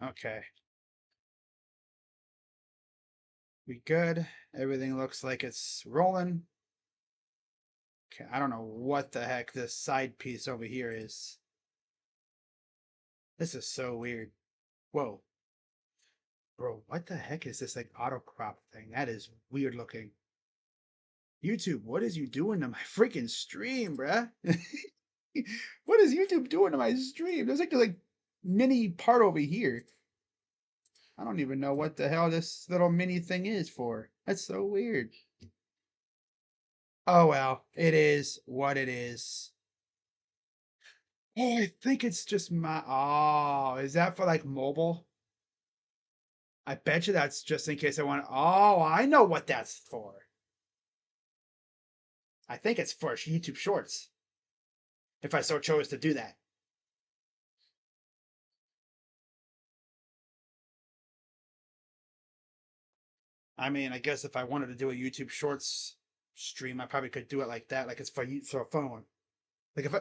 Okay. We good. Everything looks like it's rolling. Okay, I don't know what the heck this side piece over here is. This is so weird. Whoa. Bro, what the heck is this like auto crop thing? That is weird looking. YouTube, what is you doing to my freaking stream, bruh? What is YouTube doing to my stream? There's like mini part over here. I don't even know what the hell this little mini thing is for. That's so weird. Oh well, it is what it is. Oh, I think it's just my. Oh, is that for like mobile? I bet you that's just in case I want. Oh, I know what that's for. I think it's for YouTube Shorts. If I so chose to do that. I mean, I guess if I wanted to do a YouTube Shorts stream, I probably could do it like that, like it's for a phone. Like if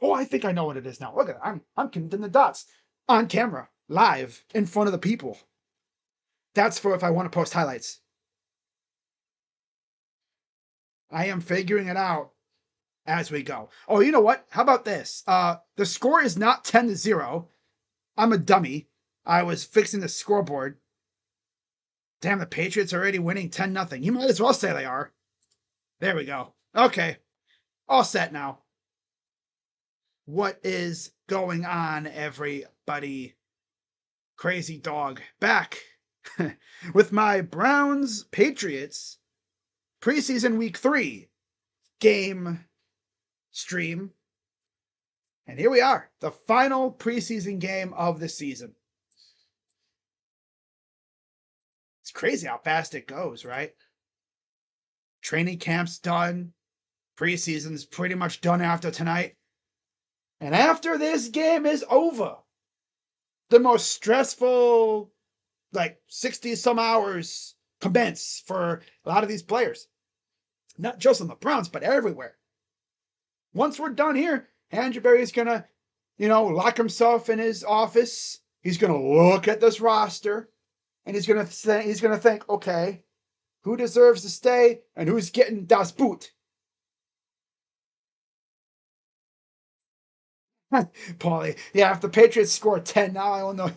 I think I know what it is now. Look at it. I'm connecting the dots on camera, live in front of the people. That's for if I want to post highlights. I am figuring it out as we go. Oh, you know what? How about this? The score is not 10-0. I'm a dummy. I was fixing the scoreboard. Damn, the Patriots are already winning 10-0. You might as well say they are. There we go. Okay. All set now. What is going on, everybody? Crazy Dog back with my Browns Patriots preseason week 3 game stream. And here we are, the final preseason game of the season. It's crazy how fast it goes, right? Training camp's done. Preseason's pretty much done after tonight. And after this game is over, the most stressful, like 60 some hours commence for a lot of these players. Not just on the Browns, but everywhere. Once we're done here, Andrew Berry's gonna, lock himself in his office. He's gonna look at this roster, and he's gonna think, okay, who deserves to stay and who's getting das Boot. Paulie, yeah, if the Patriots score 10 now, I don't know.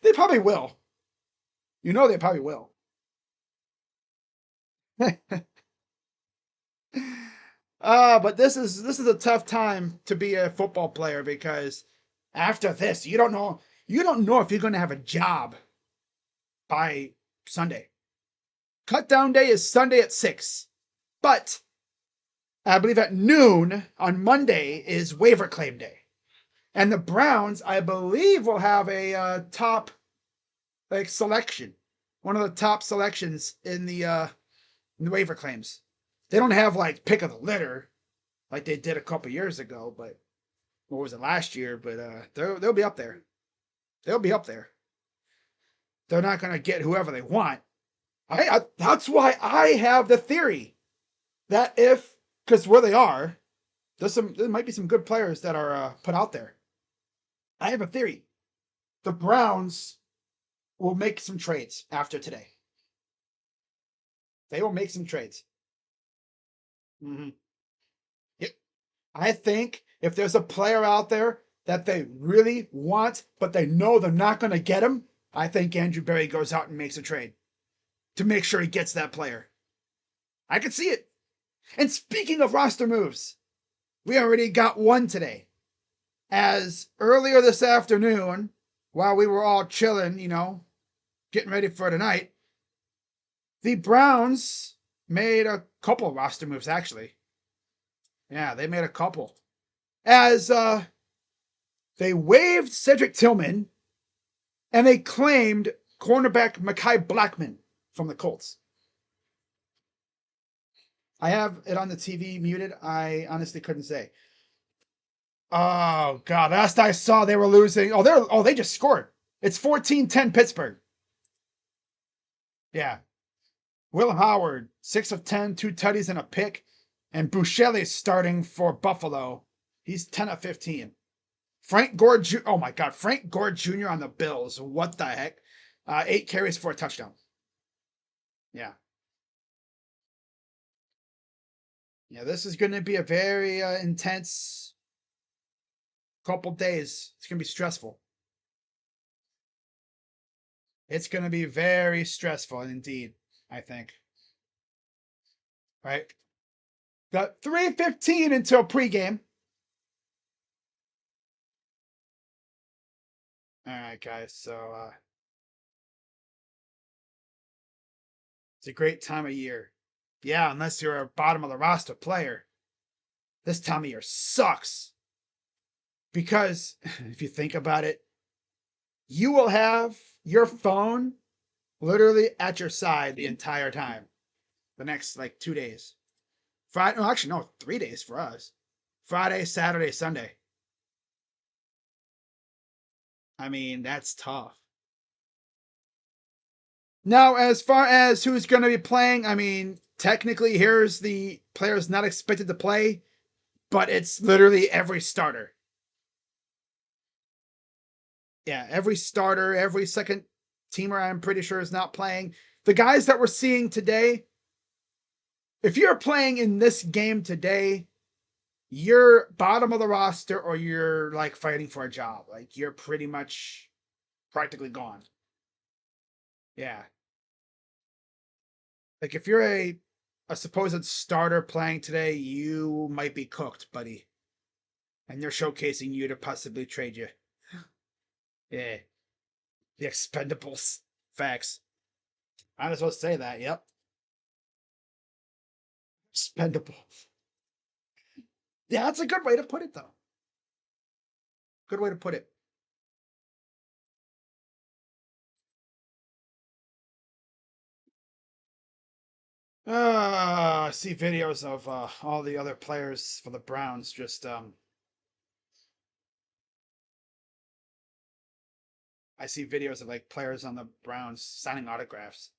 They probably will. They probably will. But this is a tough time to be a football player because after this, you don't know if you're going to have a job by Sunday. Cut down day is Sunday at 6. But I believe at noon on Monday is waiver claim day. And the Browns, I believe, will have a top selection. One of the top selections in the waiver claims. They don't have pick of the litter like they did a couple years ago, but what was it last year? But they'll be up there. They'll be up there. They're not gonna get whoever they want. That's why I have the theory that because where they are, there might be some good players that are put out there. I have a theory. The Browns will make some trades after today. They will make some trades. Mm-hmm. Yep. I think if there's a player out there that they really want, but they know they're not going to get him, I think Andrew Berry goes out and makes a trade to make sure he gets that player. I could see it. And speaking of roster moves, we already got one today. As earlier this afternoon, while we were all chilling, getting ready for tonight, the Browns made a couple roster moves, actually. Yeah, they made a couple. As they waived Cedric Tillman and they claimed cornerback Mekhi Blackman from the Colts. I have it on the TV muted. I honestly couldn't say. Oh god, last I saw they were losing. They just scored. It's 14-10 Pittsburgh. Yeah. Will Howard, 6 of 10, 2 tutties and a pick. And Bouchelli's starting for Buffalo. He's 10 of 15. Frank Gore Jr. Oh my God, Frank Gore Jr. on the Bills. What the heck? 8 carries for a touchdown. Yeah. Yeah, this is going to be a very intense couple days. It's going to be stressful. It's going to be very stressful indeed, I think. Right? Got 3:15 until pregame. All right, guys. So it's a great time of year. Yeah, unless you're a bottom of the roster player. This time of year sucks. Because if you think about it, you will have your phone literally at your side the entire time. The next like 2 days. Friday, no, actually, no, 3 days for us. Friday, Saturday, Sunday. I mean, that's tough. Now, as far as who's going to be playing, I mean, technically, here's the players not expected to play, but it's literally every starter. Yeah, every starter, every second teamer, I'm pretty sure is not playing. The guys that we're seeing today, if you're playing in this game today, you're bottom of the roster or you're like fighting for a job. Like you're pretty much practically gone. Yeah. Like if you're a supposed starter playing today, you might be cooked, buddy. And they're showcasing you to possibly trade you. Yeah. The expendables. Facts. Might as well say that, yep. Expendable. Yeah, that's a good way to put it though. Good way to put it. I see videos of all the other players for the Browns just I see videos of like players on the Browns signing autographs.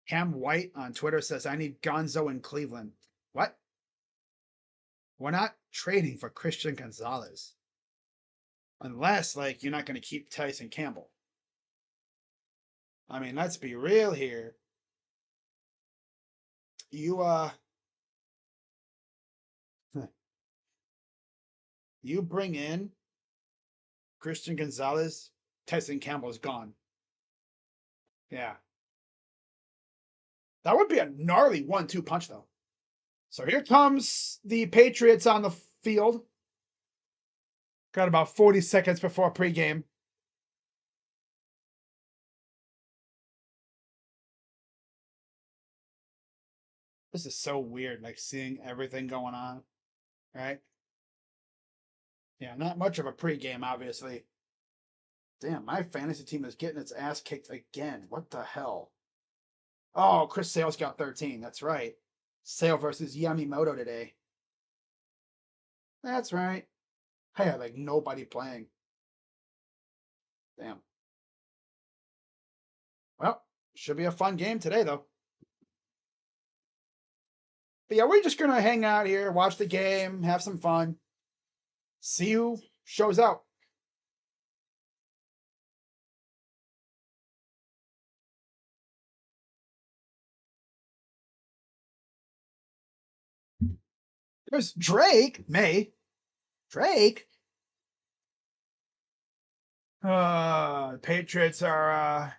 Cam White on Twitter says, I need Gonzo in Cleveland. What? We're not trading for Christian Gonzalez. Unless, like, you're not going to keep Tyson Campbell. I mean, let's be real here. You, you bring in Christian Gonzalez, Tyson Campbell's gone. Yeah. That would be a gnarly 1-2 punch, though. So here comes the Patriots on the field. Got about 40 seconds before pregame. This is so weird, like seeing everything going on, right? Yeah, not much of a pregame, obviously. Damn, my fantasy team is getting its ass kicked again. What the hell? Oh, Chris Sale's got 13. That's right. Sale versus Yamimoto today. That's right. I had like nobody playing. Damn. Well, should be a fun game today, though. But yeah, we're just gonna hang out here, watch the game, have some fun, see who shows up. There's Drake. May. Drake. Patriots are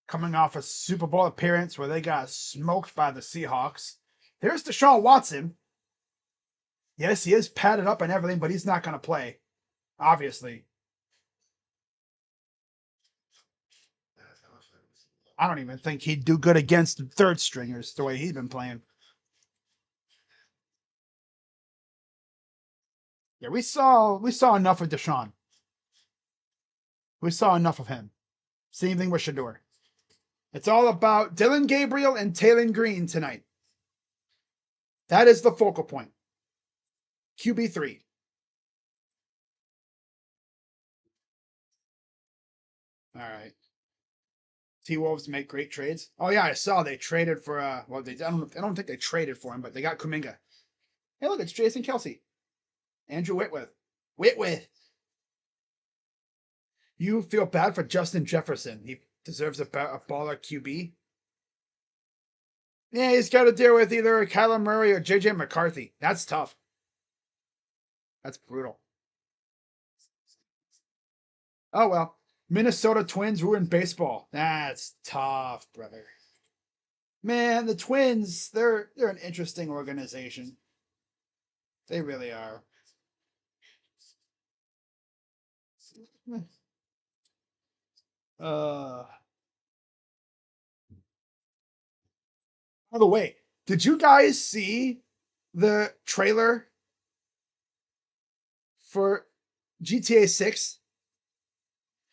coming off a Super Bowl appearance where they got smoked by the Seahawks. Here's Deshaun Watson. Yes, he is padded up and everything, but he's not going to play, obviously. I don't even think he'd do good against third stringers the way he's been playing. Yeah, we saw enough of Deshaun. We saw enough of him. Same thing with Shador. It's all about Dylan Gabriel and Taylor Green tonight. That is the focal point. QB3. All right. T-Wolves make great trades. Oh yeah, I saw they traded for well I don't think they traded for him, but they got Kuminga. Hey look, it's Jason Kelsey. Andrew Whitworth. Whitworth. You feel bad for Justin Jefferson. He deserves a baller QB. Yeah, he's got to deal with either Kyler Murray or JJ McCarthy. That's tough. That's brutal. Oh well. Minnesota Twins ruined baseball. That's tough, brother. Man, the Twins, they're an interesting organization. They really are. Uh By the way, did you guys see the trailer for GTA 6?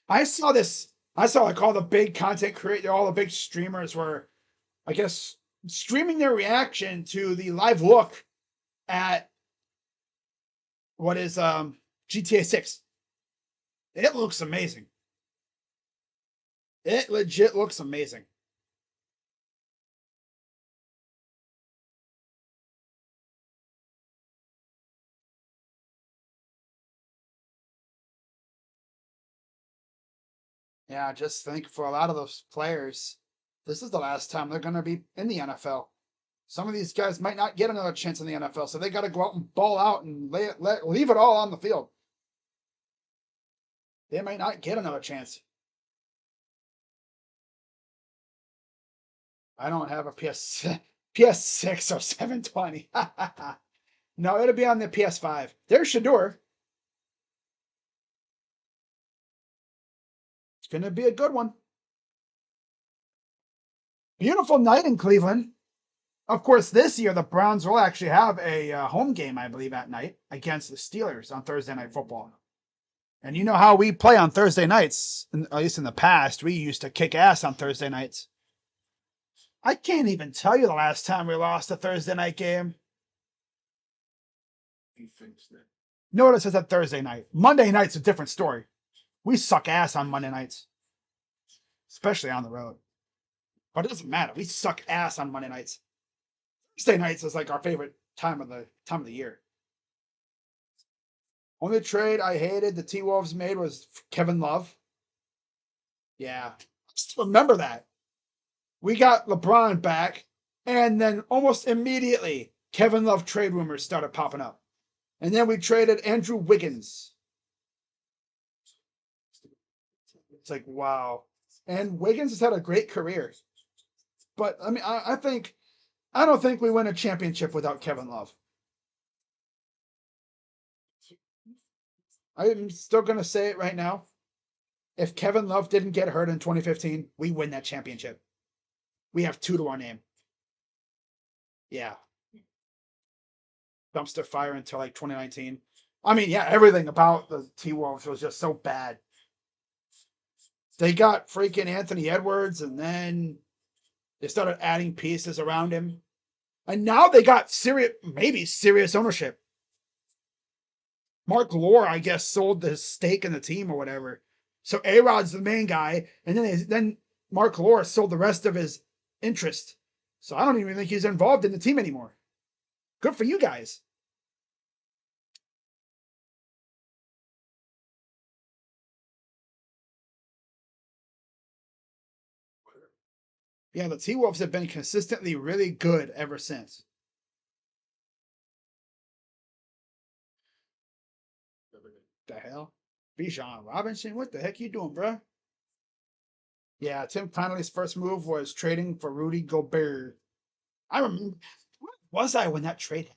I saw this. I saw like all the big content creators, all the big streamers were, I guess, streaming their reaction to the live look at what is GTA 6. It looks amazing. It legit looks amazing. Yeah, just think for a lot of those players, this is the last time they're going to be in the NFL. Some of these guys might not get another chance in the NFL, so they got to go out and ball out and leave it all on the field. They might not get another chance. I don't have a PS6 or 720. No, it'll be on the PS5. There's Shador. It's going to be a good one. Beautiful night in Cleveland. Of course, this year the Browns will actually have a home game, I believe, at night against the Steelers on Thursday Night Football. And you know how we play on Thursday nights, at least in the past, we used to kick ass on Thursday nights. I can't even tell you the last time we lost a Thursday night game. Notice it's a Thursday night. Monday night's a different story. We suck ass on Monday nights, especially on the road. But it doesn't matter. We suck ass on Monday nights. Thursday nights is like our favorite time of the year. Only trade I hated the T Wolves made was Kevin Love. Yeah, I still remember that. We got LeBron back, and then almost immediately Kevin Love trade rumors started popping up. And then we traded Andrew Wiggins. It's like, wow. And Wiggins has had a great career. But I mean, I don't think we win a championship without Kevin Love. I'm still gonna say it right now. If Kevin Love didn't get hurt in 2015, we win that championship. We have 2 to our name. Yeah. Dumpster fire until like 2019. I mean, yeah, everything about the T Wolves was just so bad. They got freaking Anthony Edwards, and then they started adding pieces around him. And now they got maybe serious ownership. Mark Lore, I guess, sold the stake in the team or whatever. So A-Rod's the main guy, and then Mark Lore sold the rest of his interest. So I don't even think he's involved in the team anymore. Good for you guys. Yeah, the T-Wolves have been consistently really good ever since. The hell? Bijan Robinson? What the heck you doing, bro? Yeah, Tim Connolly's first move was trading for Rudy Gobert. I remember, where was I when that trade?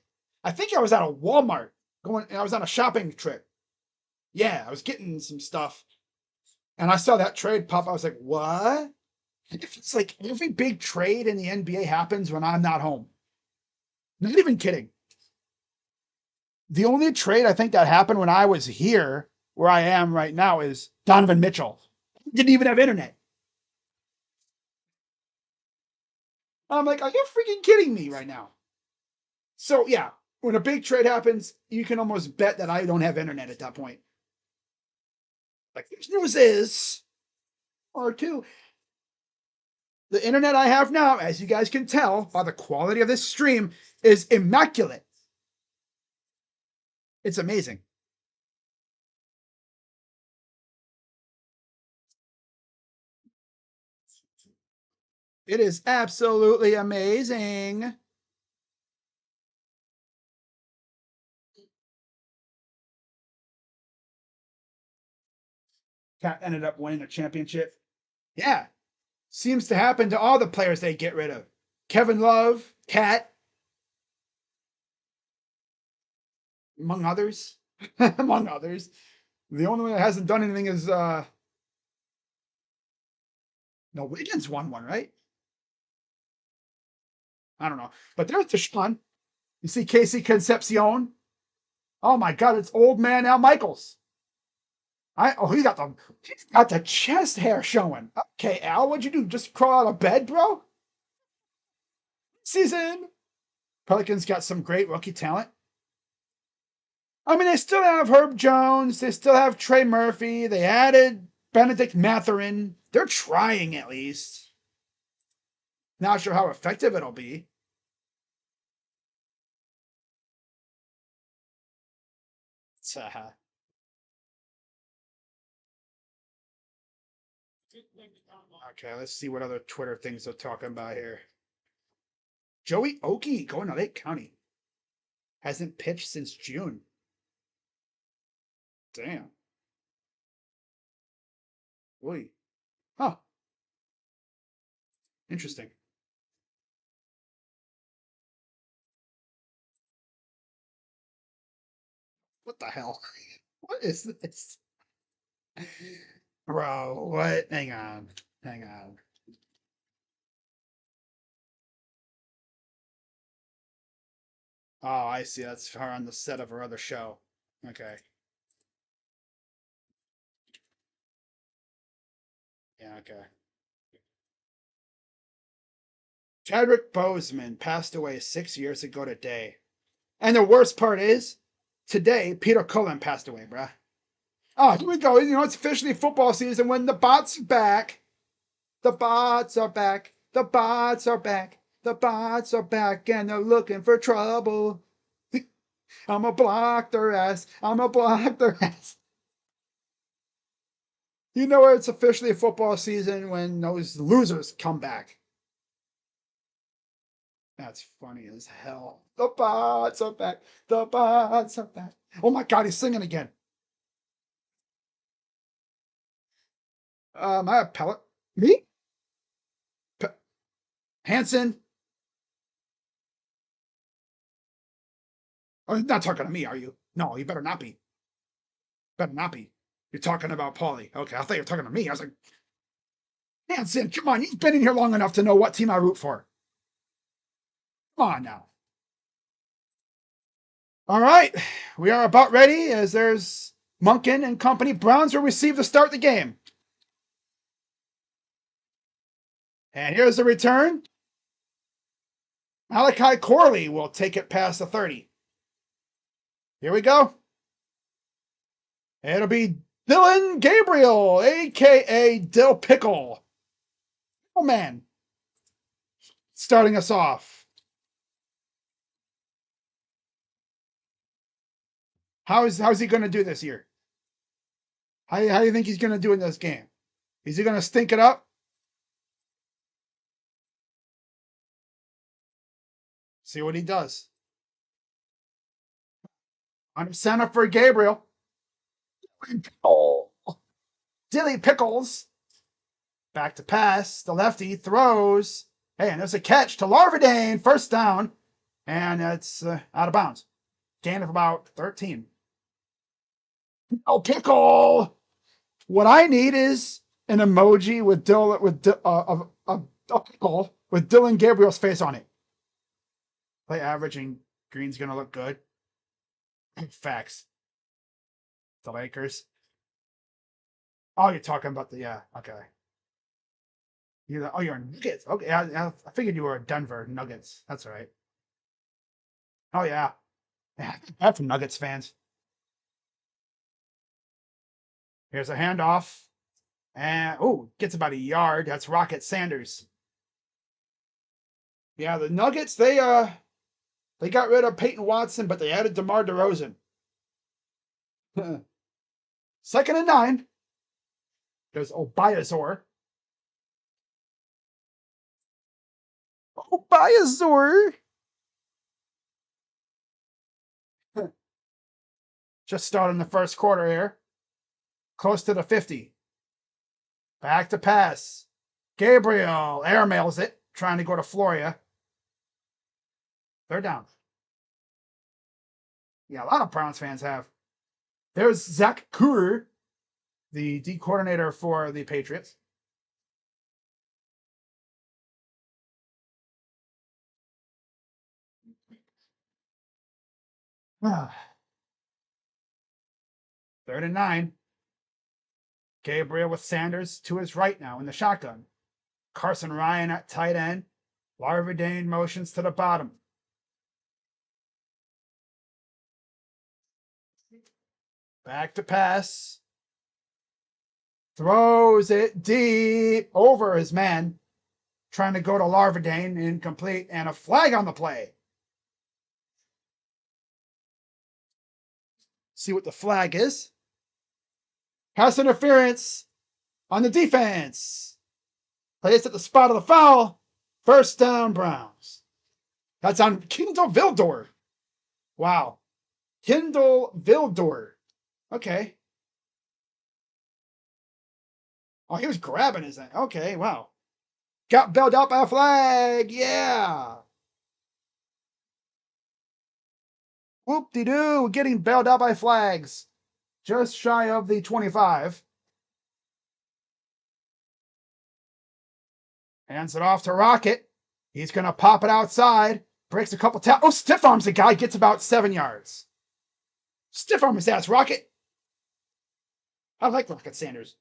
I think I was at a Walmart I was on a shopping trip. Yeah, I was getting some stuff. And I saw that trade pop. I was like, what? If it's like every big trade in the NBA happens when I'm not home. Not even kidding. The only trade I think that happened when I was here, where I am right now, is Donovan Mitchell. Didn't even have internet. I'm like, are you freaking kidding me right now? So yeah, when a big trade happens, you can almost bet that I don't have internet at that point. Like the news is, or two, the internet I have now, as you guys can tell by the quality of this stream, is immaculate. It's amazing. It is absolutely amazing. Cat ended up winning a championship. Yeah. Seems to happen to all the players they get rid of. Kevin Love, Cat, among others. Among others. The only one that hasn't done anything is no, Wiggins won one, right? I don't know. But there's Deshaun. You see Casey Concepcion? Oh my god, it's old man Al Michaels. He's got the chest hair showing. Okay, Al, what'd you do? Just crawl out of bed, bro? Season. Pelicans got some great rookie talent. I mean, they still have Herb Jones. They still have Trey Murphy. They added Benedict Mathurin. They're trying at least. Not sure how effective it'll be. Okay, let's see what other Twitter things they're talking about here. Joey Okie going to Lake County. Hasn't pitched since June. Damn. Boy. Huh. Interesting. What the hell? What is this? Bro, what? Hang on. Hang on. Oh, I see. That's her on the set of her other show. Okay. Yeah, okay. Chadwick Boseman passed away 6 years ago today. And the worst part is, today, Peter Cullen passed away, bruh. Oh, here we go. You know, it's officially football season when the bots are back. The bots are back. The bots are back. The bots are back and they're looking for trouble. I'm a block their ass. I'm a block their ass. You know it's officially football season when those losers come back. That's funny as hell. The bots are back. The bots are back. Oh my god, he's singing again. I have pellet. Me? Pe- Hanson? Oh, you're not talking to me, are you? No, you better not be. Better not be. You're talking about Paulie. Okay, I thought you were talking to me. I was like, Hanson, come on. You've been in here long enough to know what team I root for. Come on now. All right. We are about ready as there's Munkin and company. Browns will receive to start the game. And here's the return. Malachi Corley will take it past the 30. Here we go. It'll be Dylan Gabriel, a.k.a. Dill Pickle. Oh, man. Starting us off. How's he going to do this year? How do you think he's going to do in this game? Is he going to stink it up? See what he does. Under center for Gabriel. Oh. Dilly Pickles. Back to pass. The lefty throws. Hey, and there's a catch to Larvadane. First down. And it's out of bounds. Gain of about 13. Oh, Pickle. What I need is an emoji with a pickle with Dylan Gabriel's face on it. Play average and green's gonna look good. Facts. The Lakers. Oh, you're talking about the yeah. Okay. You're Nuggets. Okay, I figured you were Denver Nuggets. That's right. Oh yeah. Yeah, I'm from Nuggets fans. Here's a handoff, and oh, gets about a yard. That's Rocket Sanders. Yeah, the Nuggets they got rid of Peyton Watson, but they added DeMar DeRozan. Second and 9. There's Obiazor. Biosaur. Just starting the first quarter here. Close to the 50. Back to pass. Gabriel airmails it, trying to go to Floria. They're down. Yeah, a lot of Browns fans have. There's Zach Kuhr, the D coordinator for the Patriots. Third and 9. Gabriel with Sanders to his right now in the shotgun. Carson Ryan at tight end. Larvadain motions to the bottom. Back to pass. Throws it deep over his man. Trying to go to Larvadain. Incomplete. And a flag on the play. See what the flag is. Pass interference on the defense. Placed at the spot of the foul. First down, Browns. That's on Kindle Vildor. Wow. Kindle Vildor. Okay. Oh, he was grabbing his end. Okay, wow. Got bailed out by a flag. Yeah. Whoop-de-doo. Getting bailed out by flags. Just shy of the 25. Hands it off to Rocket. He's going to pop it outside. Breaks a couple tackles. Oh, stiff arms the guy. Gets about 7 yards. Stiff arm his ass, Rocket. I like Rocket Sanders.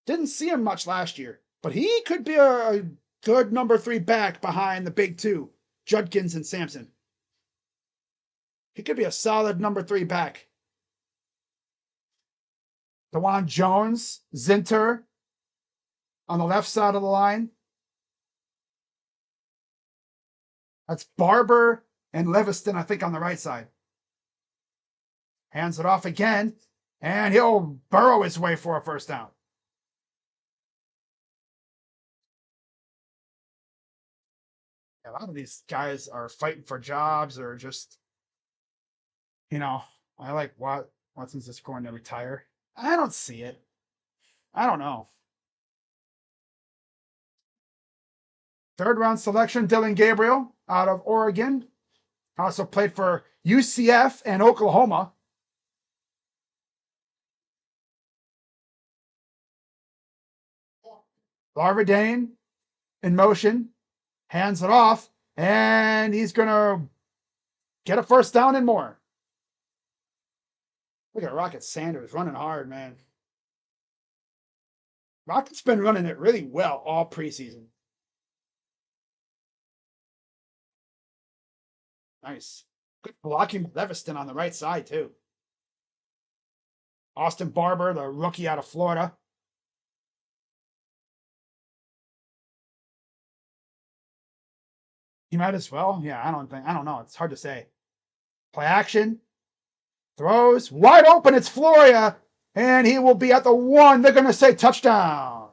Didn't see him much last year, but he could be a good number 3 back behind the big two, Judkins and Sampson. He could be a solid number 3 back. DeJuan Jones, Zinter on the left side of the line. That's Barber and Leviston, I think, on the right side. Hands it off again, and he'll burrow his way for a first down. A lot of these guys are fighting for jobs or just, I like Watson's just going to retire. I don't see it. I don't know. Third round selection, Dylan Gabriel out of Oregon. Also played for UCF and Oklahoma. Larvadain in motion. Hands it off. And he's going to get a first down and more. Look at Rocket Sanders running hard, man. Rocket's been running it really well all preseason. Nice. Good blocking Leviston on the right side, too. Austin Barber, the rookie out of Florida. He might as well. Yeah, I don't know. It's hard to say. Play action. Throws. Wide open. It's Floria. And he will be at the 1. They're going to say touchdown.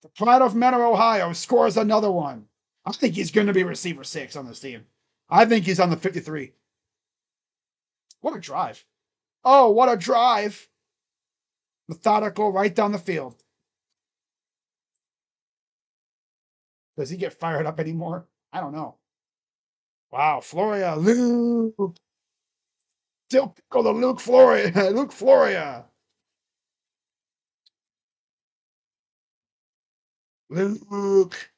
The pride of Menor, Ohio scores another one. I think he's going to be receiver 6 on this team. I think he's on the 53. What a drive. Oh, what a drive. Methodical right down the field. Does he get fired up anymore? I don't know. Wow, Floria, Luke. Still go to Luke Floria. Luke Floria. Luke.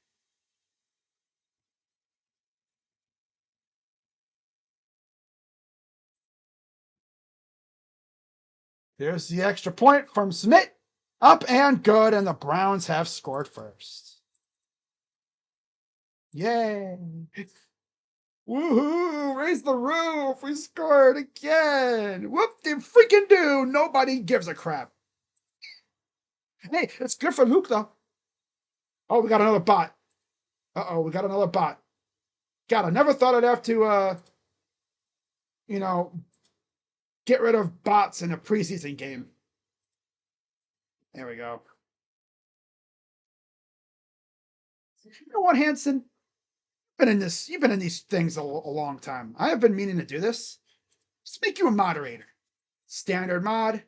There's the extra point from Smith. Up and good, and the Browns have scored first. Yay. Woohoo! Raise the roof! We scored again! Whoop-de freaking do! Nobody gives a crap. Hey, it's good for Luke, though. Oh, we got another bot. Uh-oh, we got another bot. God, I never thought I'd have to, get rid of bots in a preseason game. There we go. You know what, Hanson? You've been in these things a long time. I have been meaning to do this. Let's make you a moderator. Standard mod.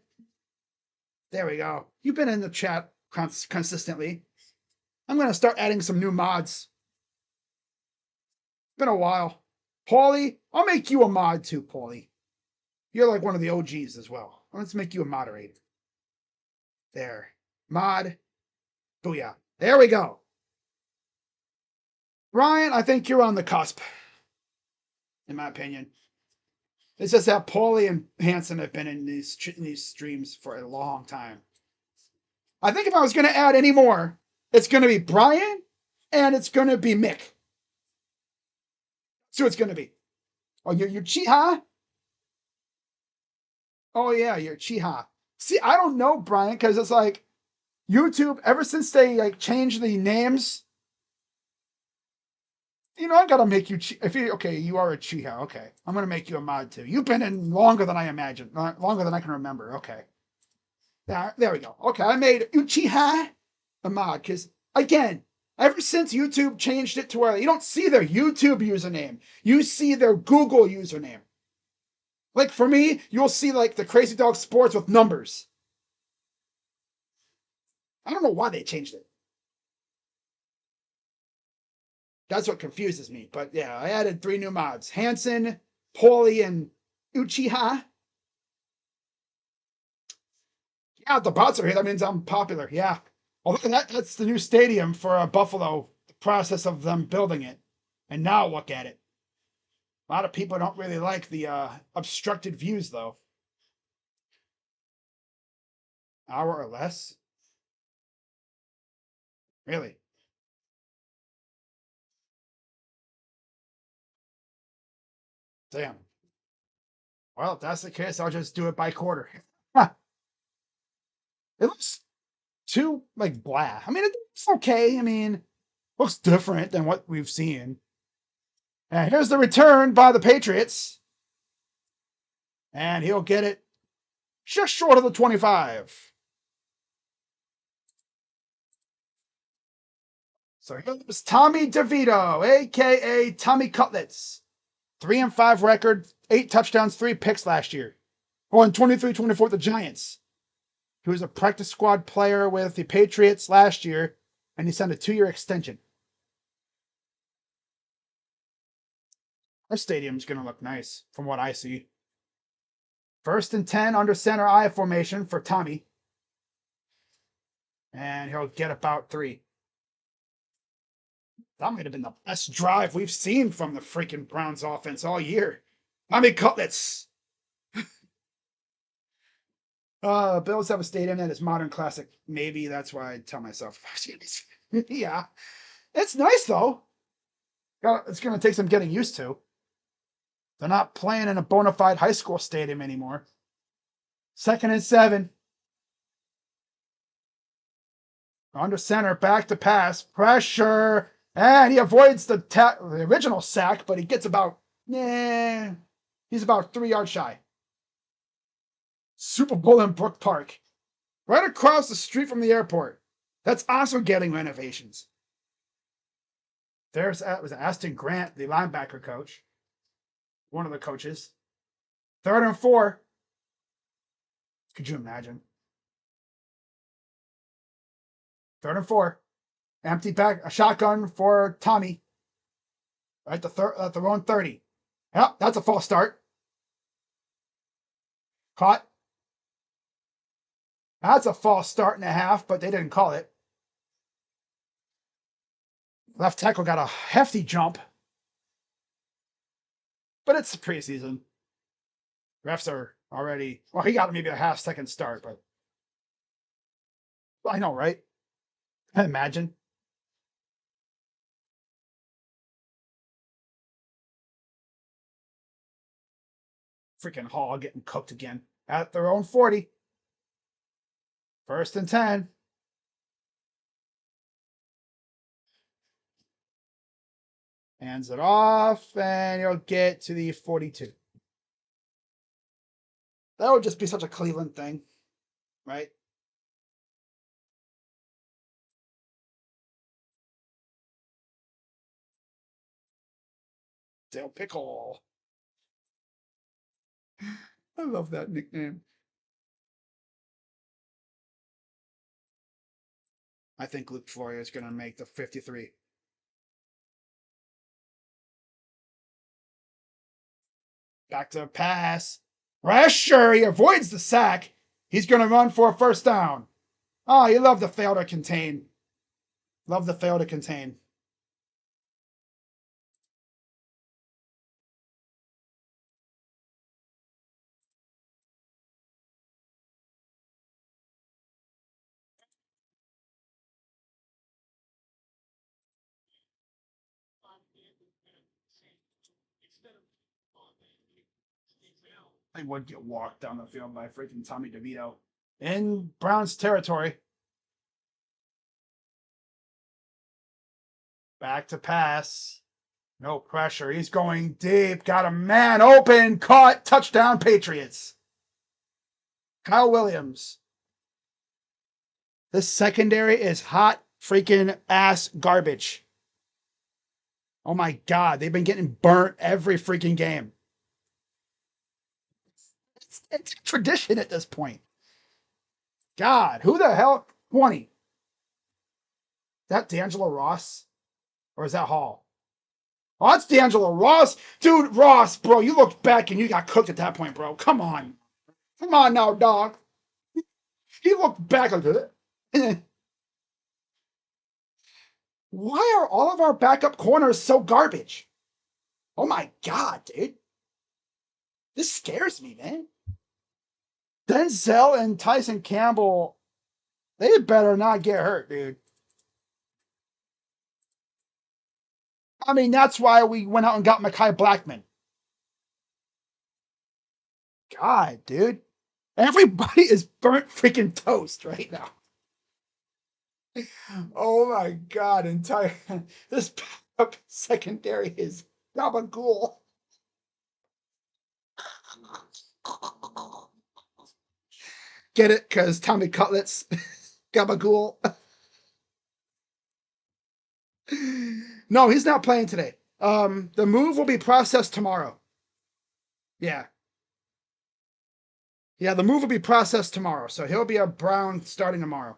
There we go. You've been in the chat consistently. I'm going to start adding some new mods. Been a while. Paulie, I'll make you a mod too, Paulie. You're like one of the OGs as well. Let's make you a moderator. There. Mod. Booyah. There we go. Ryan, I think you're on the cusp, in my opinion. It's just that Paulie and Hanson have been in these streams for a long time. I think if I was going to add any more, it's going to be Brian and it's going to be Mick. So it's going to be. Oh, you're Chiha? Oh, yeah, you're Chiha. See, I don't know, Brian, because it's like YouTube, ever since they like changed the names, you know, I gotta make you. If you okay, you are a Chiha. Okay, I'm gonna make you a mod too. You've been in longer than I imagined, longer than I can remember. Okay, there we go. Okay, I made Uchiha a mod because again, ever since YouTube changed it to where you don't see their YouTube username, you see their Google username. Like for me, you'll see like the Crazy Dog Sports with numbers. I don't know why they changed it. That's what confuses me. But yeah, I added 3 new mods: Hanson, Paulie, and Uchiha. Yeah, the bots are here. That means I'm popular. Yeah. Although that's the new stadium for Buffalo, the process of them building it. And now look at it. A lot of people don't really like the obstructed views, though. Hour or less? Really? Damn. Well, if that's the case, I'll just do it by quarter. Huh. It looks too, like, blah. I mean, it's okay. I mean, looks different than what we've seen. And here's the return by the Patriots. And he'll get it just short of the 25. So here's Tommy DeVito, a.k.a. Tommy Cutlets. 3-5 record, 8 touchdowns, 3 picks last year. Oh, and 23-24 the Giants. He was a practice squad player with the Patriots last year, and he signed a 2-year extension. Our stadium's going to look nice, from what I see. 1st and 10 under center I formation for Tommy. And he'll get about 3. That might have been the best drive we've seen from the freaking Browns offense all year. Tommy Cutlets. Bills have a stadium that is modern classic. Maybe that's why I tell myself. Yeah. It's nice, though. It's going to take some getting used to. They're not playing in a bona fide high school stadium anymore. 2nd and 7. Under center, back to pass. Pressure. And he avoids the original sack, but he gets about, he's about 3 yards shy. Super Bowl in Brook Park. Right across the street from the airport. That's also getting renovations. Was Aston Grant, the linebacker coach. One of the coaches. 3rd and 4. Could you imagine? 3rd and 4. Empty back, a shotgun for Tommy. Right at the own 30. Yep, that's a false start. Caught. That's a false start and a half, but they didn't call it. Left tackle got a hefty jump. But it's the preseason. Refs are already, well, he got maybe a half-second start, but I know, right? I imagine. Freaking Hall getting cooked again at their own 40. 1st and 10. Hands it off, and he'll get to the 42. That would just be such a Cleveland thing, right? Dale Pickle. I love that nickname. I think Luke Floyer is going to make the 53. Back to pass. Pressure. He avoids the sack. He's going to run for a first down. Oh, you love the fail to contain. Love the fail to contain. I would get walked down the field by freaking Tommy DeVito. In Browns territory. Back to pass. No pressure. He's going deep. Got a man open. Caught. Touchdown, Patriots. Kyle Williams. This secondary is hot freaking ass garbage. Oh my God. They've been getting burnt every freaking game. It's tradition at this point. God, who the hell? 20. Is that D'Angelo Ross? Or is that Hall? Oh, that's D'Angelo Ross. Dude, Ross, bro, you looked back and you got cooked at that point, bro. Come on. Come on now, dog. He looked back at it. Why are all of our backup corners so garbage? Oh my God, dude. This scares me, man. Denzel and Tyson Campbell, they better not get hurt, dude. I mean, that's why we went out and got Mekhi Blackman. God, dude. Everybody is burnt freaking toast right now. Oh my God, entire this backup secondary is gabagool. Get it? Because Tommy Cutlets, gabagool. No, he's not playing today. The move will be processed tomorrow. Yeah. Yeah, the move will be processed tomorrow. So he'll be a Brown starting tomorrow.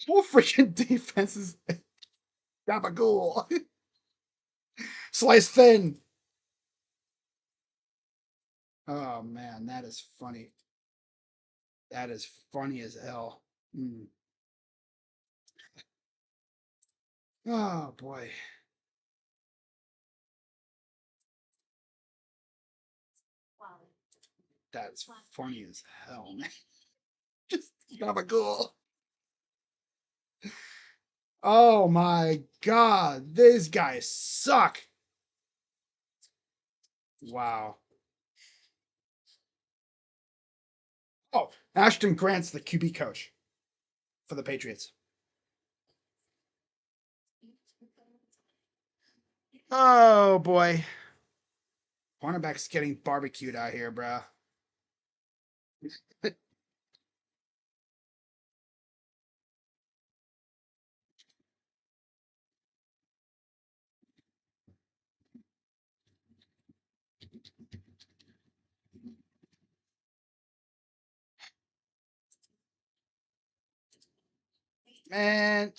Whole freaking defense is gabagool. Slice thin. Oh man, that is funny. That is funny as hell. Mm. Oh boy. That's funny as hell, man. Just gabagool. Oh my God, these guys suck. Wow. Oh, Ashton Grant's the QB coach for the Patriots. Oh boy. Cornerback's getting barbecued out here, bro. Man.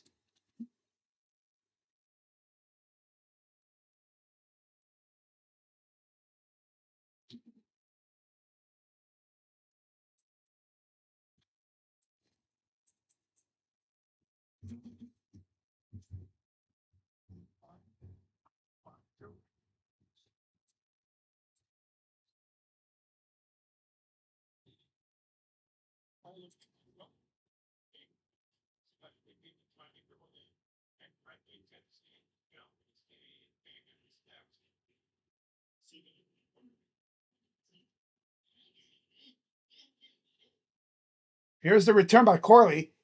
Here's the return by Corley.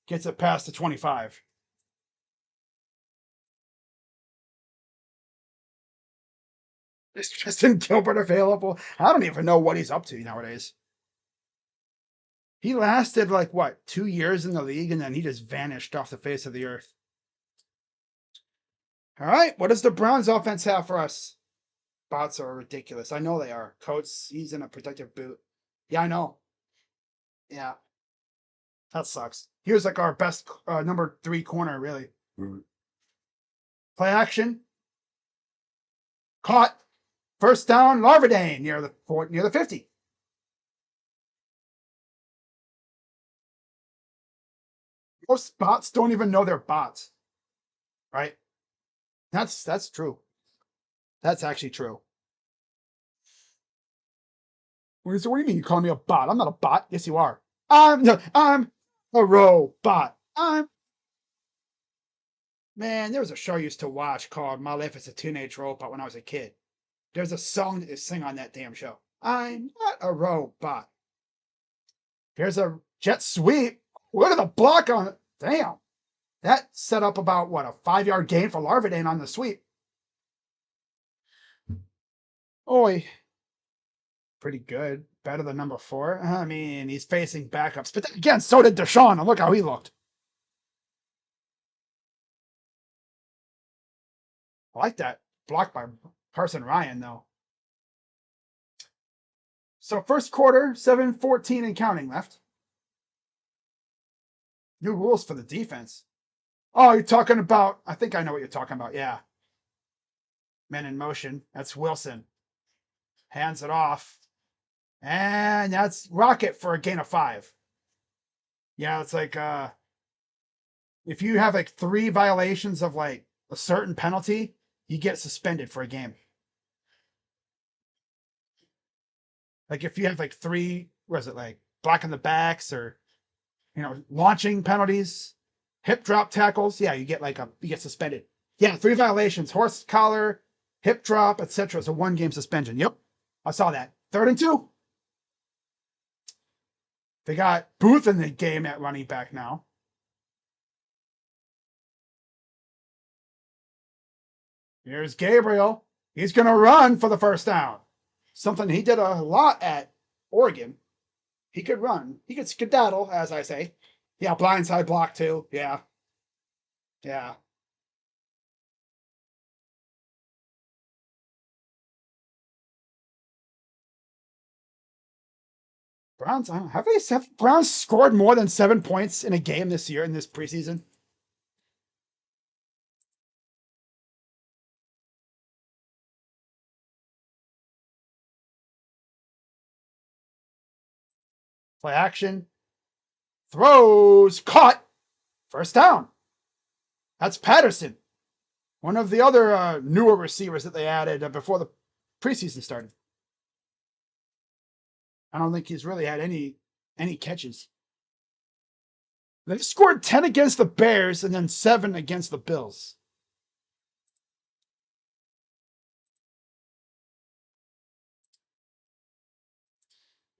Gets it past the 25. Is Justin Gilbert available? I don't even know what he's up to nowadays. He lasted like what, 2 years in the league, and then he just vanished off the face of the earth. All right, what does the Browns offense have for us? Bots are ridiculous. I know they are. Coates, he's in a protective boot. Yeah, I know. Yeah, that sucks. He was like our best number 3 corner, really. Play action. Caught. First down, Larvadane near the 50. Most bots don't even know they're bots, right? That's true. That's actually true. What do you mean you call me a bot? I'm not a bot. Yes, you are. I'm a robot. Man, there was a show I used to watch called My Life as a Teenage Robot when I was a kid. There's a song that they sing on that damn show. I'm not a robot. There's a jet sweep. Look at the block on it. Damn. That set up about, what, a 5-yard gain for Larvadane on the sweep. Oi. Pretty good. Better than number 4. I mean, he's facing backups. But then again, so did Deshaun, and look how he looked. I like that block by Carson Ryan, though. So first quarter, 7:14 and counting left. New rules for the defense. Oh, you're talking about, I think I know what you're talking about. Yeah. Men in motion. That's Wilson. Hands it off. And that's Rocket for a gain of 5. Yeah, it's like if you have like 3 violations of like a certain penalty, you get suspended for a game. Like if you have like 3, what is it, like blocking the backs or launching penalties, hip drop tackles, yeah, you get suspended. Yeah, 3 violations: horse collar, hip drop, etc. It's a 1-game suspension. Yep, I saw that. 3rd and 2. They got Booth in the game at running back now. Here's Gabriel. He's going to run for the first down. Something he did a lot at Oregon. He could run. He could skedaddle, as I say. Yeah, blindside block too. Yeah. Yeah. Browns, have Browns scored more than 7 points in a game this year in this preseason? Play action. Throws. Caught. First down. That's Patterson. One of the other newer receivers that they added before the preseason started. I don't think he's really had any catches. They scored 10 against the Bears and then 7 against the Bills.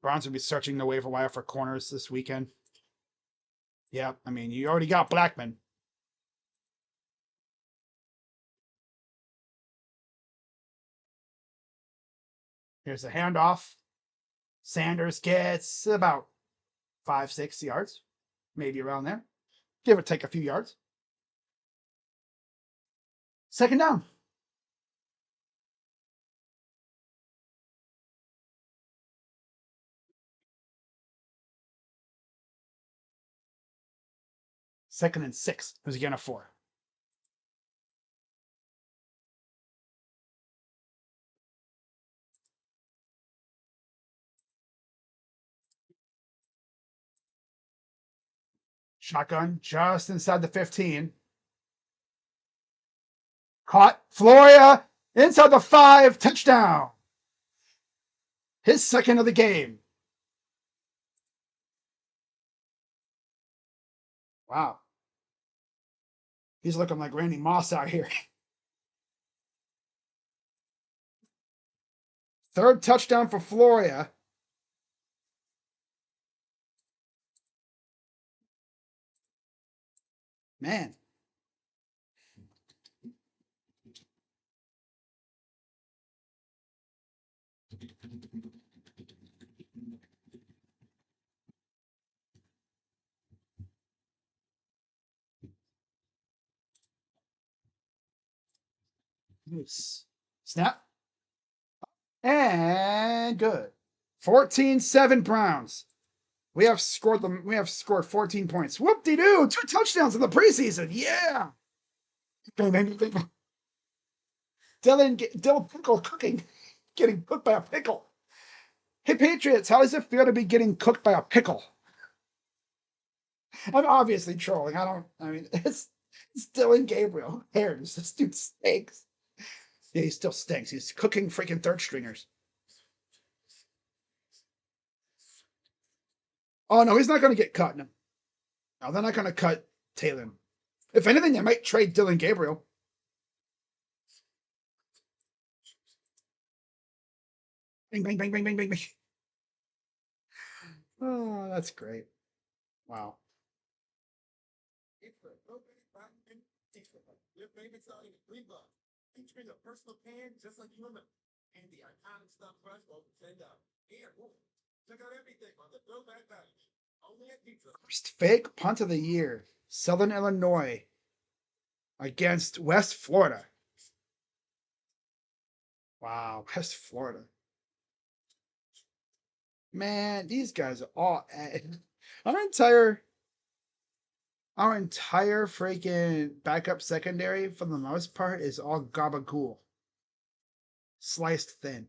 Browns will be searching the waiver wire for corners this weekend. Yeah, I mean, you already got Blackman. Here's a handoff. Sanders gets about 5-6 yards, maybe around there. Give or take a few yards. Second down. Second and 6. Who's he going to 4? Shotgun just inside the 15. Caught. Floria inside the 5. Touchdown. His second of the game. Wow. He's looking like Randy Moss out here. Third touchdown for Floria. Man. Nice. Snap. And good. 14-7 Browns. We have scored 14 points. Whoop-de-doo! 2 touchdowns in the preseason. Yeah. Bang, bang, bang, bang. Dylan Pickle cooking. Getting cooked by a pickle. Hey, Patriots, how does it feel to be getting cooked by a pickle? I'm obviously trolling. It's Dylan Gabriel. Who cares? This dude stinks. Yeah, he still stinks. He's cooking freaking third stringers. Oh, no, he's not going to get cut. No, they're not going to cut Taylor. If anything, they might trade Dylan Gabriel. Bing, bang, bang, bang, bang, bang, bang. Oh, that's great. Wow. Featuring a personal pan just like you remember. And the iconic stuffed crust over $10. And more. Check out everything on the Throwback Value. Only at Pizza. First fake punt of the year. Southern Illinois against West Florida. Wow, West Florida. Man, these guys are all our entire freaking backup secondary for the most part is all gabagool. Sliced thin.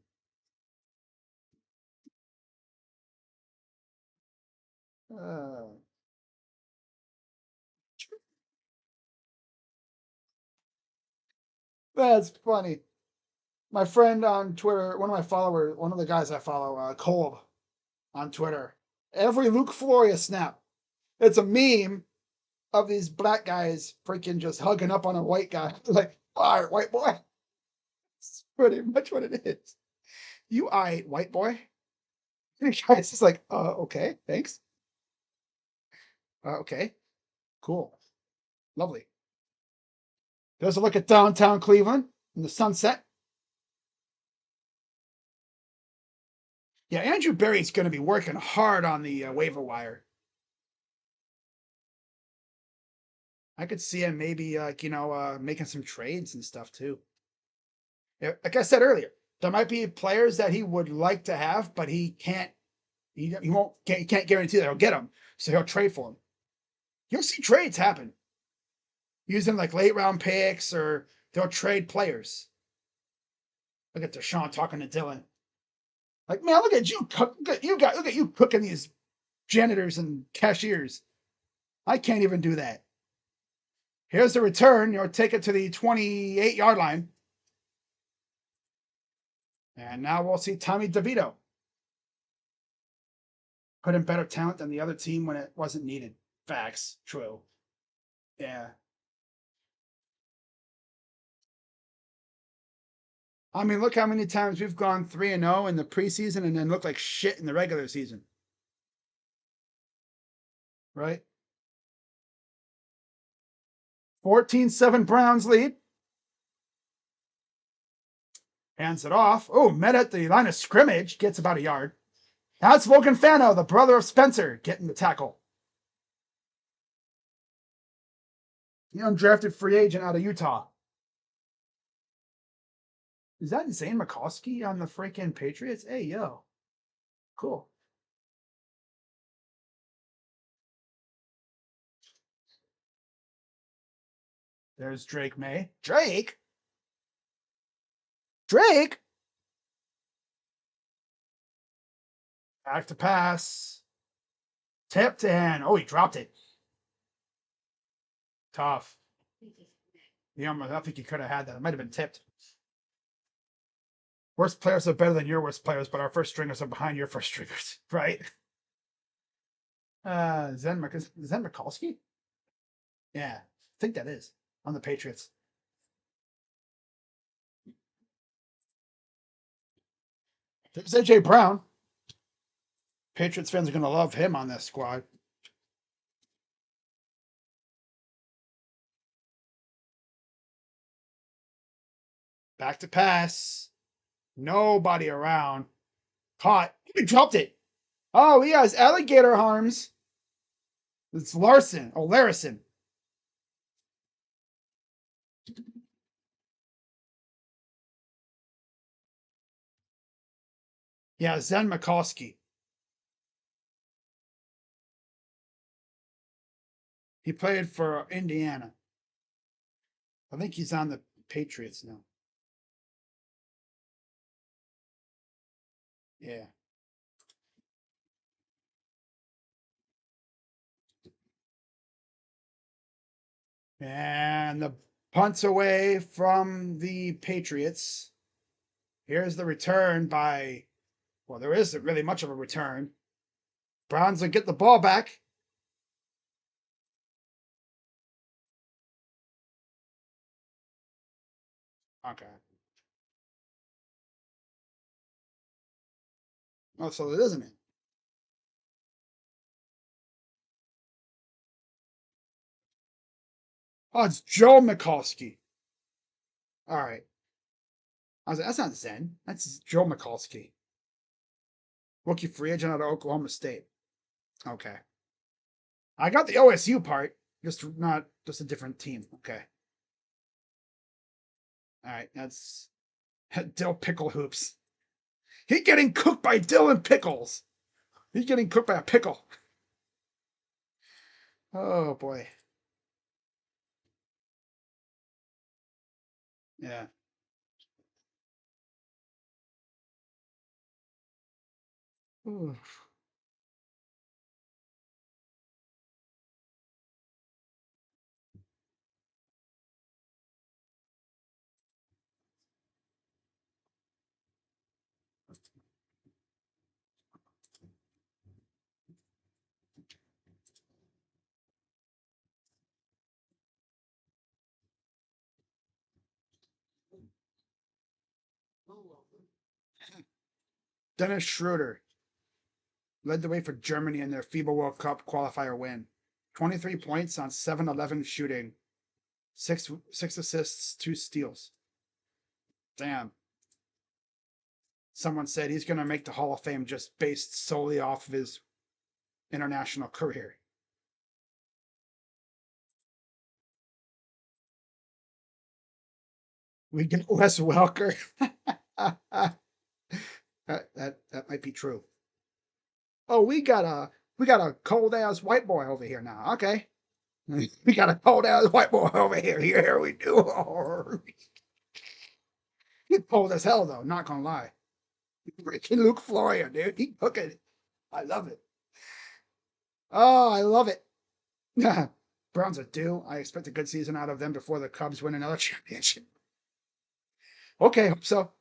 That's funny. My friend on Twitter, one of my followers, one of the guys I follow, Kolb on Twitter, every Luke Floria snap, it's a meme of these black guys freaking just hugging up on a white guy. Like, all right, white boy. It's pretty much what it is. You all right, white boy? And the guy's just like, okay, thanks. Okay, cool. Lovely. There's a look at downtown Cleveland in the sunset. Yeah, Andrew Berry's going to be working hard on the waiver wire. I could see him maybe making some trades and stuff too. Yeah, like I said earlier, there might be players that he would like to have, but he can't. He won't. He can't guarantee that he'll get them, so he'll trade for them. You'll see trades happen using like late round picks, or they'll trade players. Look at Deshaun talking to Dylan. Like, man, look at you cook. Look at you cooking these janitors and cashiers. I can't even do that. Here's the return. You'll take it to the 28-yard line. And now we'll see Tommy DeVito put in better talent than the other team when it wasn't needed. Facts. True. Yeah. I mean, look how many times we've gone 3-0 in the preseason and then looked like shit in the regular season. Right? 14-7 Browns lead. Hands it off. Oh, met at the line of scrimmage. Gets about a yard. That's Logan Fano, the brother of Spencer, getting the tackle. The undrafted free agent out of Utah. Is that Zane McCoskey on the freaking Patriots? Hey, yo. Cool. There's Drake May. Drake? Drake? Back to pass. Tipped in. Oh, he dropped it. Tough. Yeah, I think he could have had that. It might have been tipped. Worst players are better than your worst players, but our first stringers are behind your first stringers, right? Zen Mikulski? Yeah, I think that is on the Patriots. There's AJ Brown. Patriots fans are going to love him on this squad. Back to pass. Nobody around. Caught. He dropped it. Oh, he has alligator arms. It's Larson. Oh, Larison. Yeah, Zen Mikulski. He played for Indiana. I think he's on the Patriots now. Yeah. And the punt's away from the Patriots. Here's the return by, well, there isn't really much of a return. Browns will get the ball back. Okay. Oh, so it isn't it? Oh, it's Joe Mikulski. All right. I was like, that's not Zen. That's Joe Mikulski. Rookie free agent out of Oklahoma State. Okay. I got the OSU part, just a different team. Okay. All right. That's Dill Pickle Hoops. He's getting cooked by Dylan Pickles. He's getting cooked by a pickle. Oh boy. Yeah. Ooh. Dennis Schroeder led the way for Germany in their FIBA World Cup qualifier win. 23 points on 7-11 shooting. Six assists, 2 steals. Damn. Someone said he's going to make the Hall of Fame just based solely off of his international career. We get Wes Welker. that might be true. Oh, we got a cold ass white boy over here now. Okay. We got a cold ass white boy over here. Here we do. He's cold as hell though, not gonna lie. Freaking Luke Floria, dude. He cooking. I love it. Oh, I love it. Browns are due. I expect a good season out of them before the Cubs win another championship. Okay, hope so.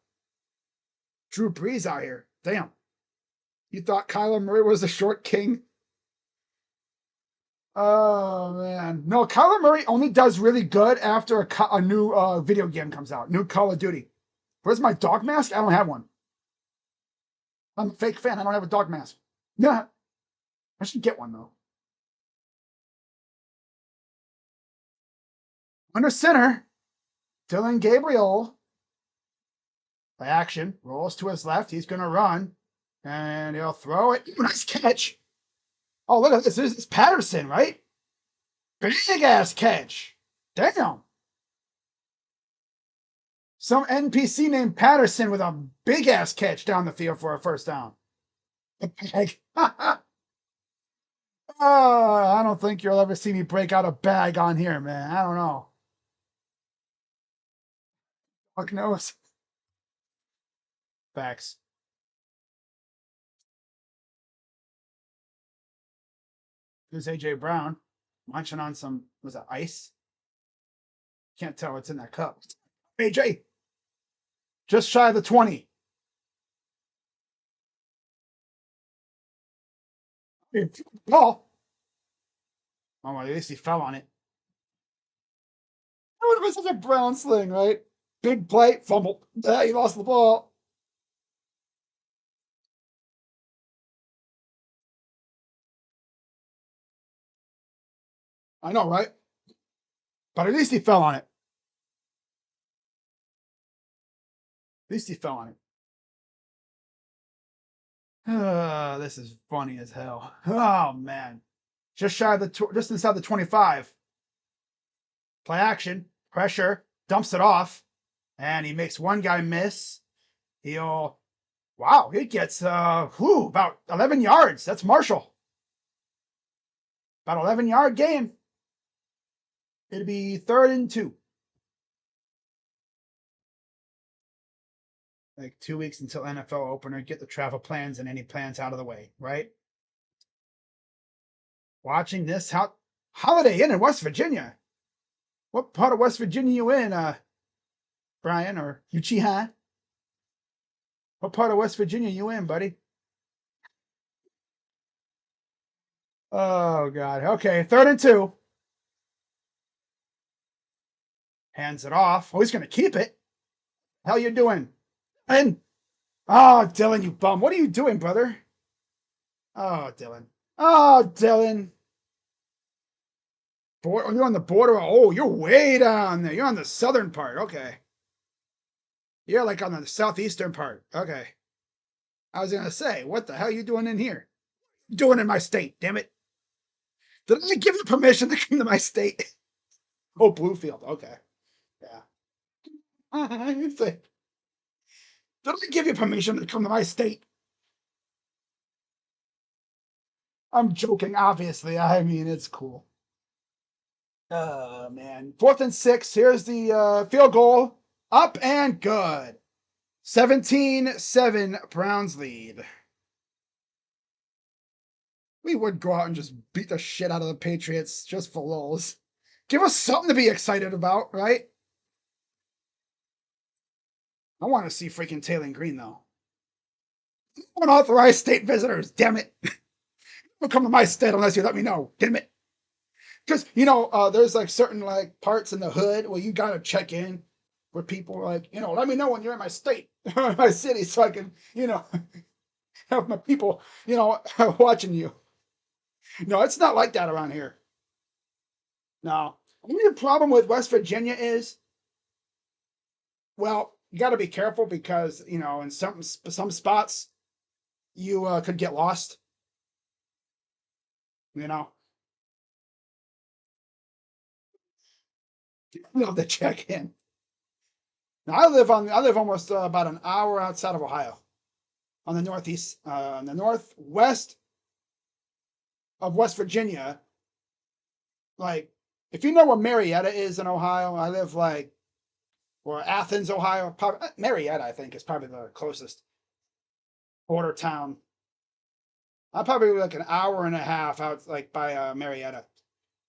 Drew Brees out here. Damn. You thought Kyler Murray was the short king? Oh man, no. Kyler Murray only does really good after a new video game comes out, new Call of Duty. Where's my dog mask? I don't have one. I'm a fake fan. I don't have a dog mask. Yeah, I should get one though. Under center, Dylan Gabriel. By action, rolls to his left. He's gonna run, and he'll throw it. Ooh, nice catch. Oh, look at this. This is Patterson, right? Big ass catch. Damn. Some NPC named Patterson with a big ass catch down the field for a first down. The bag. Oh, I don't think you'll ever see me break out a bag on here, man. I don't know. Fuck knows. Facts. Here's AJ Brown munching on some, was it ice? Can't tell what's in that cup. AJ, just shy of the 20. Ball. Oh, well, at least he fell on it. That would have been such a Brown sling, right? Big play, fumble. He lost the ball. I know, right? But at least he fell on it. At least he fell on it. This is funny as hell. Oh man, just shy of just inside the 25. Play action, pressure, dumps it off, and he makes one guy miss. He'll Wow, he gets about 11 yards. That's Marshall. About 11-yard game. It'll be 3rd and 2. Like 2 weeks until NFL opener. Get the travel plans and any plans out of the way, right? Watching this Holiday Inn in West Virginia. What part of West Virginia you in, Brian or Uchiha? What part of West Virginia you in, buddy? Oh God. Okay, 3rd and 2. Hands it off. Oh, he's gonna keep it. Hell you doing? And oh, Dylan, you bum. What are you doing, brother? Oh, Dylan. Oh, Dylan. You're on the border. Oh, you're way down there. You're on the southern part. Okay. You're like on the southeastern part. Okay. I was gonna say, what the hell are you doing in here? Doing in my state, damn it. Did I give you permission to come to my state? Oh, Bluefield. Okay. Yeah. Did I give you permission to come to my state? I'm joking, obviously. I mean, it's cool. Oh, man. 4th and 6. Here's the field goal. Up and good. 17-7 Browns lead. We would go out and just beat the shit out of the Patriots just for lulz. Give us something to be excited about, right? I want to see freaking Taylor Green, though. Unauthorized state visitors, damn it. Don't come to my state unless you let me know, damn it. Because, there's like certain like parts in the hood where you got to check in where people like, let me know when you're in my state, my city, so I can, have my people, watching you. No, it's not like that around here. No. The problem with West Virginia is, well, you got to be careful because, in some spots, you could get lost, you know. You have to check in. Now, I live almost about an hour outside of Ohio, on the on the northwest of West Virginia. Like, if you know where Marietta is in Ohio, I live like, or Athens, Ohio. Probably, Marietta, I think, is probably the closest border town. I'm probably like an hour and a half out, like by Marietta,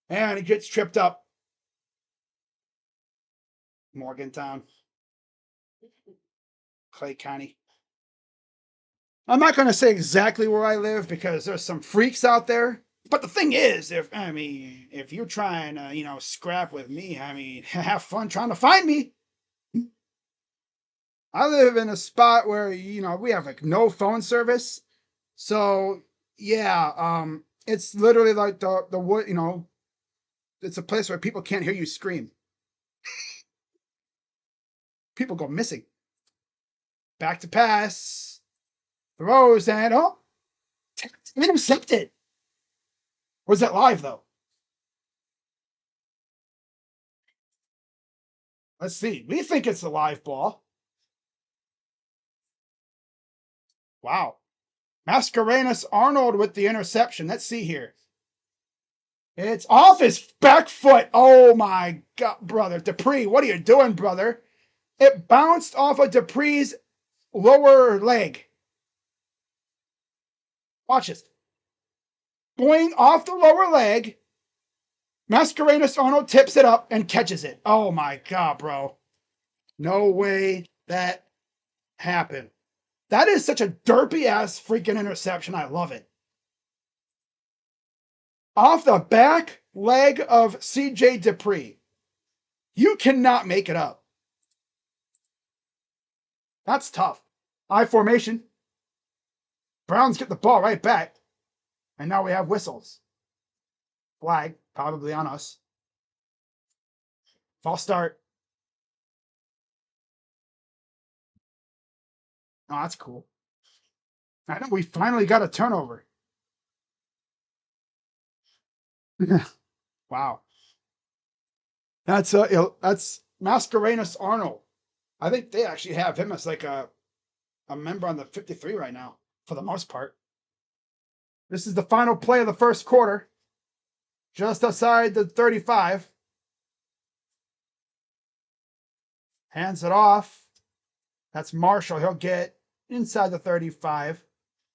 and it gets tripped up. Morgantown, Clay County. I'm not going to say exactly where I live because there's some freaks out there. But the thing is, if you're trying to, scrap with me, have fun trying to find me. I live in a spot where, we have like no phone service. So yeah, it's literally like the wood, it's a place where people can't hear you scream. People go missing. Back to pass. Throws and intercepted. Was it live though? Let's see. We think it's a live ball. Wow. Mascarenas Arnold with the interception. Let's see here. It's off his back foot. Oh my God, brother. Dupree, what are you doing, brother? It bounced off of Dupree's lower leg. Watch this. Boing off the lower leg. Mascarenas Arnold tips it up and catches it. Oh my God, bro. No way that happened. That is such a derpy ass freaking interception. I love it. Off the back leg of CJ Dupree. You cannot make it up. That's tough. I formation. Browns get the ball right back. And now we have whistles. Flag, probably on us. False start. Oh, that's cool. I know we finally got a turnover. Wow. That's Mascarenas Arnold. I think they actually have him as like a a member on the 53 right now, for the most part. This is the final play of the first quarter. Just outside the 35. Hands it off. That's Marshall. He'll get inside the 35.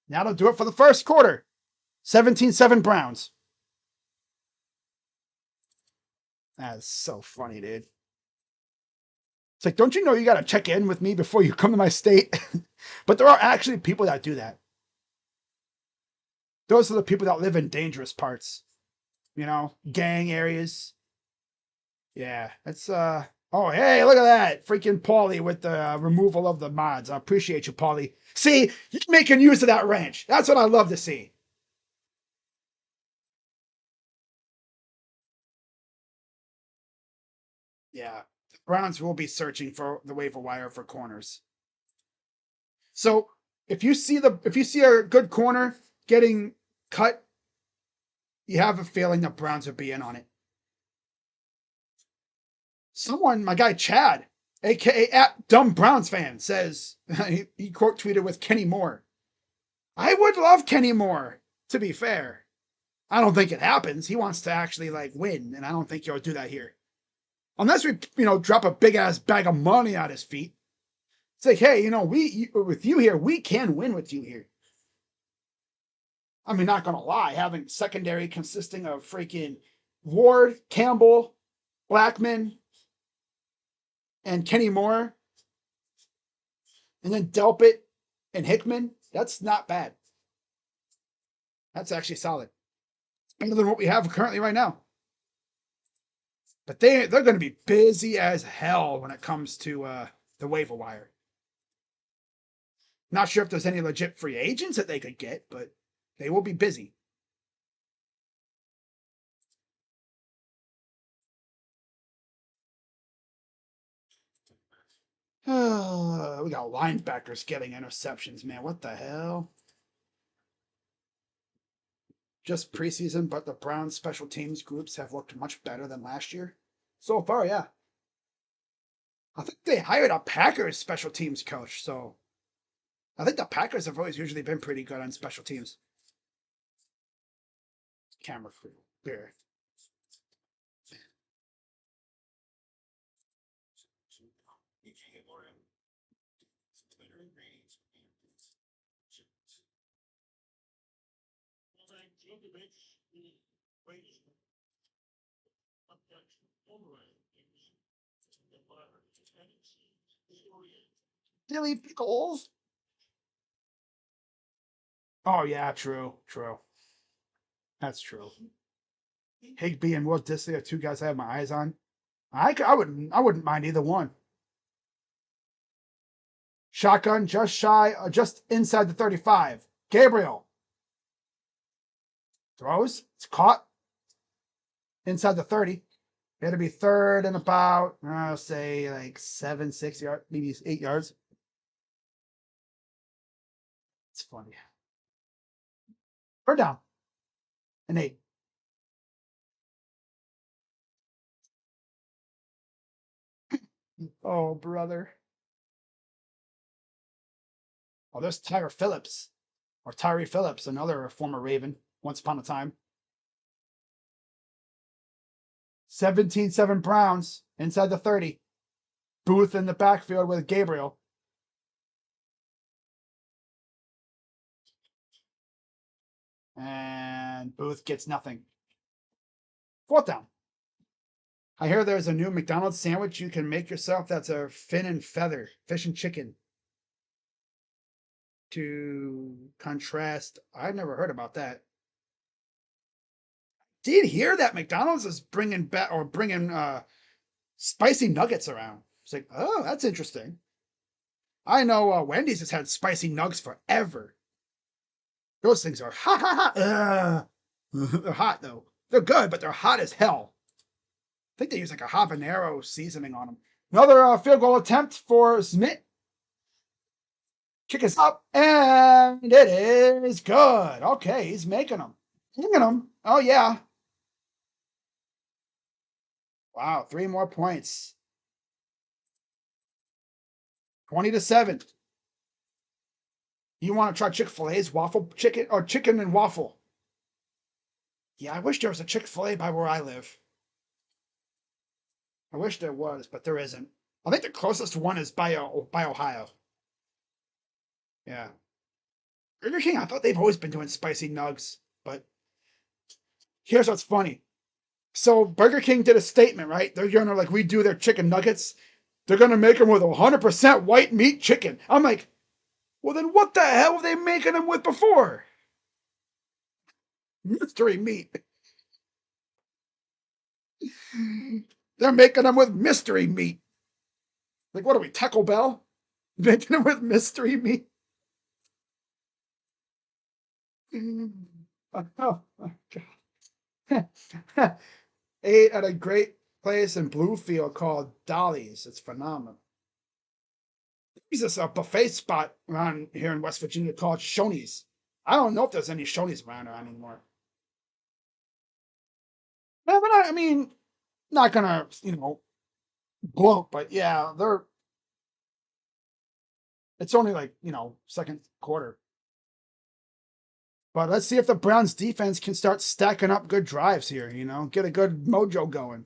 Now they'll do it for the first quarter. 17-7 Browns. That's so funny, dude. It's like, don't you know you got to check in with me before you come to my state? But there are actually people that do that. Those are the people that live in dangerous parts. You know, gang areas. Yeah, that's oh, hey, look at that. Freaking Paulie with the removal of the mods. I appreciate you, Paulie. See, you're making use of that ranch. That's what I love to see. Yeah. The Browns will be searching for the waiver wire for corners. So if you see a good corner getting cut, you have a feeling the Browns would be in on it. Someone, my guy Chad, aka at Dumb Browns fan, says he quote tweeted with Kenny Moore. I would love Kenny Moore, to be fair. I don't think it happens. He wants to actually like win, and I don't think he'll do that here. Unless we, drop a big ass bag of money at his feet. It's like, hey, with you here, we can win with you here. I mean, not gonna lie, having secondary consisting of freaking Ward, Campbell, Blackman, and Kenny Moore, and then Delpit and Hickman, that's not bad. That's actually solid. It's better than what we have currently right now. But they're going to be busy as hell when it comes to the waiver wire. Not sure if there's any legit free agents that they could get, but they will be busy. We got linebackers getting interceptions, man. What the hell? Just preseason, but the Browns special teams groups have looked much better than last year. So far, yeah. I think they hired a Packers special teams coach, so I think the Packers have always usually been pretty good on special teams. Camera crew. Here. Dilly pickles. Oh yeah, true. That's true. Higby and Will Disley are two guys I have my eyes on. I wouldn't mind either one. Shotgun just shy, just inside the 35. Gabriel throws. It's caught inside the 30. It'll be third and about, I'll say like 6 yards, maybe 8 yards. It's funny. Third down. An 8. Oh, brother. Oh, there's Tyre Phillips. Or Tyree Phillips, another former Raven, once upon a time. 17-7 Browns inside the 30. Booth in the backfield with Gabriel. And Booth gets nothing. Fourth down. I hear there's a new McDonald's sandwich you can make yourself that's a fin and feather, fish and chicken. To contrast, I've never heard about that. Did hear that McDonald's is bringing spicy nuggets around. It's like, oh, that's interesting. I know Wendy's has had spicy nugs forever. Those things are hot, hot, hot. They're hot though. They're good, but they're hot as hell. I think they use like a habanero seasoning on them. Another field goal attempt for Smith. Kick is up, and it is good. Okay, he's making them. Making them. Oh, yeah. Wow, 3 more points. 20-7. You want to try Chick-fil-A's waffle chicken or chicken and waffle? Yeah, I wish there was a Chick-fil-A by where I live. I wish there was, but there isn't. I think the closest one is by Ohio. Yeah. Burger King, I thought they've always been doing spicy nugs, but here's what's funny. So Burger King did a statement, right? They're gonna like redo their chicken nuggets. They're gonna make them with 100% white meat chicken. I'm like, well, then what the hell were they making them with before? Mystery meat. They're making them with mystery meat. Like, what are we, Taco Bell? Making them with mystery meat? Oh my God. Ate at a great place in Bluefield called Dolly's. It's phenomenal. There's a buffet spot around here in West Virginia called Shoney's. I don't know if there's any Shoney's around anymore. No, but I mean, not gonna, bloat, but yeah, it's only like, second quarter. But let's see if the Browns defense can start stacking up good drives here, get a good mojo going.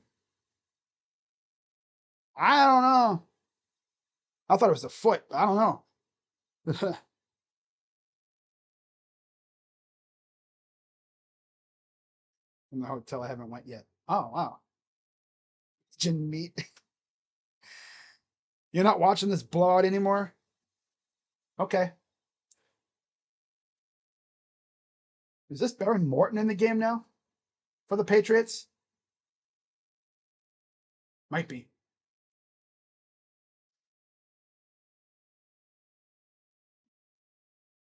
I don't know. I thought it was a foot. I don't know. In the hotel, I haven't went yet. Oh, wow. Gin meat. You're not watching this blowout anymore? Okay. Is this Baron Morton in the game now for the Patriots? Might be.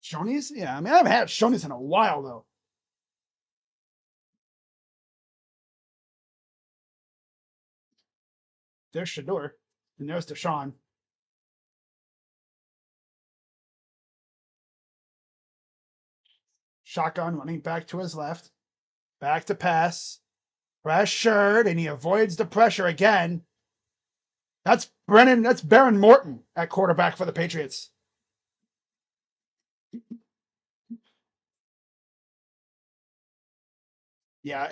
Shoney's? Yeah, I mean, I haven't had Shoney's in a while, though. There's Shador, and there's Deshaun. Shotgun running back to his left. Back to pass. Pressured, and he avoids the pressure again. That's Baron Morton at quarterback for the Patriots. Yeah,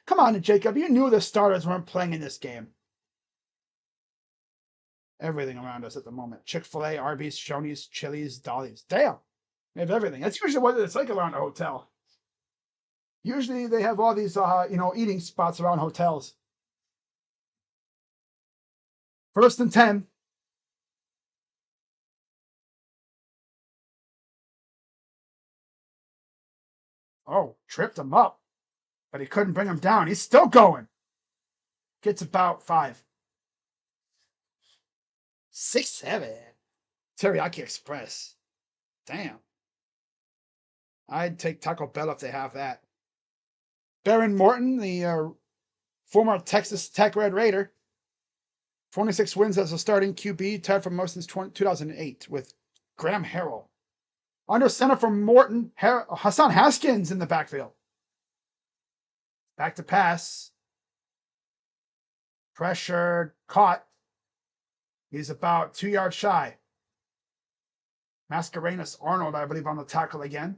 come on, Jacob. You knew the starters weren't playing in this game. Everything around us at the moment: Chick-fil-A, Arby's, Shoney's, Chili's, Dolly's. Damn, they have everything. That's usually what it's like around a hotel. Usually they have all these, eating spots around hotels. 1st and 10. Oh, tripped him up, but he couldn't bring him down. He's still going. Gets about 5. 6-7. Teriyaki Express. Damn. I'd take Taco Bell if they have that. Baron Morton, the former Texas Tech Red Raider, 26 wins as a starting QB, tied for most since 2008 with Graham Harrell. Under center from Morton, Hassan Haskins in the backfield. Back to pass. Pressured, caught. He's about 2 yards shy. Mascarenas Arnold, I believe, on the tackle again.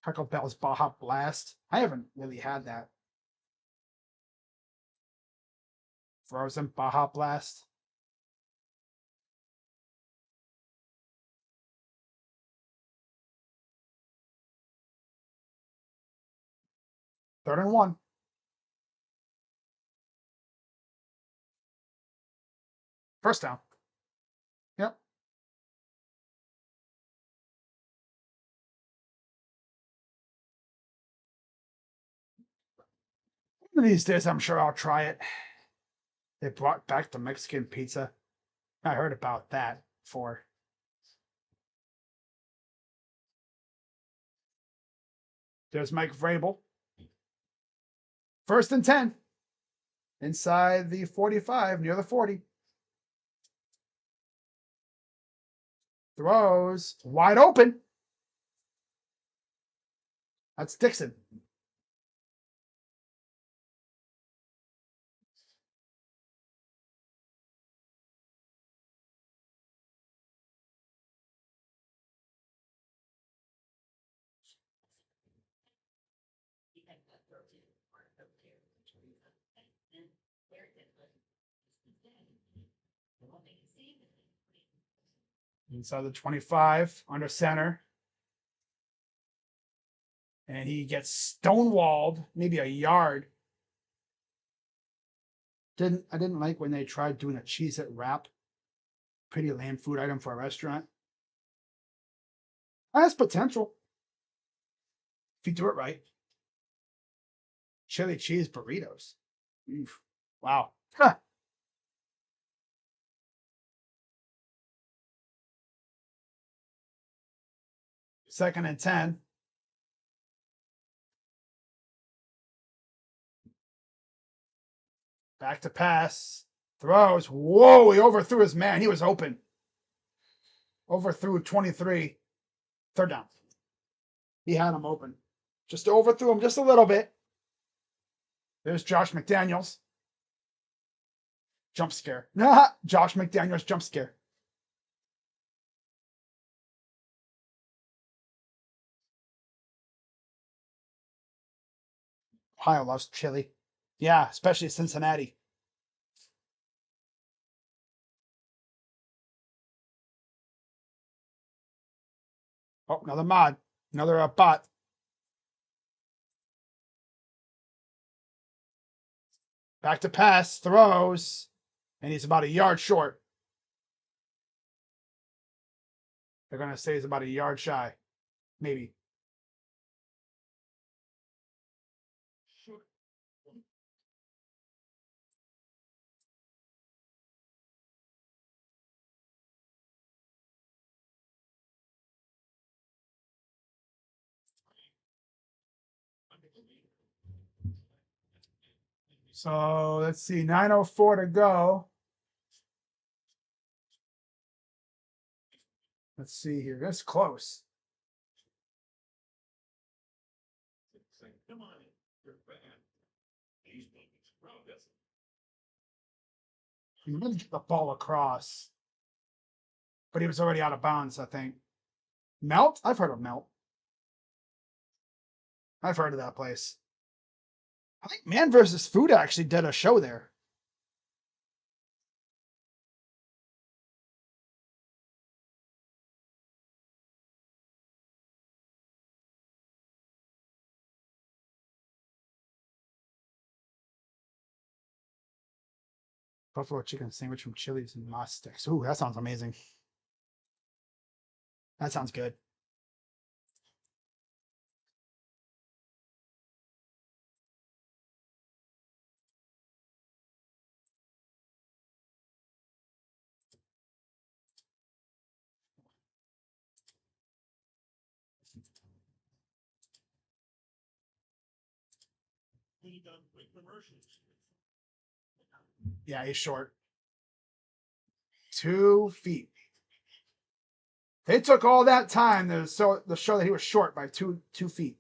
Taco Bell's Baja Blast. I haven't really had that. Frozen Baja Blast. Third and 1. First down. Yep. One of these days, I'm sure I'll try it. They brought back the Mexican pizza. I heard about that before. There's Mike Vrabel. 1st and 10. Inside the 45, near the 40. Throws wide open. That's Dixon. Inside the 25, under center. And he gets stonewalled, maybe a yard. I didn't like when they tried doing a Cheez-It wrap. Pretty lame food item for a restaurant. Has potential if you do it right. Chili cheese burritos. Oof. Wow. Huh. Second and 10. Back to pass. Throws. Whoa, he overthrew his man. He was open. Overthrew 23. Third down. He had him open. Just overthrew him just a little bit. There's Josh McDaniels. Jump scare. Josh McDaniels jump scare. Ohio loves chili. Yeah, especially Cincinnati. Oh, another mod. Another bot. Back to pass. Throws. And he's about a yard short. They're going to say he's about a yard shy. Maybe. So let's see. 9:04 to go. Let's see here. That's close. He really get the ball across. But he was already out of bounds, I think. Melt? I've heard of Melt. I've heard of that place. I think Man vs. Food actually did a show there. Buffalo chicken sandwich from Chili's and moss sticks. Ooh, that sounds amazing. That sounds good. Yeah, he's short. 2 feet. They took all that time to show that he was short by 2 feet.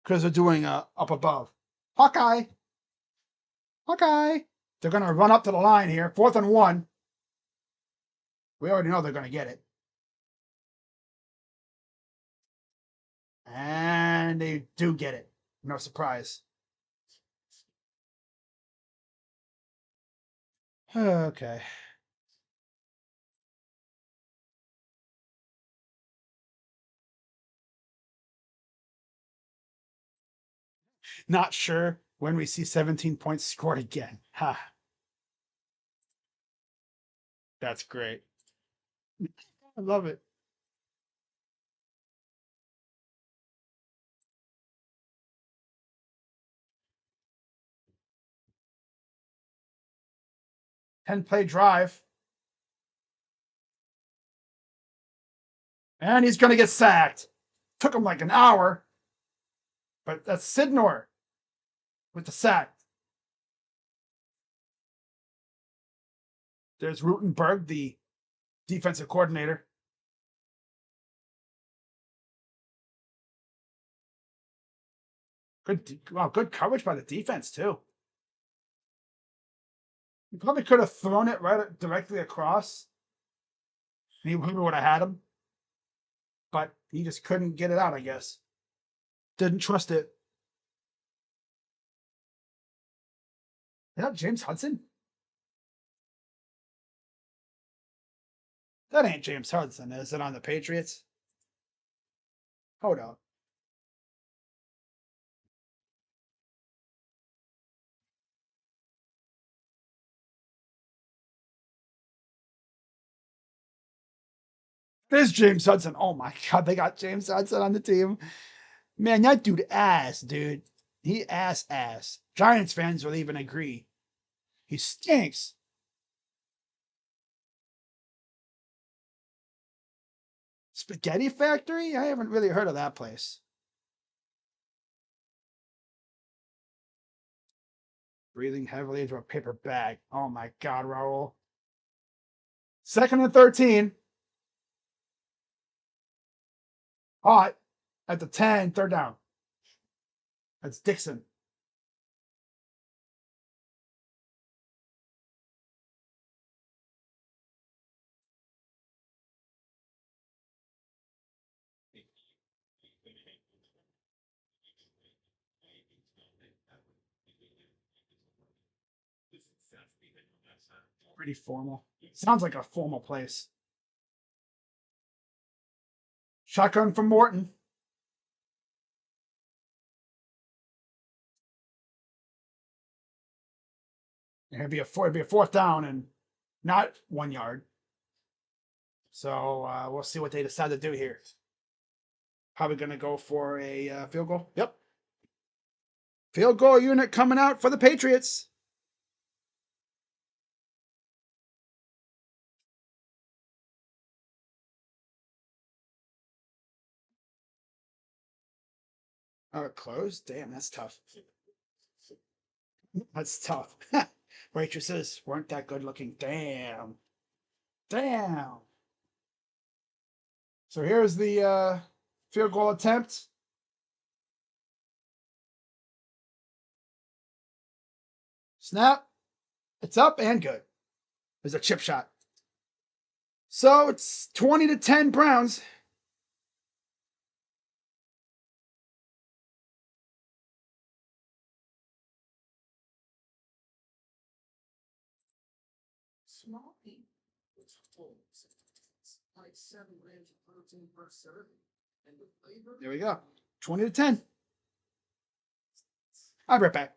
Because they're doing up above. Hawkeye. Hawkeye. They're going to run up to the line here. 4th and 1. We already know they're going to get it. And they do get it. No surprise. Okay. Not sure when we see 17 points scored again. Ha. That's great. I love it. Ten-play drive. And he's going to get sacked. Took him like an hour. But that's Sidnor with the sack. There's Rutenberg, the defensive coordinator. Good coverage by the defense, too. He probably could have thrown it right directly across. And he would have had him. But he just couldn't get it out, I guess. Didn't trust it. Is that James Hudson? That ain't James Hudson, is it, on the Patriots? Hold up. There's James Hudson. Oh my God, they got James Hudson on the team. Man, that dude ass, dude. He ass. Giants fans will even agree. He stinks. Spaghetti Factory? I haven't really heard of that place. Breathing heavily into a paper bag. Oh my God, Raul. Second and 13. Hot at the 10, third down. That's Dixon. Pretty formal. Sounds like a formal place. Shotgun from Morton. It'd be a fourth down and not 1 yard. So we'll see what they decide to do here. Probably going to go for a field goal. Yep. Field goal unit coming out for the Patriots. Closed? Damn, that's tough. That's tough. Waitresses weren't that good looking. Damn. Damn. So here's the field goal attempt. Snap. It's up and good. There's a chip shot. So it's 20-10 Browns. There we go. 20-10. I'll be right back.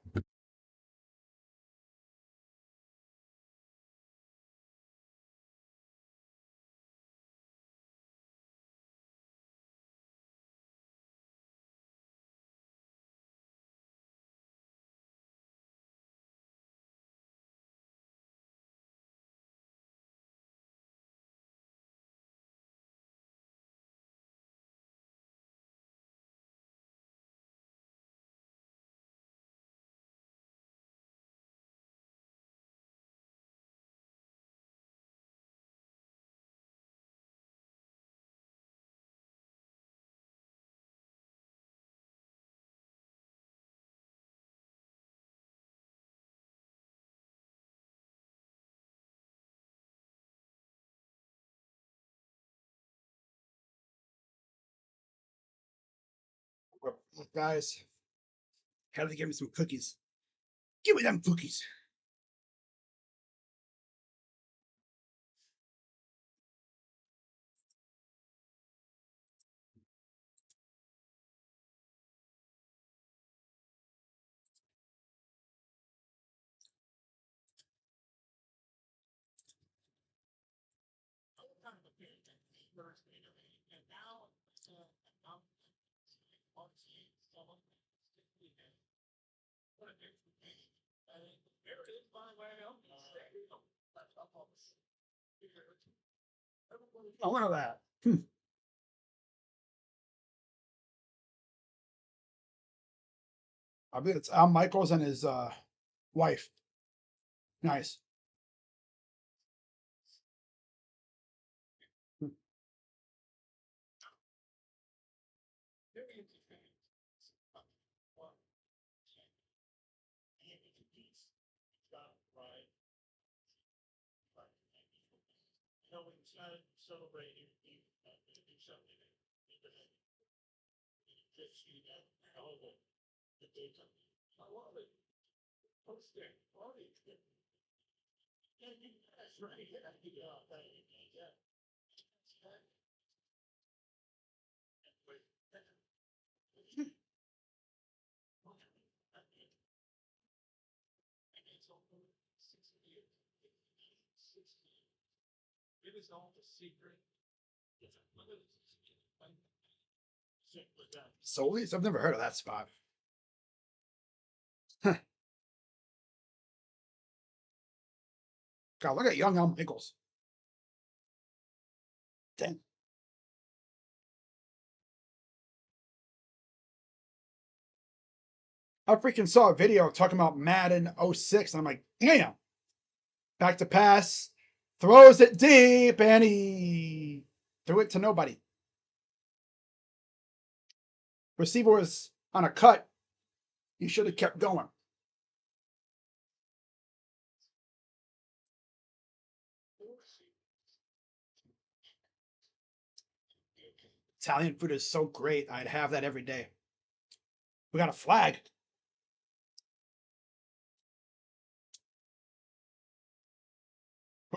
Guys, how do they give me some cookies? Give me them cookies. Oh, look at that. I believe it's Al Michaels and his wife. Nice. Solis? I've never heard of that spot. Huh. God, look at young Al Michaels. Damn. I freaking saw a video talking about Madden 06, and I'm like, damn. Back to pass, throws it deep, and he threw it to nobody. Receiver was on a cut. He should have kept going. Italian food is so great. I'd have that every day. We got a flag.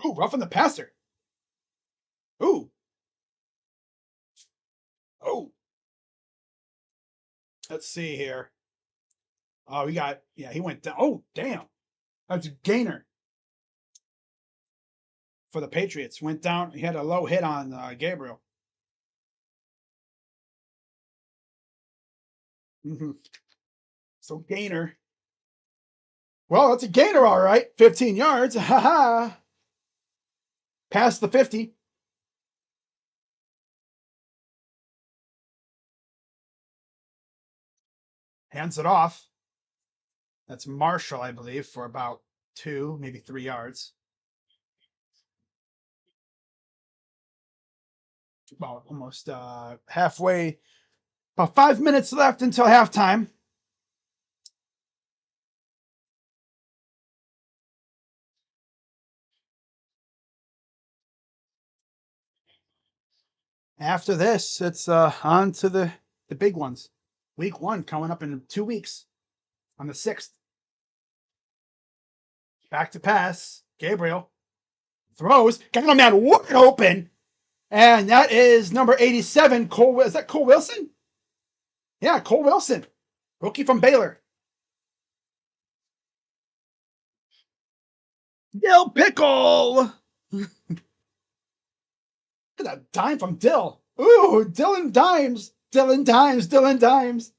Ooh, roughing the passer. Ooh. Oh. Let's see here. Oh, he went down. Oh, damn. That's a gainer for the Patriots. Went down. He had a low hit on Gabriel. Mm-hmm. So gainer. Well, that's a gainer, all right. 15 yards. Ha ha. Past the 50. Hands it off. That's Marshall, I believe, for about 2, maybe 3 yards. About almost halfway. About 5 minutes left until halftime. After this, it's on to the big ones. Week 1 coming up in 2 weeks on the 6th. Back to pass. Gabriel throws. Got a man wide open. And that is number 87. Cole. Is that Cole Wilson? Yeah, Cole Wilson. Rookie from Baylor. Dill Pickle. Look at that dime from Dill. Ooh, Dylan Dimes. Dylan Dimes. Dylan Dimes.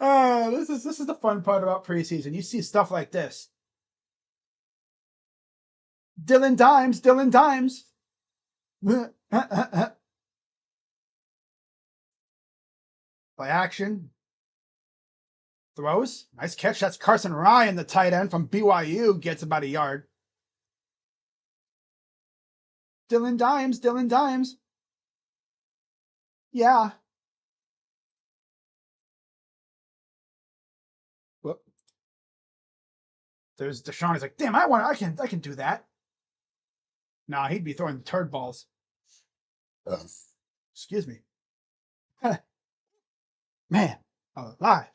This is the fun part about preseason. You see stuff like this. Dylan Dimes. Dylan Dimes. Play action. Throws. Nice catch. That's Carson Ryan, the tight end from BYU. Gets about a yard. Dylan Dimes. Dylan Dimes. Yeah. Whoop. There's Deshaun. He's like, damn, I can do that. Nah, he'd be throwing turd balls. Excuse me. Man, alive.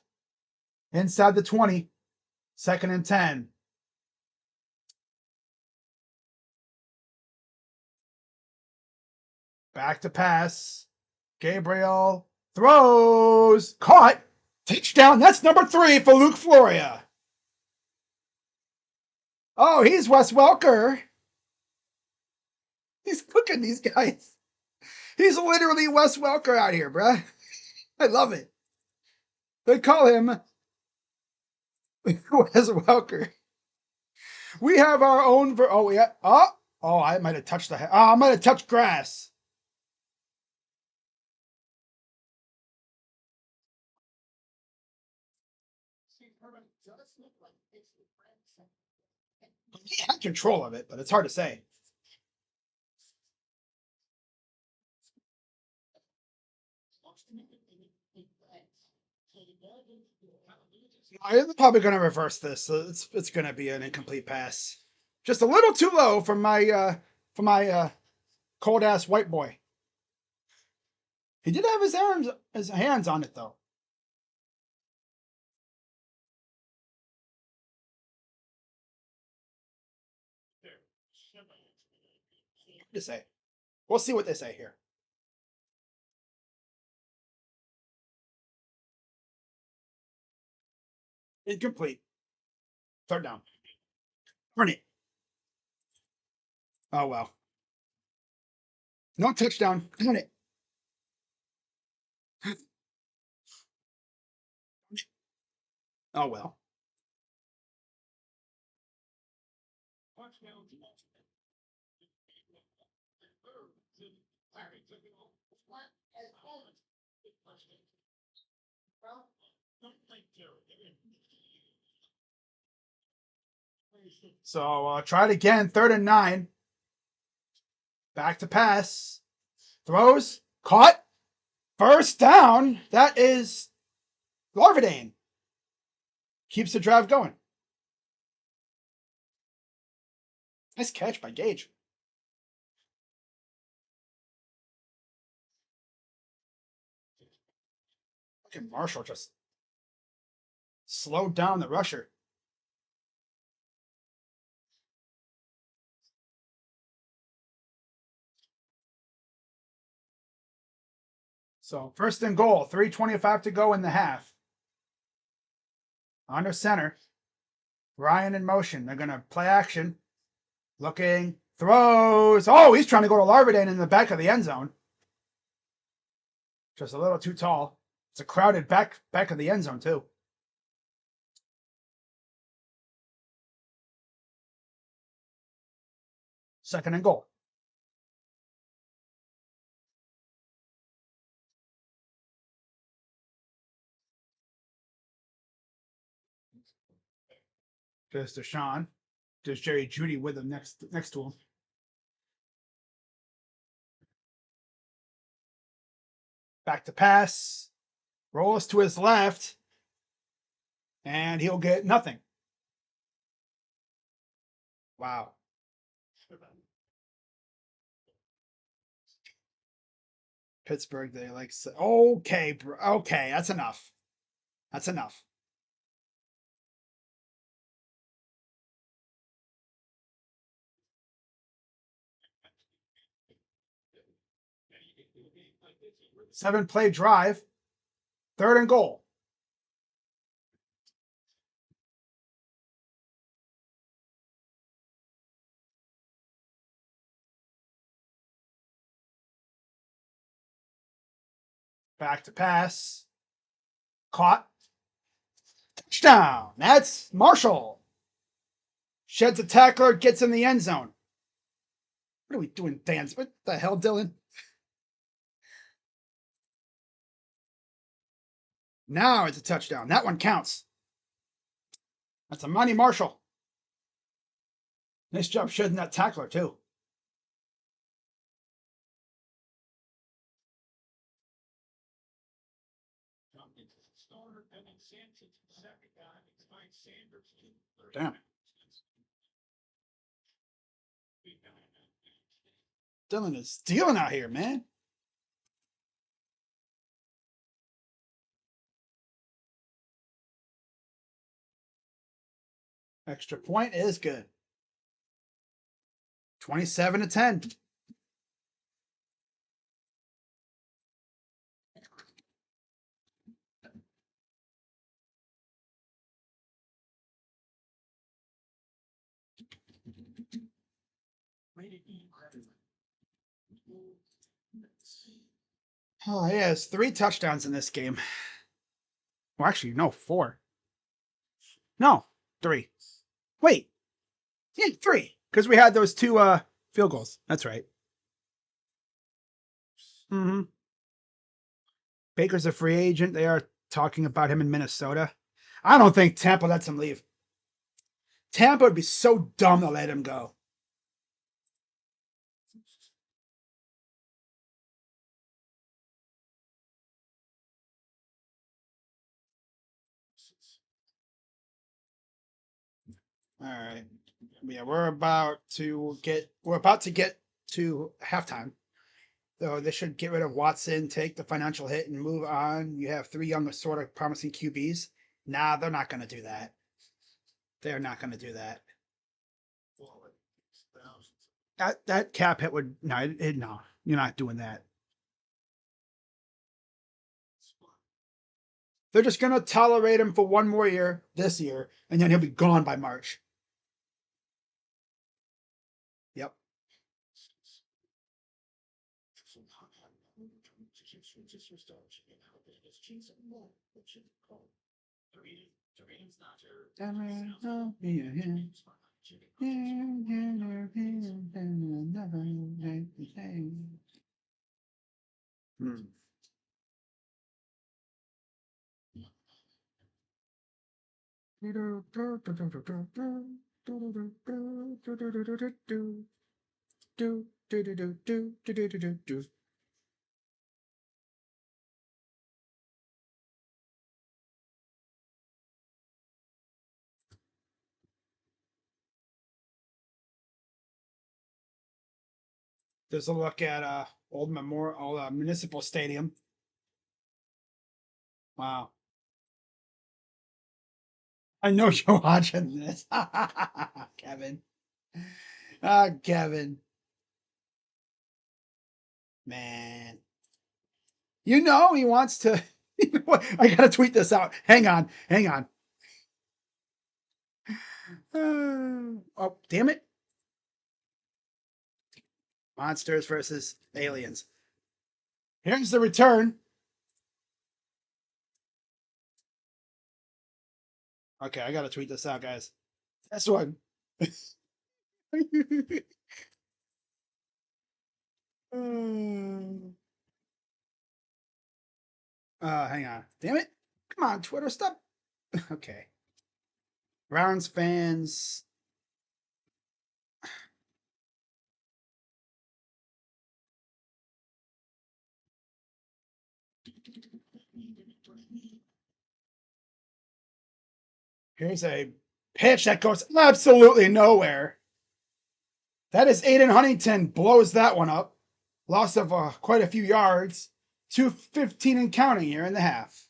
Inside the 20. 2nd and 10. Back to pass. Gabriel throws. Caught. Touchdown. That's number 3 for Luke Floria. Oh, he's Wes Welker. He's cooking these guys. He's literally Wes Welker out here, bruh. I love it. They call him Wes Welker. We have our own. Oh, yeah. Oh, I might have touched I might have touched grass. He had control of it, but it's hard to say. I'm probably going to reverse this. So it's going to be an incomplete pass. Just a little too low for my cold ass white boy. He did have his hands on it though. What to say? We'll see what they say here. Incomplete. Third down. Run it. Oh well. No touchdown. Darn it. Oh well. So try it again. 3rd and 9. Back to pass. Throws. Caught. First down. That is Larvadane. Keeps the drive going. Nice catch by Gage. Look at Marshall just slowed down the rusher. So 1st and goal. 3:25 to go in the half. Under center. Ryan in motion. They're going to play action. Looking. Throws. Oh, he's trying to go to Larvadane in the back of the end zone. Just a little too tall. It's a crowded back of the end zone, too. Second and goal. There's Deshaun. There's Jerry Jeudy with him next to him. Back to pass. Rolls to his left. And he'll get nothing. Wow. Pittsburgh, they like, okay, bro. Okay, that's enough. That's enough. Seven-play drive. 3rd and goal. Back to pass. Caught. Touchdown. That's Marshall. Sheds a tackler, gets in the end zone. What are we doing, Dan? What the hell, Dylan? Now it's a touchdown. That one counts. That's a Monty Marshall. Nice job shedding that tackler, too. Damn. Dylan is stealing out here, man. Extra point is good. 27-10. Oh, he has 3 touchdowns in this game. Well, actually, no, 4. No, 3. Wait. Yeah, 3. Because we had those 2 field goals. That's right. Mm-hmm. Baker's a free agent. They are talking about him in Minnesota. I don't think Tampa lets him leave. Tampa would be so dumb to let him go. All right. Yeah, we're about to get to halftime. So they should get rid of Watson, take the financial hit, and move on. You have 3 young, sort of promising QBs. Nah, they're not going to do that. They're not going to do that. That cap hit would no, you're not doing that. They're just gonna tolerate him for one more year this year, and then he'll be gone by March. Yep. Hmm. There's a look at old municipal stadium. Wow. I know you're watching this. Kevin. Ah, Kevin. Man. You know he wants to. You know what? I gotta tweet this out. Hang on. Hang on. Oh, damn it. Monsters versus aliens. Here's the return. Okay, I gotta tweet this out, guys. This one. Hang on. Damn it. Come on, Twitter, stop. Okay. Browns fans. Here's a pitch that goes absolutely nowhere. That is Aiden Huntington blows that one up. Loss of quite a few yards. 2:15 and counting here in the half.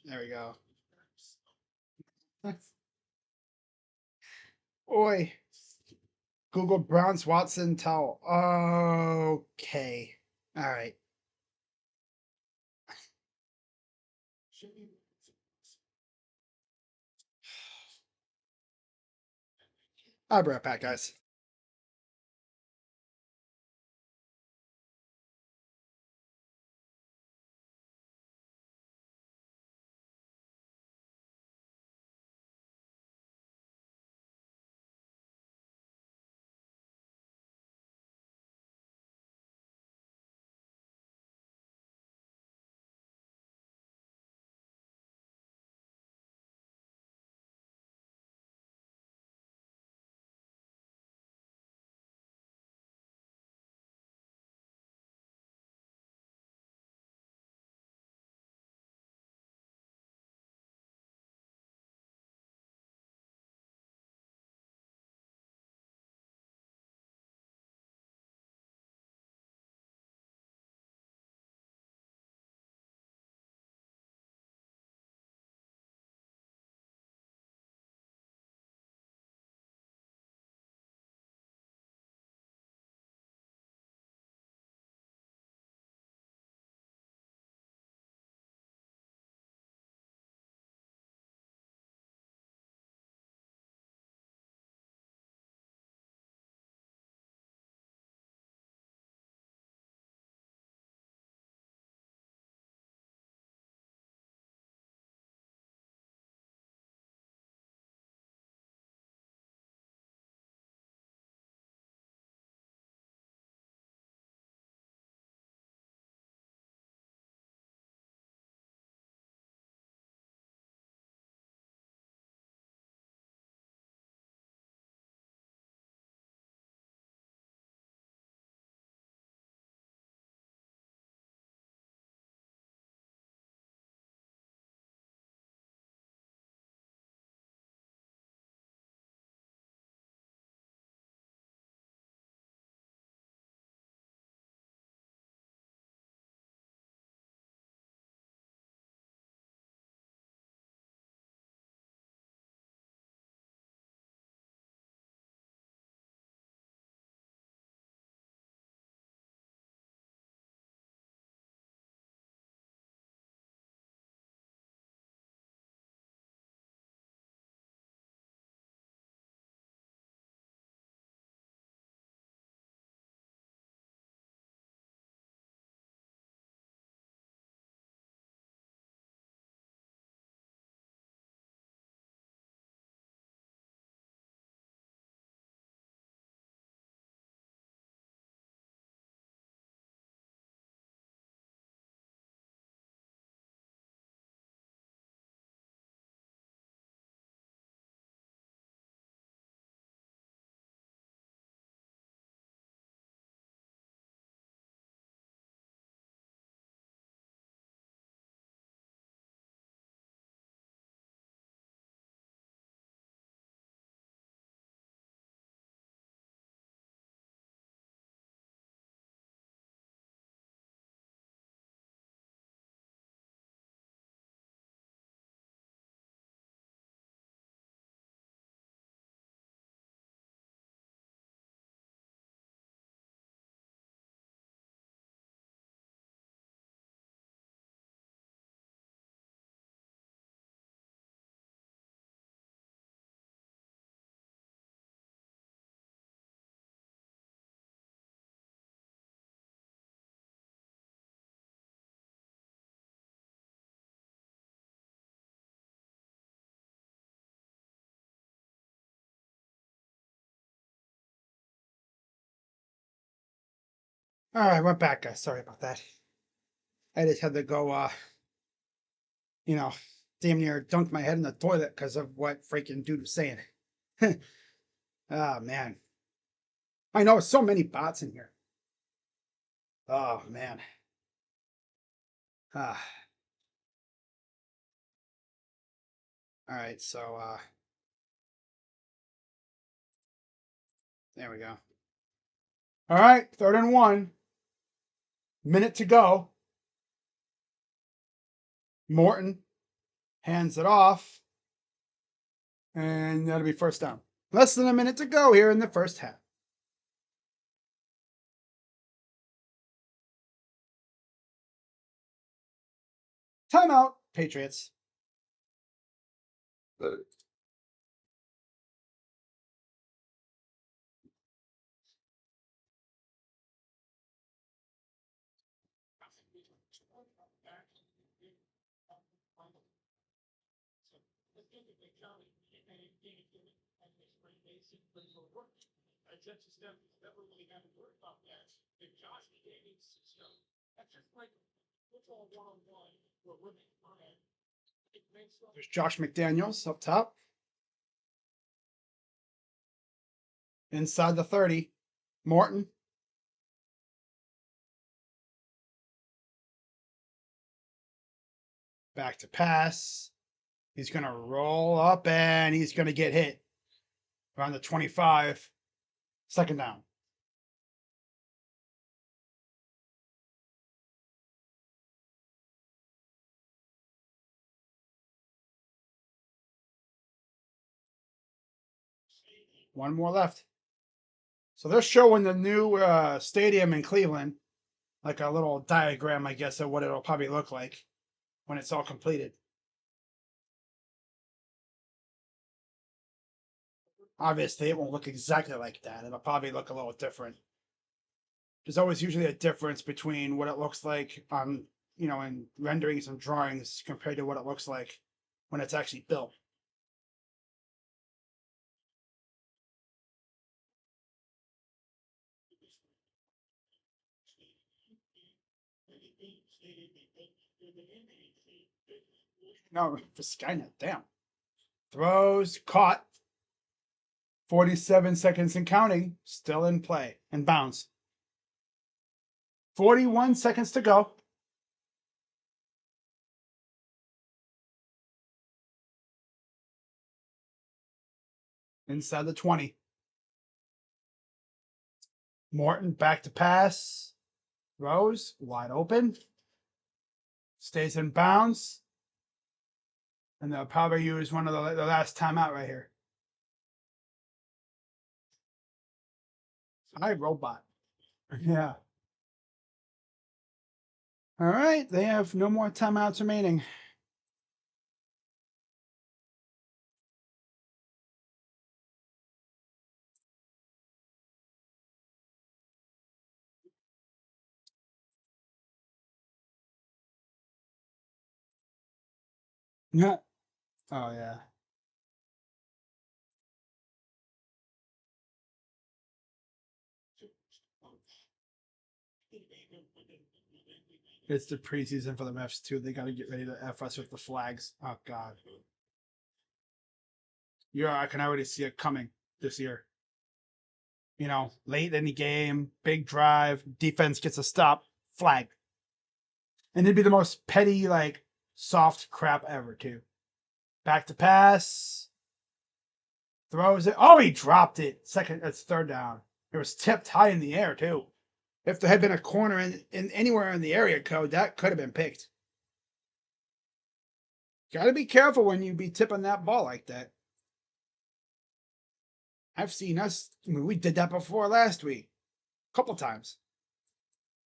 There we go. Oi. Google Browns Watson towel. Okay. All right. I'll be right back, guys. All right, we're back, guys. Sorry about that. I just had to go, you know, damn near dunk my head in the toilet because of what freaking dude was saying. Oh, man. I know so many bots in here. Oh, man. Ah. All right, so there we go. All right, 3rd and 1. Minute to go. Morton hands it off, and that'll be 1st down. Less than a minute to go here in the 1st half. Timeout, Patriots. There's Josh McDaniels up top. Inside the 30. Morton. Back to pass. He's going to roll up and he's going to get hit around the 25. 2nd down. One more left. So they're showing the new stadium in Cleveland, like a little diagram, I guess, of what it'll probably look like when it's all completed. Obviously, it won't look exactly like that. It'll probably look a little different. There's always usually a difference between what it looks like on, in renderings and drawings compared to what it looks like when it's actually built. No, for Skynet, damn. Throws, caught. 47 seconds and counting, still in play and bounds. 41 seconds to go. Inside the 20. Morton back to pass. Throws, wide open. Stays in bounds. And they'll probably use one of the last timeout right here. Hi, robot. Yeah. All right, they have no more timeouts remaining. Yeah. Oh, yeah. It's the preseason for the refs, too. They got to get ready to F us with the flags. Oh, God. Yeah, I can already see it coming this year. Late in the game, big drive, defense gets a stop, flag. And it'd be the most petty, like, soft crap ever, too. Back to pass. Throws it. Oh, he dropped it. It's 3rd down. It was tipped high in the air, too. If there had been a corner in anywhere in the area code, that could have been picked. Got to be careful when you be tipping that ball like that. I've seen us. We did that before last week. A couple times.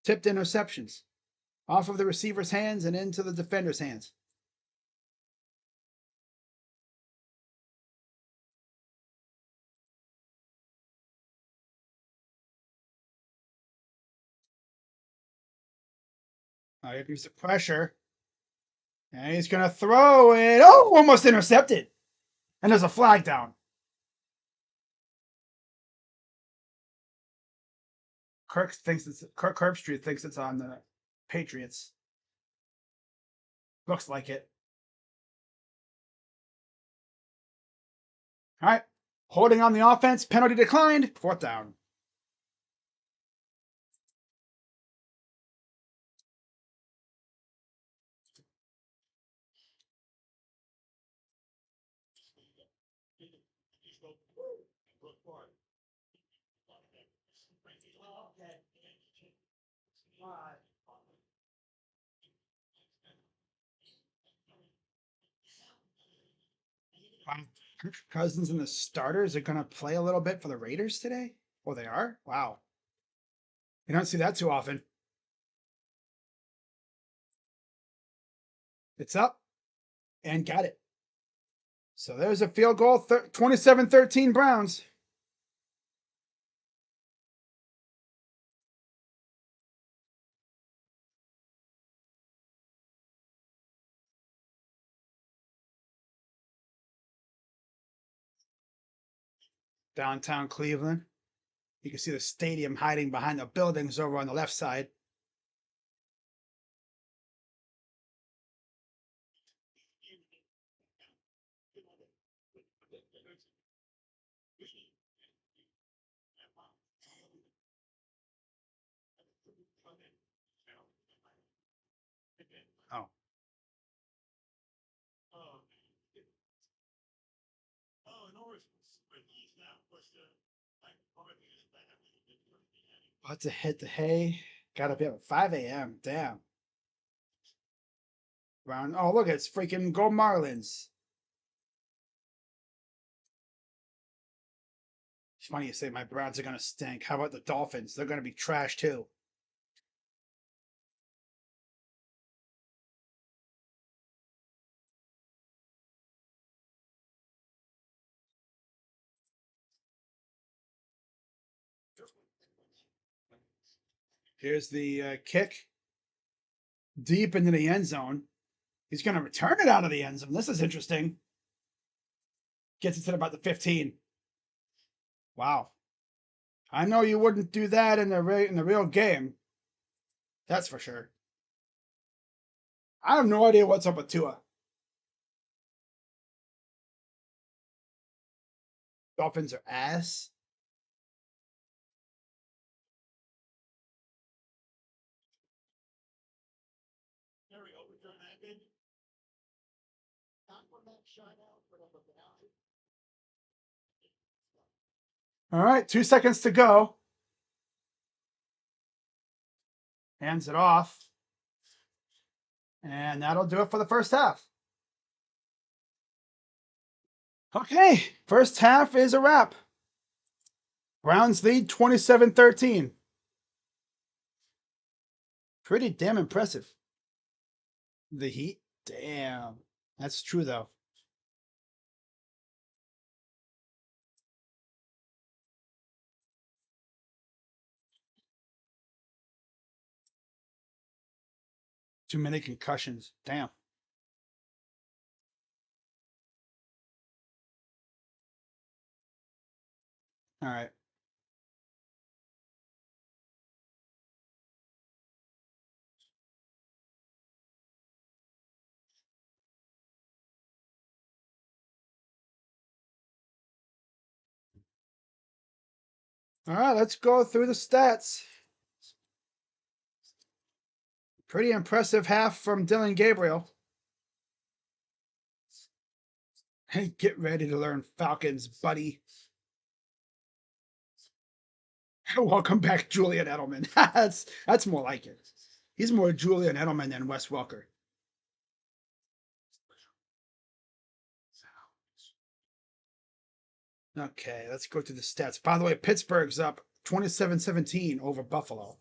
Tipped interceptions. Off of the receiver's hands and into the defender's hands. Here comes the pressure. And he's going to throw it. Oh, almost intercepted. And there's a flag down. Kirk Herbstreit thinks it's on the Patriots. Looks like it. All right. Holding on the offense. Penalty declined. 4th down. Cousins and the starters are going to play a little bit for the Raiders today? Oh, they are? Wow. You don't see that too often. It's up and got it. So there's a field goal, 27-13 Browns. Downtown Cleveland. You can see the stadium hiding behind the buildings over on the left side. Oh. About to hit the hay. Gotta be up at 5 a.m. Damn. Brown. Oh, look, it's freaking Go Marlins. It's funny you say my Browns are gonna stink. How about the Dolphins? They're gonna be trash too. Here's the kick deep into the end zone. He's going to return it out of the end zone. This is interesting. Gets it to about the 15. Wow. I know you wouldn't do that in the real game. That's for sure. I have no idea what's up with Tua. Dolphins are ass. All right, 2 seconds to go. Hands it off. And that'll do it for the first half. Okay, first half is a wrap. Browns lead 27-13. Pretty damn impressive. The Heat? Damn. That's true, though. Too many concussions. Damn. All right. All right, let's go through the stats. Pretty impressive half from Dylan Gabriel. Hey, get ready to learn Falcons, buddy. Welcome back, Julian Edelman. that's more like it. He's more Julian Edelman than Wes Welker. Okay, let's go to the stats. By the way, Pittsburgh's up 27-17 over Buffalo.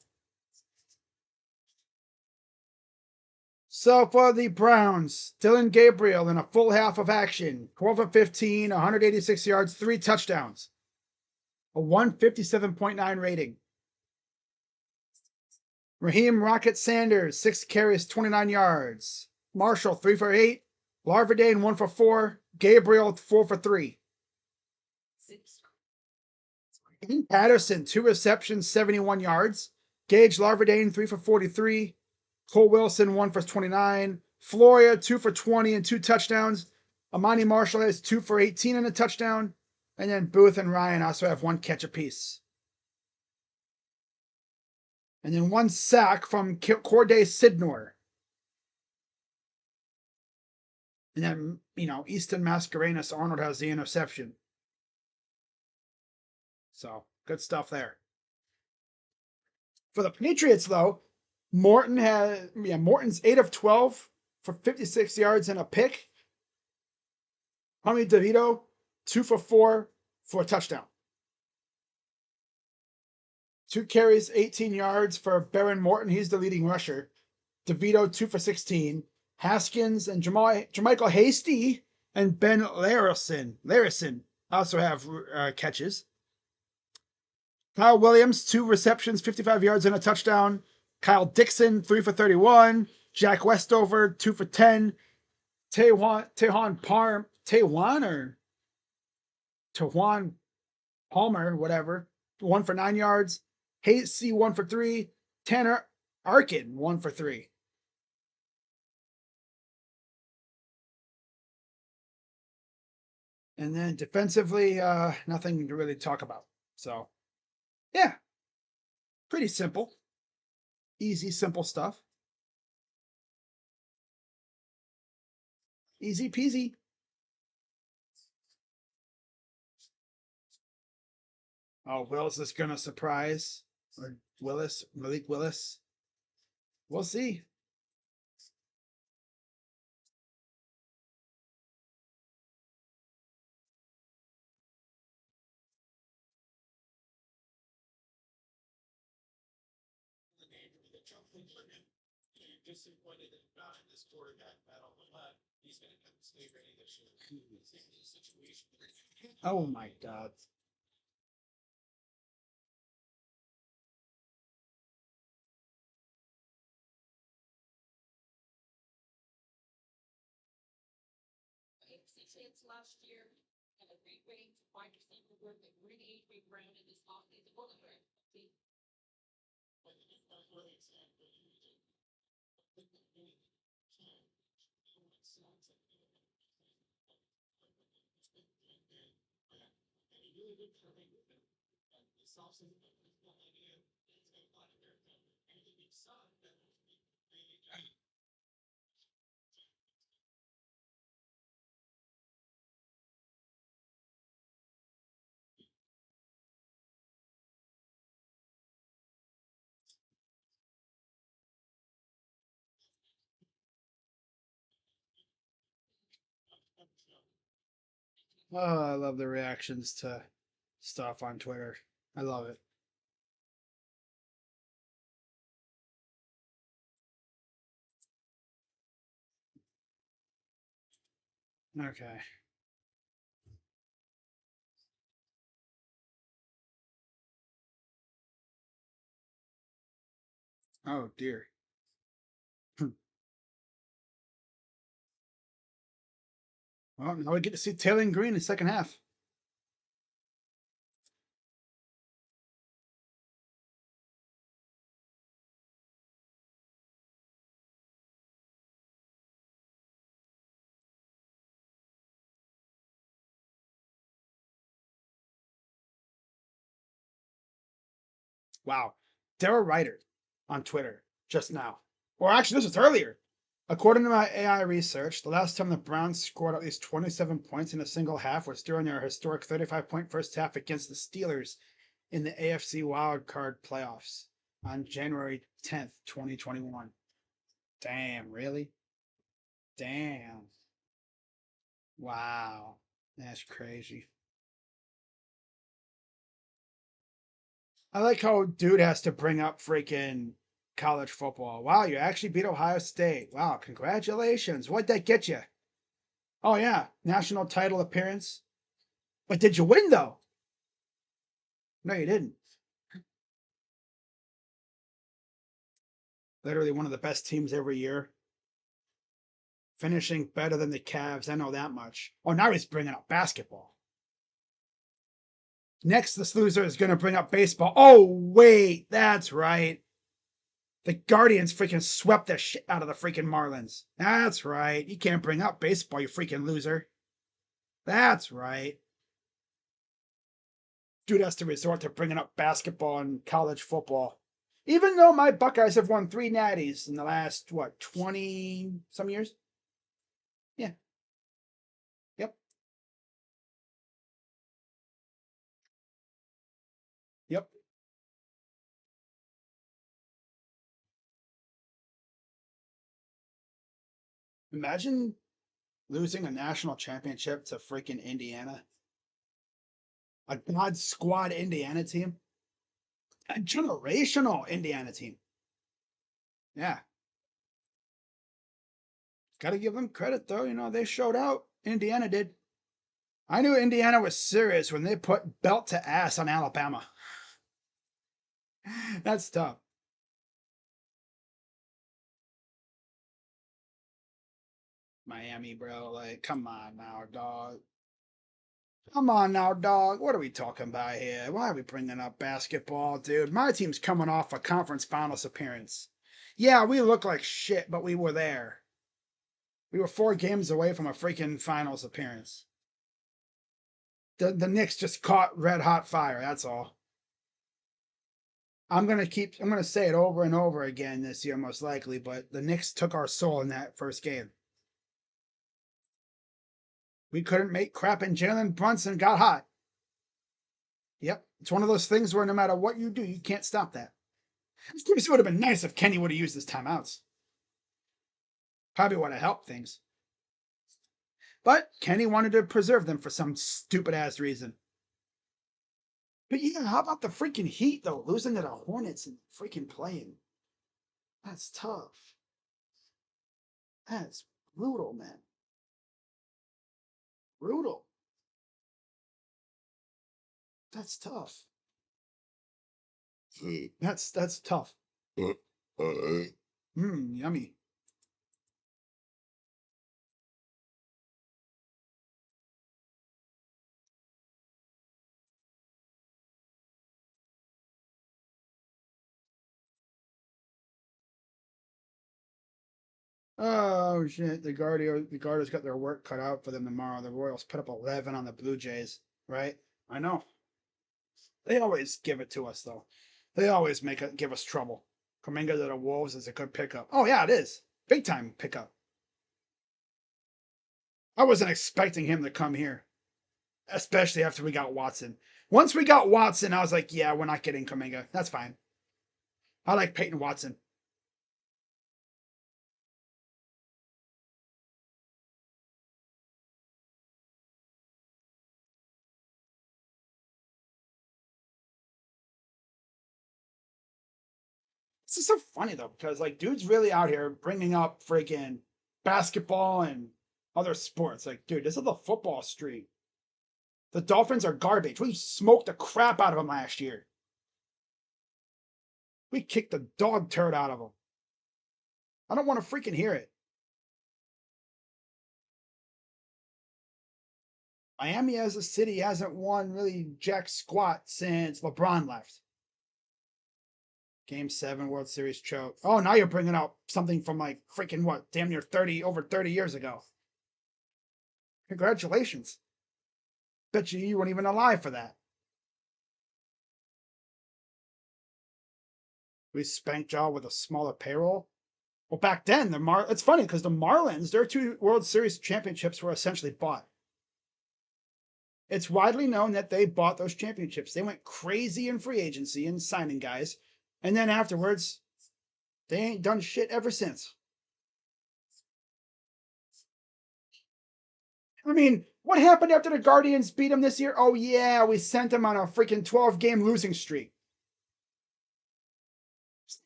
So for the Browns, Dylan Gabriel in a full half of action, 12 of 15, 186 yards, 3 touchdowns, a 157.9 rating. Raheem Rocket Sanders, 6 carries, 29 yards. Marshall, 3 for 8. Larverdane, 1 for 4. Gabriel, 4 for 3. Ian Patterson, 2 receptions, 71 yards. Gage Larvadain, 3 for 43. Cole Wilson, 1 for 29. Floria, 2 for 20 and 2 touchdowns. Amani Marshall has 2 for 18 and a touchdown. And then Booth and Ryan also have 1 catch apiece. And then 1 sack from Corday Sidnor. And then, Easton Mascarenas Arnold has the interception. So, good stuff there. For the Patriots, though, Morton's 8 of 12 for 56 yards and a pick. Tommy DeVito, 2 for 4 for a touchdown. 2 carries, 18 yards for Baron Morton. He's the leading rusher. DeVito, 2 for 16. Haskins and Jermichael Hasty and Ben Larison also have catches. Kyle Williams, 2 receptions, 55 yards and a touchdown. Kyle Dixon, 3 for 31. Jack Westover, 2 for 10. Tejuan Palmer, whatever, 1 for 9 yards. Hasty, 1 for 3. Tanner Arkin, 1 for 3. And then defensively, nothing to really talk about. So, yeah, pretty simple. Easy, simple stuff. Easy peasy. Oh, Wills is going to surprise. Or Malik Willis. We'll see. Oh my God. Oh, I love the reactions to stuff on Twitter. I love it. Okay. Oh dear. Well, now we get to see Taylor Green in the second half. Wow. Daryl Ryder on Twitter just now. Or actually, this was earlier. According to my AI research, the last time the Browns scored at least 27 points in a single half was during their historic 35-point first half against the Steelers in the AFC wildcard playoffs on January 10th, 2021. Damn, really? Damn. Wow. That's crazy. I like how dude has to bring up freaking college football. Wow, you actually beat Ohio State. Wow, congratulations. What'd that get you? Oh, yeah, national title appearance. But did you win, though? No, you didn't. Literally one of the best teams every year. Finishing better than the Cavs. I know that much. Oh, now he's bringing up basketball. Next, this loser is going to bring up baseball. Oh, wait, that's right. The Guardians freaking swept the shit out of the freaking Marlins. That's right. You can't bring up baseball, you freaking loser. That's right. Dude has to resort to bringing up basketball and college football. Even though my Buckeyes have won 3 natties in the last, what, 20 some years? Yeah. Yep. Yep. Imagine losing a national championship to freaking Indiana. A God Squad Indiana team. A generational Indiana team. Yeah. Got to give them credit, though. You know, they showed out. Indiana did. I knew Indiana was serious when they put belt to ass on Alabama. That's tough. Miami, bro. Like, come on now, dog. Come on now, dog. What are we talking about here? Why are we bringing up basketball, dude? My team's coming off a conference finals appearance. Yeah, we look like shit, but we were there. We were 4 games away from a freaking finals appearance. The Knicks just caught red hot fire. That's all. I'm gonna say it over and over again this year, most likely, but the Knicks took our soul in that first game. We couldn't make crap, and Jalen Brunson got hot. Yep. It's one of those things where no matter what you do, you can't stop that. Of course, it would have been nice if Kenny would have used his timeouts. Probably would have helped things. But Kenny wanted to preserve them for some stupid ass reason. But yeah, how about the freaking Heat, though? Losing to the Hornets and freaking playing. That's tough. That's brutal, man. Brutal. That's tough. That's tough. Yummy. Oh shit! The Guardians got their work cut out for them tomorrow. The Royals put up 11 on the Blue Jays, right? I know. They always give it to us though. They always give us trouble. Kaminga to the Wolves is a good pickup. Oh yeah, it is. Big time pickup. I wasn't expecting him to come here, especially after we got Watson. Once we got Watson, I was like, yeah, we're not getting Kaminga. That's fine. I like Peyton Watson. This is so funny though, because like dude's really out here bringing up freaking basketball and other sports. Like, dude, this is the football street. The Dolphins are garbage. We smoked the crap out of them last year. We kicked the dog turd out of them. I don't want to freaking hear it. Miami as a city hasn't won really jack squat since LeBron left. Game 7 World Series choke. Oh, now you're bringing up something from like freaking what? Damn near 30 years ago. Congratulations. Bet you weren't even alive for that. We spanked y'all with a smaller payroll. Well, back then, it's funny because the Marlins, their 2 World Series championships were essentially bought. It's widely known that they bought those championships. They went crazy in free agency and signing guys. And then afterwards, they ain't done shit ever since. I mean, what happened after the Guardians beat them this year? Oh, yeah, we sent them on a freaking 12-game losing streak.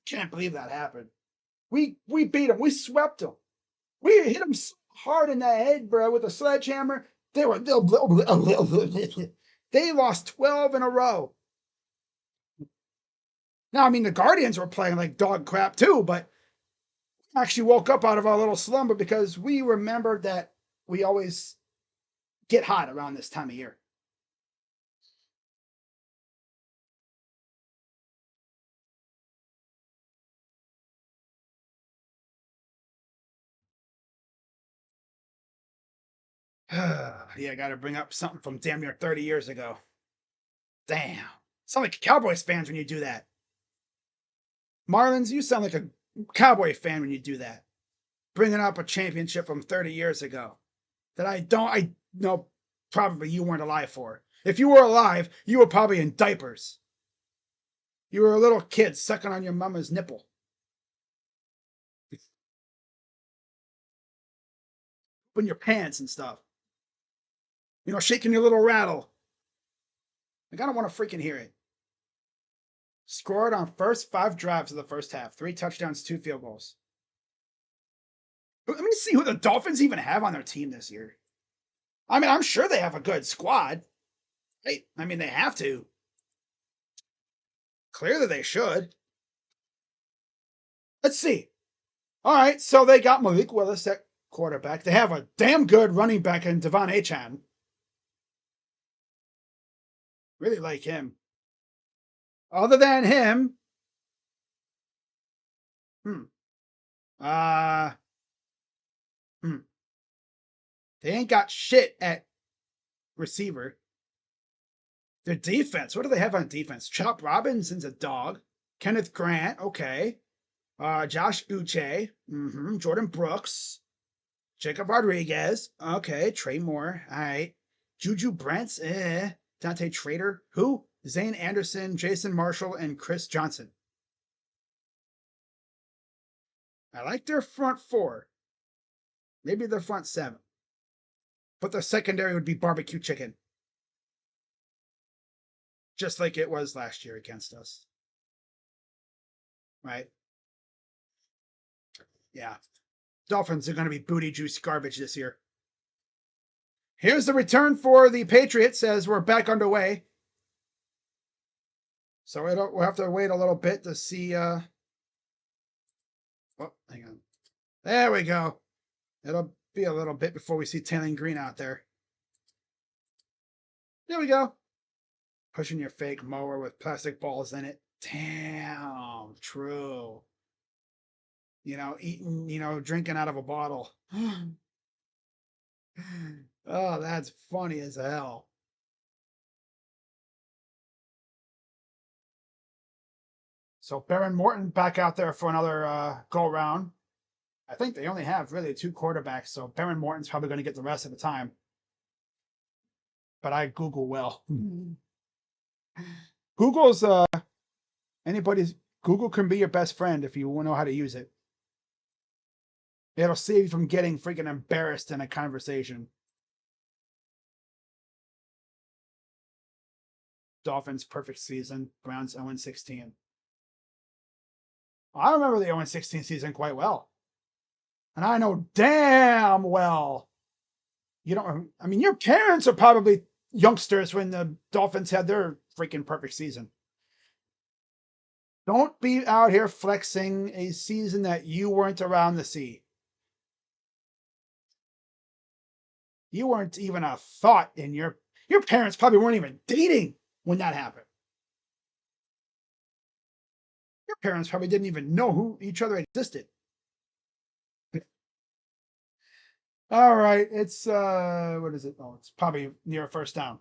Can't believe that happened. We beat them. We swept them. We hit them so hard in the head, bro, with a sledgehammer. They lost 12 in a row. Now, I mean, the Guardians were playing like dog crap too, but actually woke up out of our little slumber because we remembered that we always get hot around this time of year. Yeah, got to bring up something from damn near 30 years ago. Damn. Sound like Cowboys fans when you do that. Marlins, you sound like a Cowboy fan when you do that. Bringing up a championship from 30 years ago that I know probably you weren't alive for. If you were alive, you were probably in diapers. You were a little kid sucking on your mama's nipple. In your pants and stuff. You know, shaking your little rattle. Like, I don't want to freaking hear it. Scored on first 5 drives of the first half. 3 touchdowns, 2 field goals. Let me see who the Dolphins even have on their team this year. I mean, I'm sure they have a good squad. Right? I mean, they have to. Clearly, they should. Let's see. All right, so they got Malik Willis at quarterback. They have a damn good running back in Devon Achane. Really like him. Other than him, hmm, uh, hmm, they ain't got shit at receiver. Their defense, what do they have on defense? Chop Robinson's a dog. Kenneth Grant, okay. Josh Uche, Jordan Brooks, Jacob Rodriguez, okay. Trey Moore, all right. Juju Brents, Dante Trader, who? Zane Anderson, Jason Marshall, and Chris Johnson. I like their front 4. Maybe their front 7. But their secondary would be barbecue chicken. Just like it was last year against us. Right? Yeah. Dolphins are going to be booty juice garbage this year. Here's the return for the Patriots as we're back underway. So we'll have to wait a little bit to see. Oh, hang on. There we go. It'll be a little bit before we see Taylen Green out there. There we go. Pushing your fake mower with plastic balls in it. Damn, true. You know, eating, drinking out of a bottle. Oh, that's funny as hell. So Baron Morton back out there for another go round. I think they only have really 2 quarterbacks, so Baron Morton's probably going to get the rest of the time. But I Google well. Google's anybody's Google can be your best friend if you know how to use it. It'll save you from getting freaking embarrassed in a conversation. Dolphins perfect season. Browns 0-16. I remember the 0-16 season quite well. And I know damn well you don't. I mean, your parents are probably youngsters when the Dolphins had their freaking perfect season. Don't be out here flexing a season that you weren't around to see. You weren't even a thought in your parents probably weren't even dating when that happened. Your parents probably didn't even know who each other existed. All right, it's what is it? Oh, it's probably near a first down.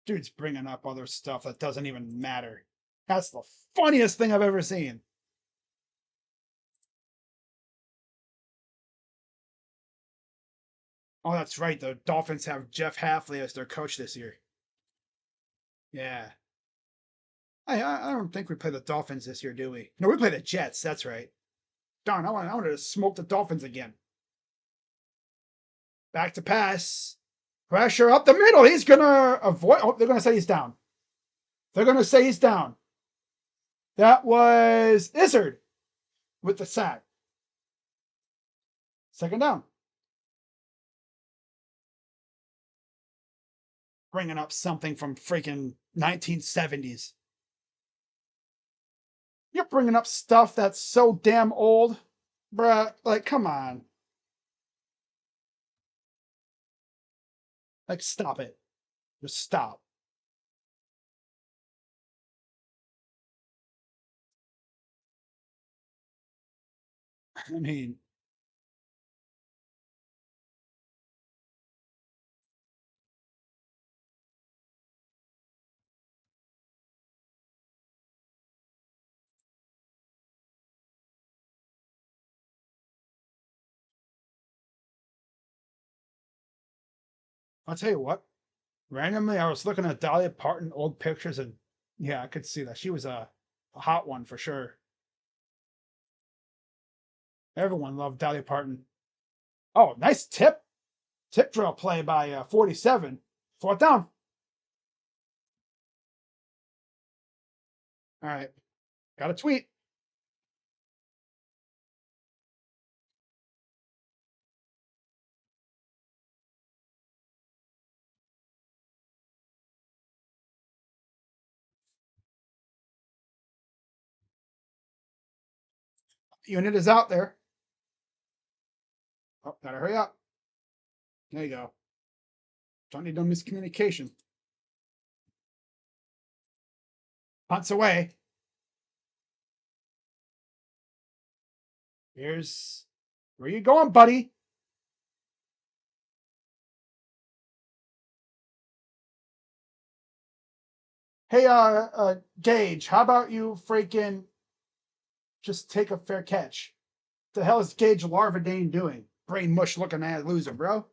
Dude's bringing up other stuff that doesn't even matter. That's the funniest thing I've ever seen. Oh, that's right. The Dolphins have Jeff Hafley as their coach this year. Yeah. I don't think we play the Dolphins this year, do we? No, we play the Jets. That's right. Darn, I wanted to smoke the Dolphins again. Back to pass. Pressure up the middle. He's going to avoid. Oh, they're going to say he's down. They're going to say he's down. That was Izzard with the sack. Second down. Bringing up something from freaking 1970s. You're bringing up stuff that's so damn old. Bruh, like, come on. Like, stop it. Just stop. I mean, I'll tell you what. Randomly, I was looking at Dolly Parton old pictures, and yeah, I could see that she was a hot one for sure. Everyone loved Dolly Parton. Oh, nice tip drill play by 47. Fourth down. All right, got a tweet. Unit is out there. Oh, gotta hurry up. There you go. Don't need no miscommunication. Punts away. Here's where you going, buddy? Hey, Gage, how about you freaking just take a fair catch? The hell is Gage Larvadane doing? Brain mush looking at loser, bro.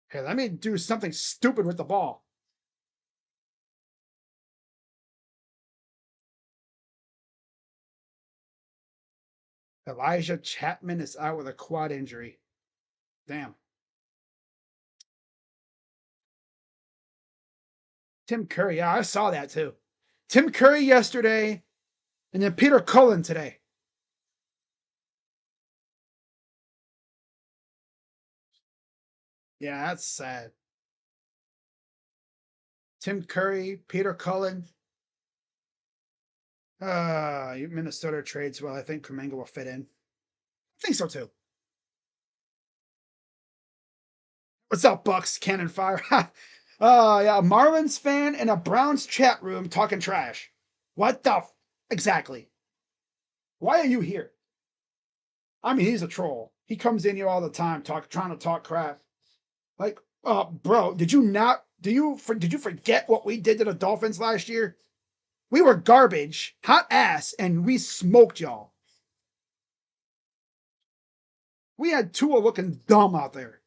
Hey, let me do something stupid with the ball. Elijah Chapman is out with a quad injury. Damn. Tim Curry, yeah, I saw that too. Tim Curry yesterday, and then Peter Cullen today. Yeah, that's sad. Tim Curry, Peter Cullen. Minnesota trades well. I think Kuminga will fit in. I think so too. What's up, Bucks? Cannon fire. Yeah, a Marlins fan in a Browns chat room talking trash. What the exactly? Why are you here? I mean, he's a troll. He comes in here all the time, trying to talk crap. Like, bro, did you forget what we did to the Dolphins last year? We were garbage, hot ass, and we smoked y'all. We had Tua looking dumb out there.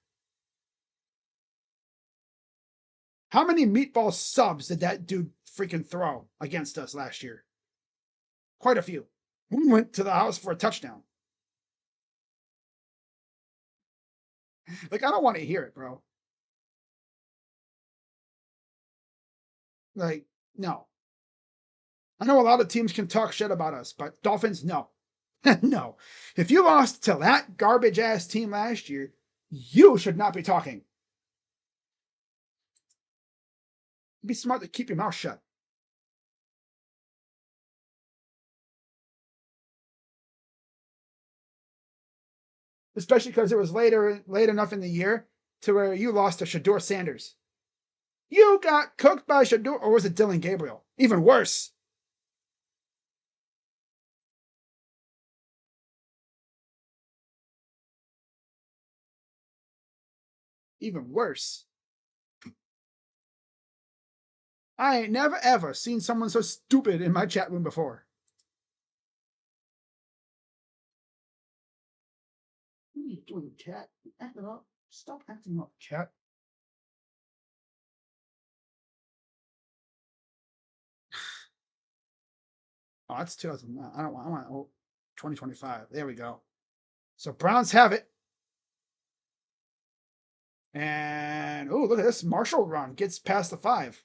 How many meatball subs did that dude freaking throw against us last year? Quite a few. We went to the house for a touchdown. Like, I don't want to hear it, bro. Like, no. I know a lot of teams can talk shit about us, but Dolphins, no. No. If you lost to that garbage ass team last year, you should not be talking. Be smart to keep your mouth shut. Especially because it was late enough in the year to where you lost to Shador Sanders. You got cooked by Shador, or was it Dylan Gabriel? Even worse. Even worse. I ain't never ever seen someone so stupid in my chat room before. What are you doing, cat? Acting up. Stop acting up, cat. Oh, that's 2000. I don't want. I want 2025. There we go. So Browns have it. And oh, look at this Marshall run gets past the 5.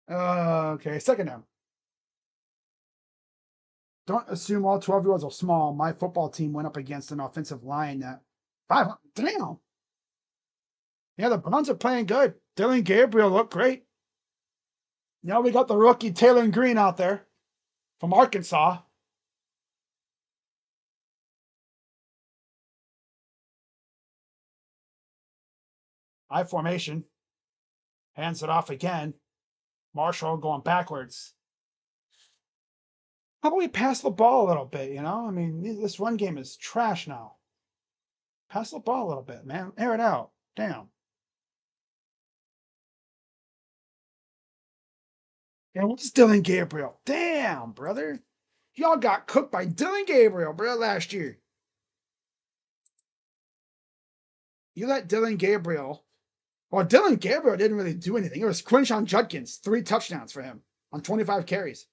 Okay, second down. Don't assume all 12-year-olds are small. My football team went up against an offensive line that 500. Damn. Yeah, the Browns are playing good. Dylan Gabriel looked great. Now we got the rookie Taylor Green out there from Arkansas. I formation. Hands it off again. Marshall going backwards. How about we pass the ball a little bit, you know? I mean, this run game is trash now. Pass the ball a little bit, man. Air it out. Damn. And what's Dylan Gabriel? Damn, brother. Y'all got cooked by Dylan Gabriel, bro, last year. You let Dylan Gabriel. Well, Dylan Gabriel didn't really do anything. It was Quinshon Judkins, 3 touchdowns for him on 25 carries.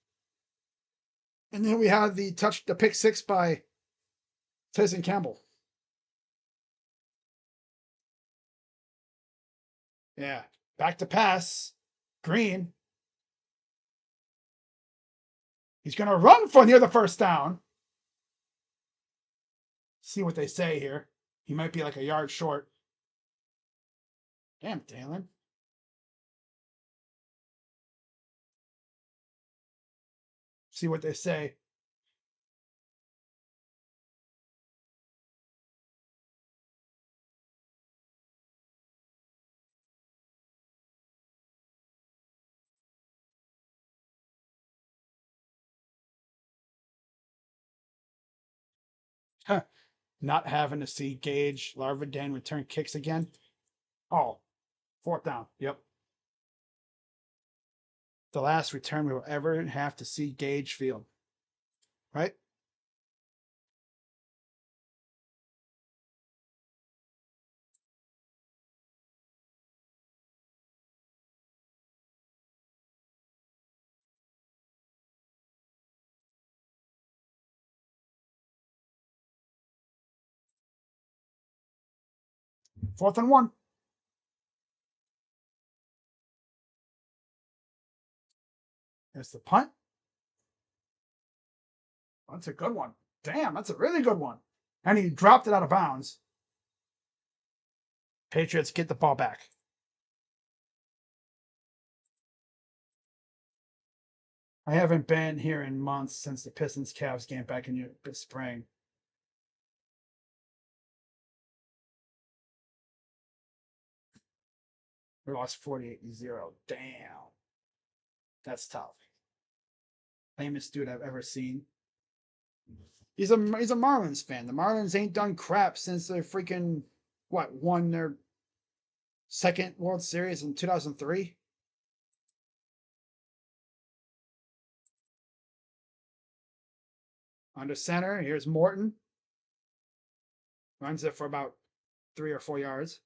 And then we had the pick 6 by Tyson Campbell. Yeah. Back to pass. Green. He's going to run for near the first down. See what they say here. He might be like a yard short. Damn, Dalen. See what they say. Not having to see Gage Larvidan return kicks again. Oh, 4th down. Yep. The last return we will ever have to see Gage field. Right? Fourth and 1. There's the punt. That's a good one. Damn, that's a really good one. And he dropped it out of bounds. Patriots get the ball back. I haven't been here in months since the Pistons Cavs game back in the spring. We lost 48-0. Damn. That's tough. Lamest dude I've ever seen. He's a Marlins fan. The Marlins ain't done crap since they freaking won their second World Series in 2003. Under center, here's Morton. Runs it for about 3 or 4 yards.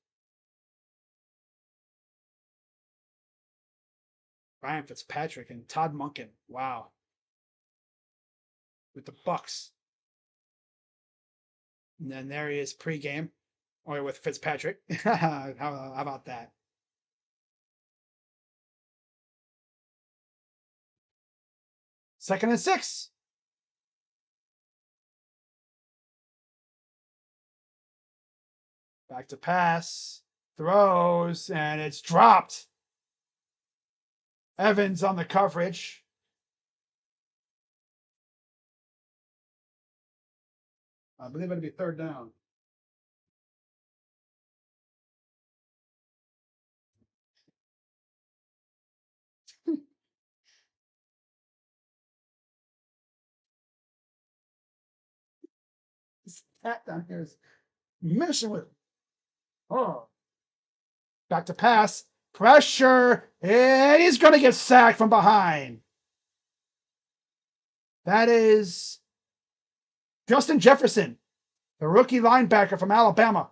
Ryan Fitzpatrick and Todd Monken. Wow. With the Bucks. And then there he is pregame. Or with Fitzpatrick. how about that? Second and 6. Back to pass. Throws. And it's dropped. Evans on the coverage. I believe it'll be 3rd down. This cat down here is messing with. Oh. Back to pass. Pressure. And he's going to get sacked from behind. That is Justin Jefferson, the rookie linebacker from Alabama.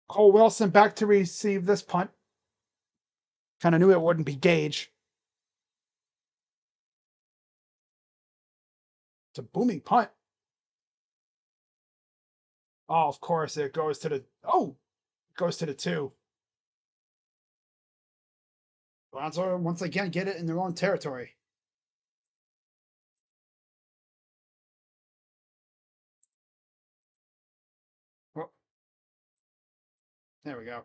Cole Wilson back to receive this punt. Kind of knew it wouldn't be Gage. It's a booming punt. Oh, of course, it goes to the... Oh! It goes to the 2. Browns once again get it in their own territory. Oh. There we go.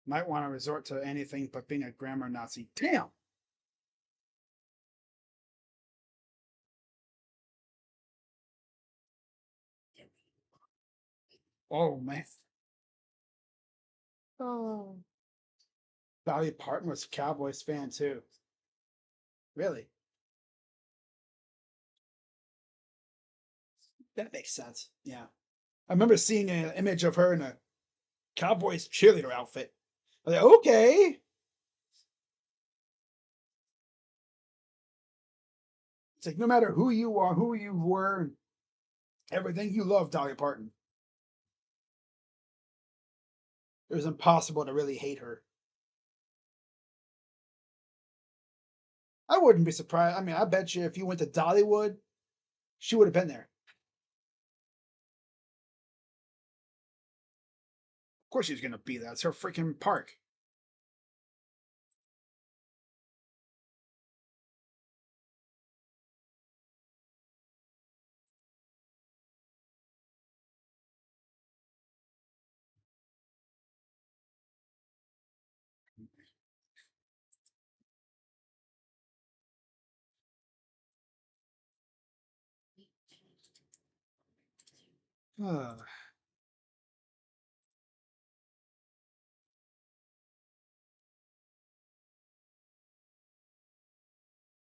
Might want to resort to anything but being a grammar Nazi. Damn. Oh man. Oh. Dolly Parton was a Cowboys fan too. Really? That makes sense. Yeah. I remember seeing an image of her in a Cowboys cheerleader outfit. I was like, okay. It's like no matter who you are, who you were, everything, you love Dolly Parton. It was impossible to really hate her. I wouldn't be surprised. I mean, I bet you if you went to Dollywood, she would have been there. Of course, she's gonna be there. It's her freaking park.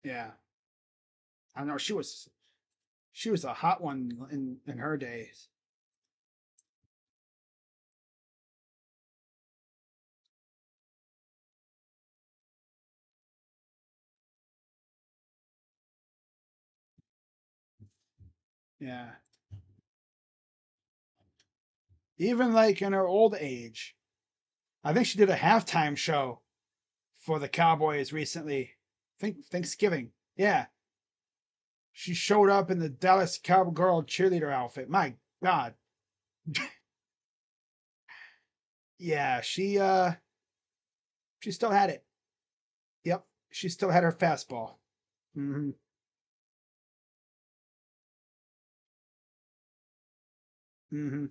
Yeah, I know she was a hot one in her days. Yeah, even like in her old age. I think she did a halftime show for the Cowboys recently. I think Thanksgiving. Yeah, she showed up in the Dallas Cowgirl cheerleader outfit. My God. Yeah, she still had it. Yep, she still had her fastball. Hmm. Hmm.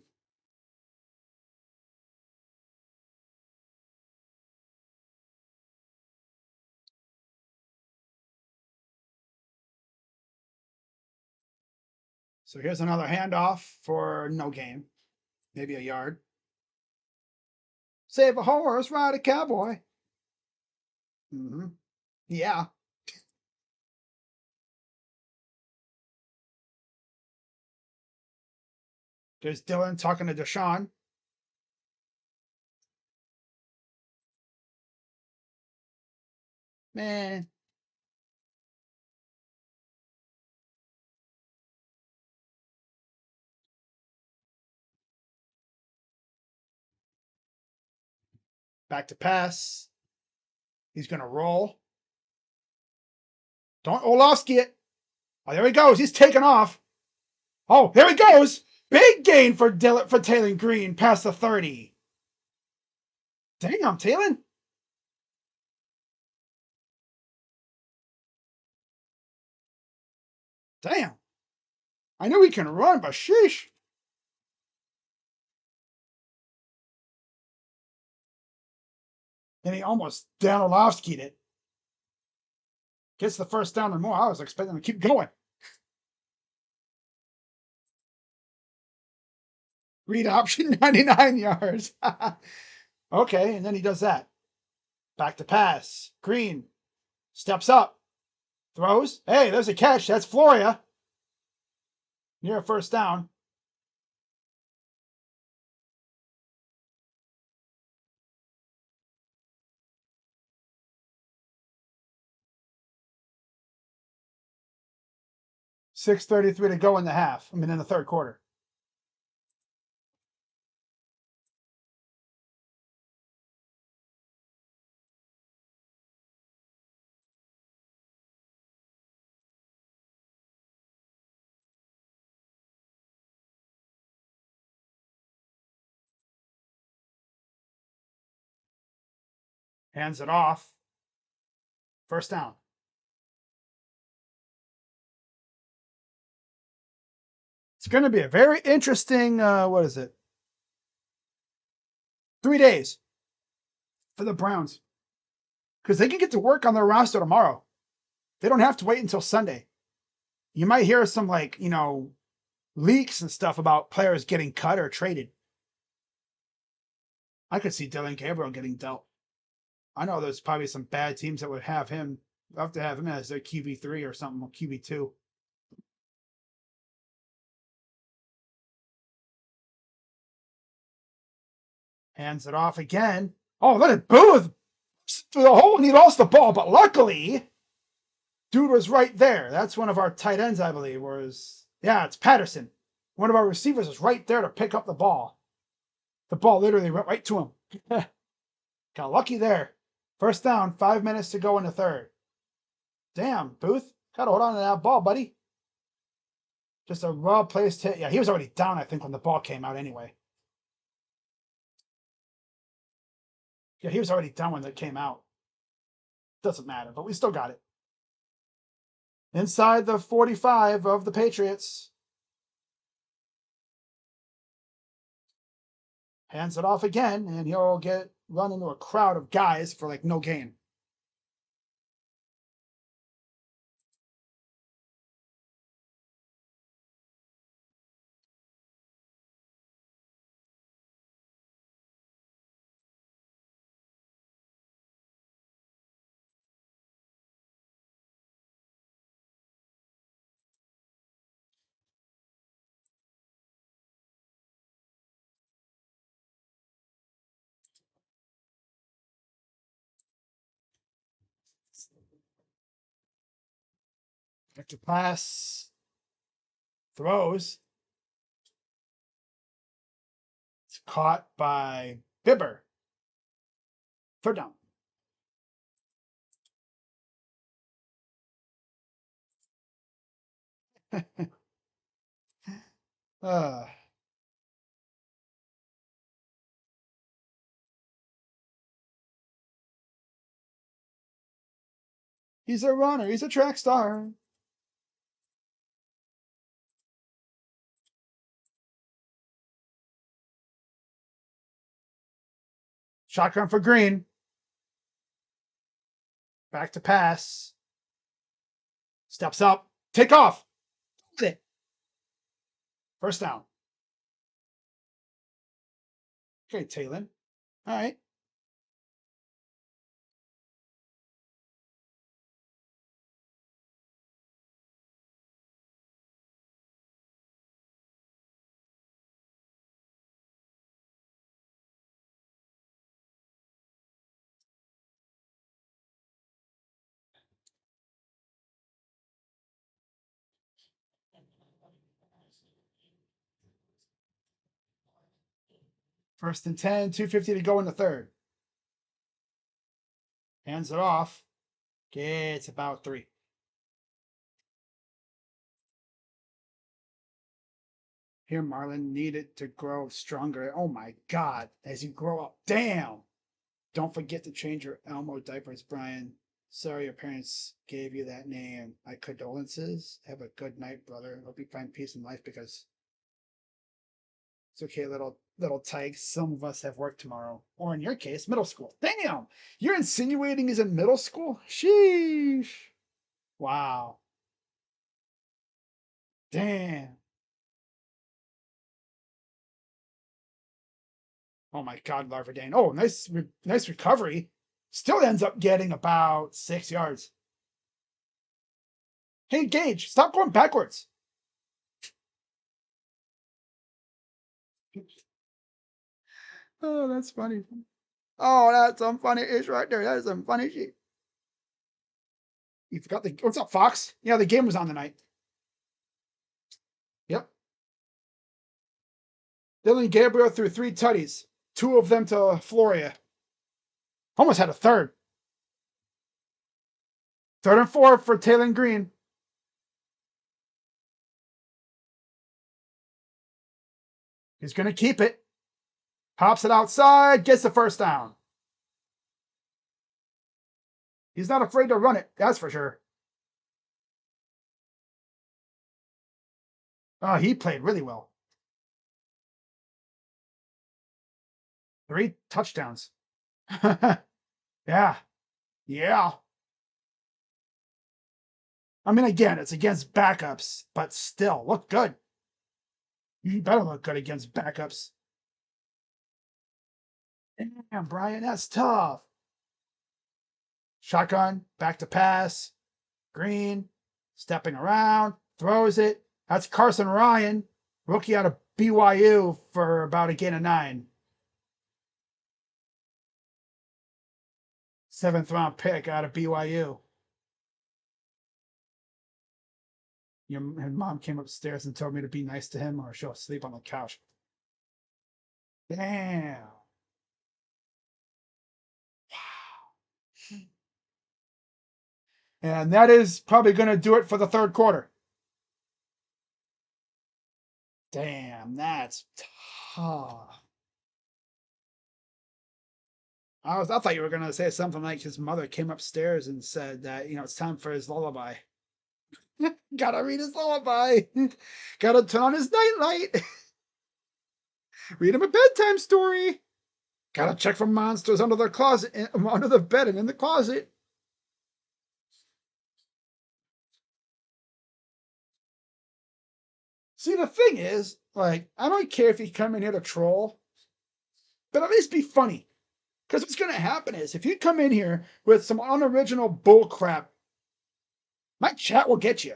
So here's another handoff for no game, maybe a yard. Save a horse, ride a cowboy. Hmm. Yeah. There's Dylan talking to Deshaun. Man, back to pass. He's gonna roll. Don't Olofsky it. Oh, there he goes. He's taking off. Oh, there he goes. Big gain for Taylor Green past the 30. Damn, Taylor. Damn. I knew he can run, but sheesh. And he almost Dan Olofsky'd it. Gets the first down and more. I was expecting to keep going. Read option 99 yards. Okay, and then he does that. Back to pass. Green steps up. Throws. Hey, there's a catch. That's Floria. Near a first down. 6:33 to go in the half. I mean, in the third quarter. Hands it off. First down. It's going to be a very interesting, what is it? 3 days. for the Browns because they can get to work on their roster tomorrow. They don't have to wait until Sunday. You might hear some leaks and stuff about players getting cut or traded. I could see Dylan Gabriel getting dealt. I know there's probably some bad teams that would have him. Love to have him as their QB3 or something, or QB2. Hands it off again. Oh, look at Booth through the hole and he lost the ball, but luckily, dude was right there. That's one of our tight ends, I believe. Yeah, it's Patterson. One of our receivers is right there to pick up the ball. The ball literally went right to him. Got lucky there. First down, 5 minutes to go in the third. Damn, Booth. Gotta hold on to that ball, buddy. Just a well-placed hit. Yeah, he was already down, I think, when the ball came out anyway. Yeah, he was already down when it came out. Doesn't matter, but we still got it. Inside the 45 of the Patriots. Hands it off again, and he'll get run into a crowd of guys for no gain. After pass, throws. It's caught by Bibber. Third down. uh, he's a runner. He's a track star. Shotgun for Green. Back to pass. Steps up. Take off. That's it. First down. Okay, Talon. All right. First and 10, 2:50 to go in the third. Hands it off. Gets about 3. Here, Marlon needed to grow stronger. Oh my God. As you grow up. Damn. Don't forget to change your Elmo diapers, Brian. Sorry your parents gave you that name. My condolences. Have a good night, brother. Hope you find peace in life because it's okay, little tykes. Some of us have work tomorrow. Or in your case, middle school. Damn! You're insinuating he's in middle school? Sheesh. Wow. Damn. Oh my God, Larvardane. Oh, nice recovery. Still ends up getting about 6 yards. Hey, Gage, stop going backwards. Oh, that's funny. Oh, that's some funny ish right there. That is some funny shit. You forgot what's up, Fox? Yeah, the game was on tonight. Yep. Dylan Gabriel threw 3 tutties, 2 of them to Floria. Almost had a third. 3rd and 4 for Taylor Green. He's going to keep it. Pops it outside, gets the first down. He's not afraid to run it, that's for sure. Oh, he played really well. 3 touchdowns. Yeah. Yeah. I mean, again, it's against backups, but still, look good. You better look good against backups. Damn, Brian, that's tough. Shotgun, back to pass. Green, stepping around, throws it. That's Carson Ryan, rookie out of BYU for about a gain of 9. 7th round pick out of BYU. Your mom came upstairs and told me to be nice to him or she'll sleep on the couch. Damn. And that is probably going to do it for the third quarter. Damn, that's tough. I thought you were going to say something like his mother came upstairs and said that, it's time for his lullaby. Gotta read his lullaby. Gotta turn on his nightlight. Read him a bedtime story. Gotta check for monsters under the closet, under the bed and in the closet. See, the thing is, I don't care if you come in here to troll, but at least be funny. Because what's going to happen is, if you come in here with some unoriginal bullcrap, my chat will get you.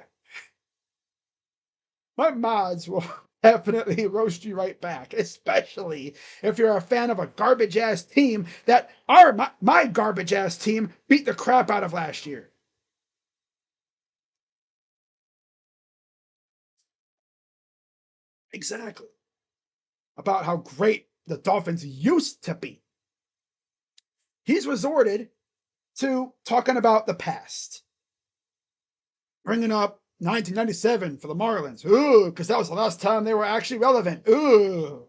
My mods will definitely roast you right back, especially if you're a fan of a garbage ass team that my garbage ass team beat the crap out of last year. Exactly. About how great the Dolphins used to be. He's resorted to talking about the past, bringing up 1997 for the Marlins. Ooh, because that was the last time they were actually relevant. Ooh.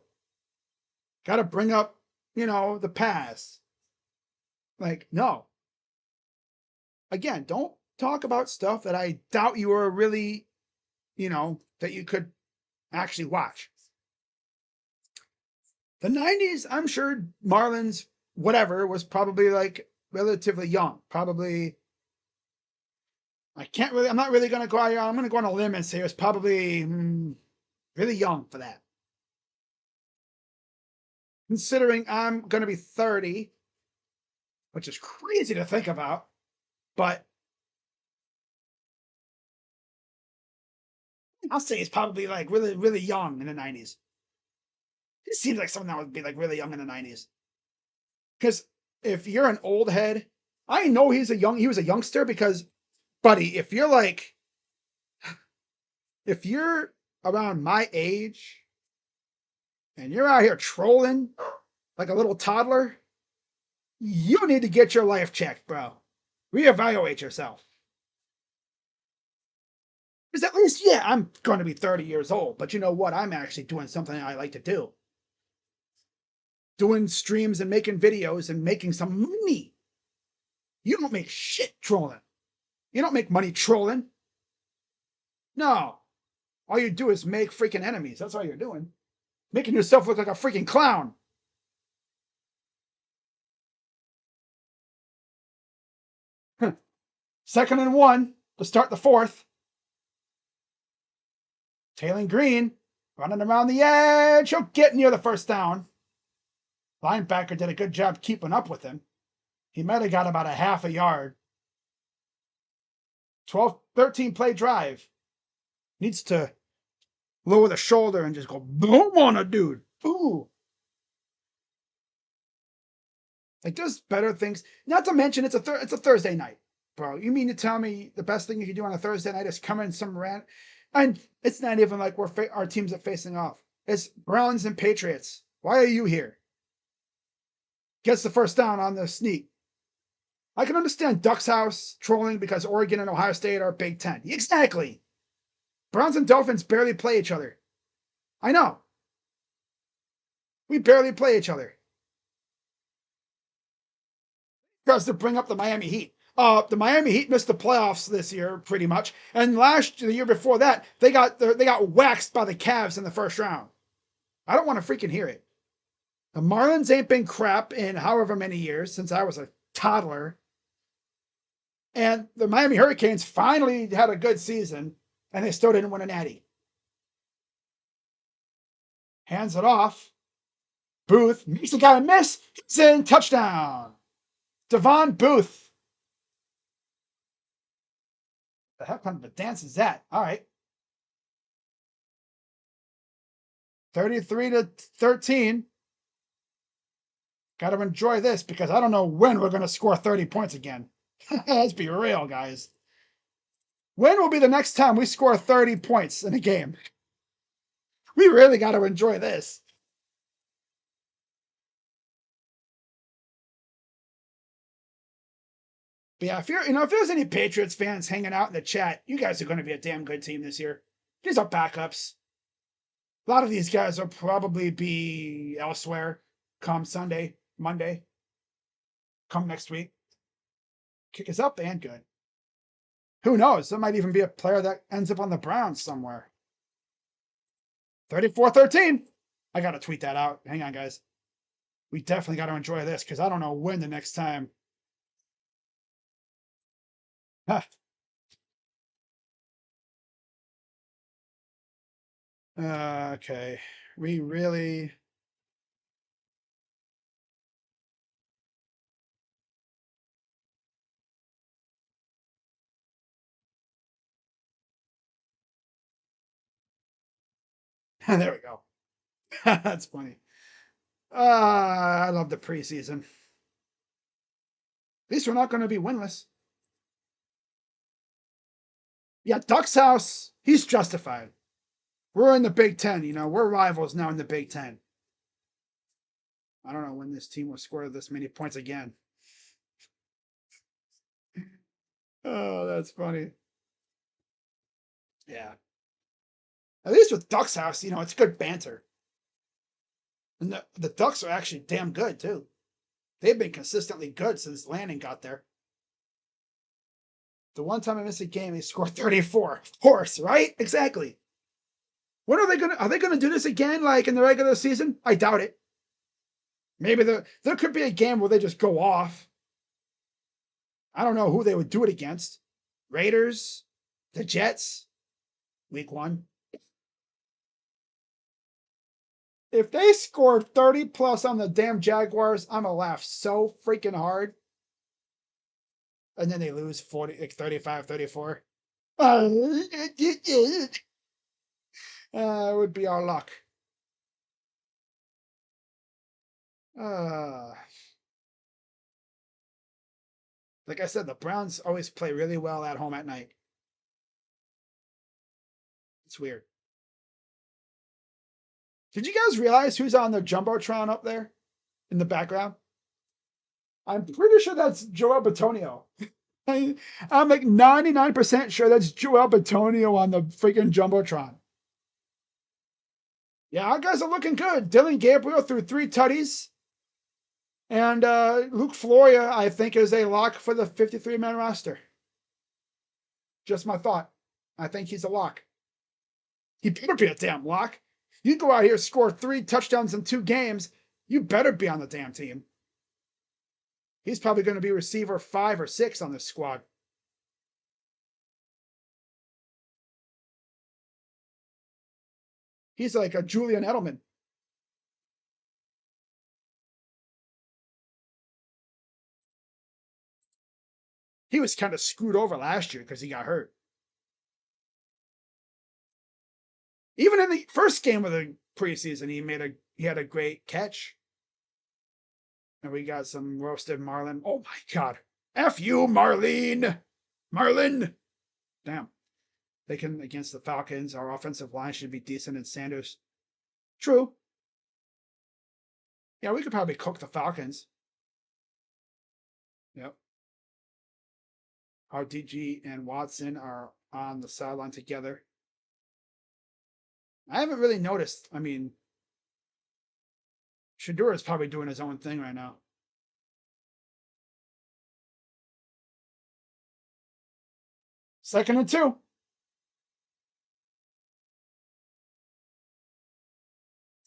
Got to bring up, the past. No. Again, don't talk about stuff that I doubt you are really, that you could actually watch. The 90s, I'm sure Marlins, whatever, was probably relatively young. Probably, I'm not really going to go out here. I'm going to go on a limb and say it was probably really young for that. Considering I'm going to be 30, which is crazy to think about, but I'll say it's probably really, really young in the 90s. It seems like something that would be really young in the 90s. Because if you're an old head, I know he was a youngster because, buddy, if you're around my age and you're out here trolling like a little toddler, you need to get your life checked, bro. Reevaluate yourself. Because at least, yeah, I'm going to be 30 years old, but you know what? I'm actually doing something I like to do. Doing streams and making videos and making some money. You don't make shit trolling. You don't make money trolling. No. All you do is make freaking enemies. That's all you're doing. Making yourself look like a freaking clown. Second and 1 to start the fourth. Taylen Green running around the edge. He'll get near the first down. Linebacker did a good job keeping up with him. He might have got about a half a yard. 13 play drive. Needs to lower the shoulder and just go boom on a dude. Ooh. There's better things. Not to mention, it's a Thursday night, bro. You mean to tell me the best thing you can do on a Thursday night is come in some rant? And it's not even like our teams are facing off. It's Browns and Patriots. Why are you here? Gets the first down on the sneak. I can understand Duck's House trolling because Oregon and Ohio State are Big Ten. Exactly. Browns and Dolphins barely play each other. I know. We barely play each other. Tries to bring up the Miami Heat. The Miami Heat missed the playoffs this year, pretty much, and the year before that, they got waxed by the Cavs in the first round. I don't want to freaking hear it. The Marlins ain't been crap in however many years since I was a toddler. And the Miami Hurricanes finally had a good season, and they still didn't win a natty. Hands it off. Booth makes the guy miss. It's in, touchdown. Devon Booth. The heck kind of a dance is that? All right. 33-13. Got to enjoy this because I don't know when we're going to score 30 points again. Let's be real, guys. When will be the next time we score 30 points in a game? We really got to enjoy this. But yeah, if there's any Patriots fans hanging out in the chat, you guys are going to be a damn good team this year. These are backups. A lot of these guys will probably be elsewhere come Sunday, Monday, come next week. Kick us up and good. Who knows? There might even be a player that ends up on the Browns somewhere. 34-13. I got to tweet that out. Hang on, guys. We definitely got to enjoy this because I don't know when the next time. Huh. Okay. We really. There we go. That's funny. I love the preseason. At least we're not going to be winless. Yeah, Duck's house, he's justified. We're in the Big Ten, we're rivals now in the Big Ten. I don't know when this team will score this many points again. Oh, that's funny. Yeah. At least with Duck's house, it's good banter. And the Ducks are actually damn good, too. They've been consistently good since Lanning got there. The one time I missed a game, they scored 34. Of course, right? Exactly. When are they gonna do this again, like in the regular season? I doubt it. Maybe there could be a game where they just go off. I don't know who they would do it against. Raiders, the Jets, week 1. If they scored 30 plus on the damn Jaguars, I'm gonna laugh so freaking hard. And then they lose 40, like 35, 34. It would be our luck. Like I said, the Browns always play really well at home at night. It's weird. Did you guys realize who's on the Jumbotron up there in the background? I'm pretty sure that's Joel Bitonio. I'm like 99% sure that's Joel Bitonio on the freaking Jumbotron. Yeah, our guys are looking good. Dylan Gabriel threw 3 tutties. And Luke Floria, I think, is a lock for the 53-man roster. Just my thought. I think he's a lock. He better be a damn lock. You go out here, score 3 touchdowns in 2 games, you better be on the damn team. He's probably going to be receiver 5 or 6 on this squad. He's like a Julian Edelman. He was kind of screwed over last year because he got hurt. Even in the first game of the preseason, he had a great catch. And we got some roasted Marlin. Oh my God. F you, Marlene. Marlin. Damn. They can, against the Falcons, our offensive line should be decent, and Sanders. True. Yeah, we could probably cook the Falcons. Yep. How DG and Watson are on the sideline together. I haven't really noticed. I mean, Shador is probably doing his own thing right now. Second and 2.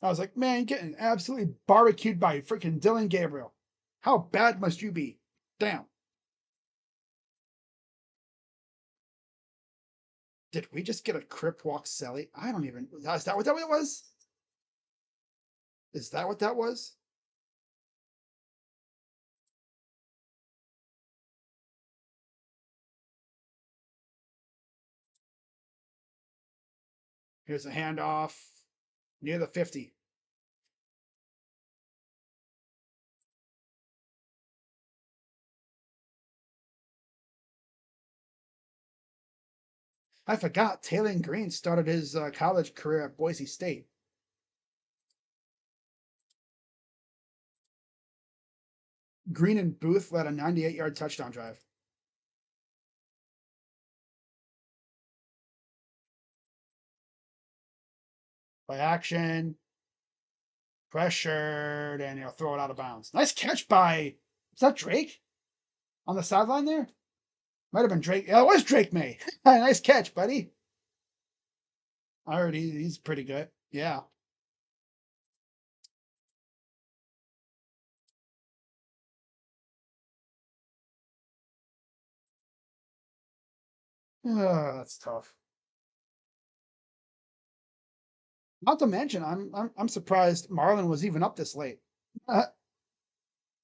I was like, man, you're getting absolutely barbecued by freaking Dylan Gabriel. How bad must you be? Damn. Did we just get a Crip Walk Selly? I don't even. Is that what that was? Is that what that was? Here's a handoff near the 50. I forgot Taylor Green started his college career at Boise State. Green and Booth led a 98-yard touchdown drive. By action, pressured, and he'll throw it out of bounds. Nice catch by, is that Drake on the sideline there? Might have been Drake. Yeah, it was Drake May. Nice catch, buddy. I heard he's pretty good. Yeah. That's tough. Not to mention, I'm surprised Marlon was even up this late.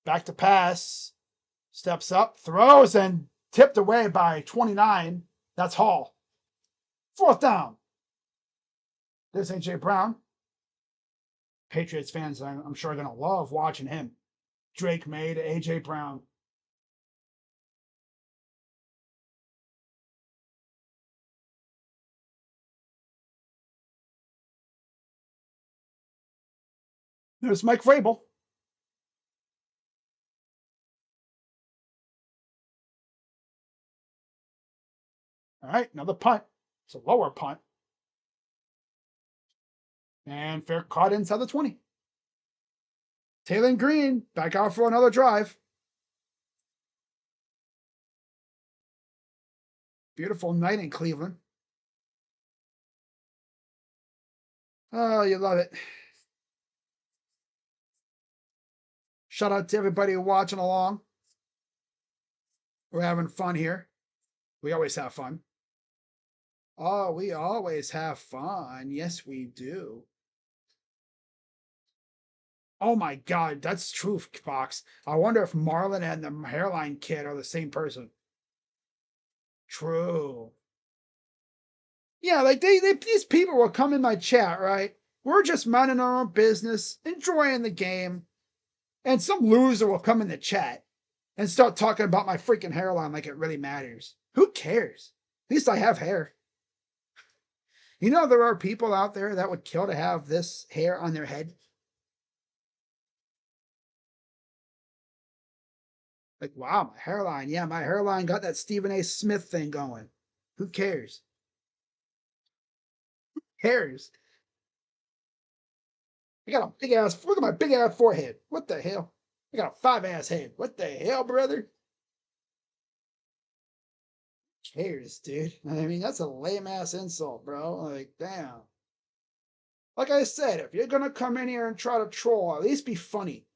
Back to pass, steps up, throws, and tipped away by 29. That's Hall. Fourth down. There's AJ Brown. Patriots fans, I'm sure, are going to love watching him. Drake May to AJ Brown. There's Mike Vrabel. All right, another punt. It's a lower punt. And fair caught inside the 20. Taylor Green back out for another drive. Beautiful night in Cleveland. Oh, you love it. Shout out to everybody watching along. We're having fun here. We always have fun. Oh, we always have fun. Yes, we do. Oh my God, that's true, Fox. I wonder if Marlon and the hairline kid are the same person. True. Yeah, like these people will come in my chat, right? We're just minding our own business, enjoying the game, and some loser will come in the chat and start talking about my freaking hairline like it really matters. Who cares? At least I have hair. You know, there are people out there that would kill to have this hair on their head. Like, wow, my hairline. Yeah, my hairline got that Stephen A. Smith thing going. Who cares? Who cares? I got a big ass, look at my big ass forehead. What the hell? I got a 5-ass head. What the hell, brother? Who cares, dude? I mean, that's a lame ass insult, bro. Like, damn. Like I said, if you're gonna come in here and try to troll, at least be funny.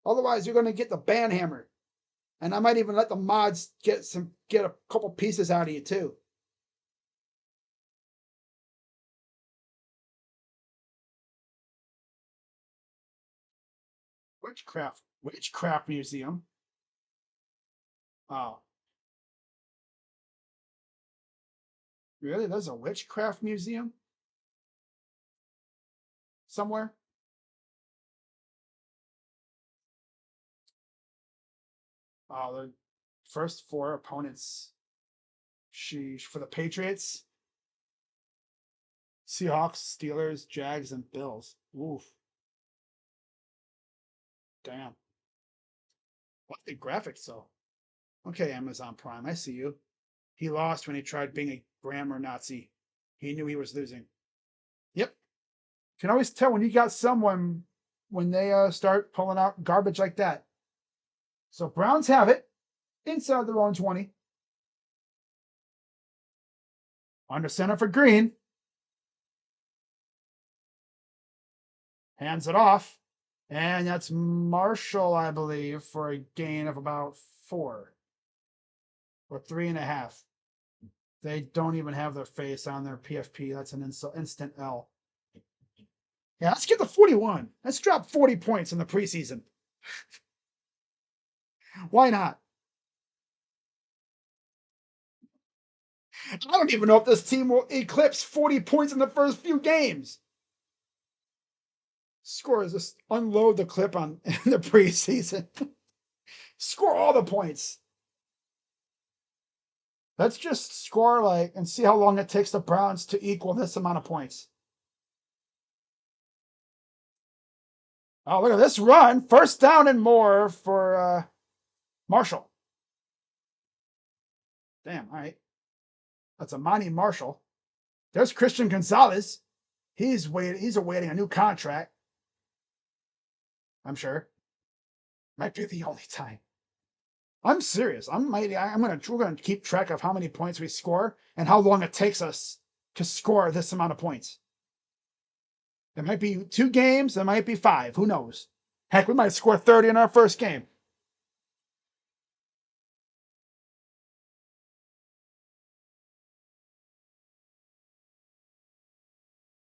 Otherwise, you're gonna get the ban hammer. And I might even let the mods get a couple pieces out of you too. Witchcraft museum. Oh, really? There's a witchcraft museum somewhere? Oh, the first four opponents. Sheesh. For the Patriots, Seahawks, Steelers, Jags, and Bills. Oof. Damn. What the graphics though? Okay, Amazon Prime, I see you. He lost when he tried being a grammar Nazi. He knew he was losing. Yep. You can always tell when you got someone when they start pulling out garbage like that. So Browns have it inside their own 20. Under center for Green. Hands it off. And that's Marshall, I believe, for a gain of about 4 or 3.5. They don't even have their face on their PFP. That's an instant L. Yeah, let's get the 41. Let's drop 40 points in the preseason. Why not? I don't even know if this team will eclipse 40 points in the first few games. Score is just unload the clip on in the preseason. Score all the points. Let's just score and see how long it takes the Browns to equal this amount of points. Oh, look at this run. First down and more for Marshall. Damn, all right. That's Amani Marshall. There's Christian Gonzalez. He's awaiting a new contract. I'm sure. Might be the only time. I'm serious. We're gonna keep track of how many points we score and how long it takes us to score this amount of points. It might be 2 games, it might be 5. Who knows? Heck, we might score 30 in our first game.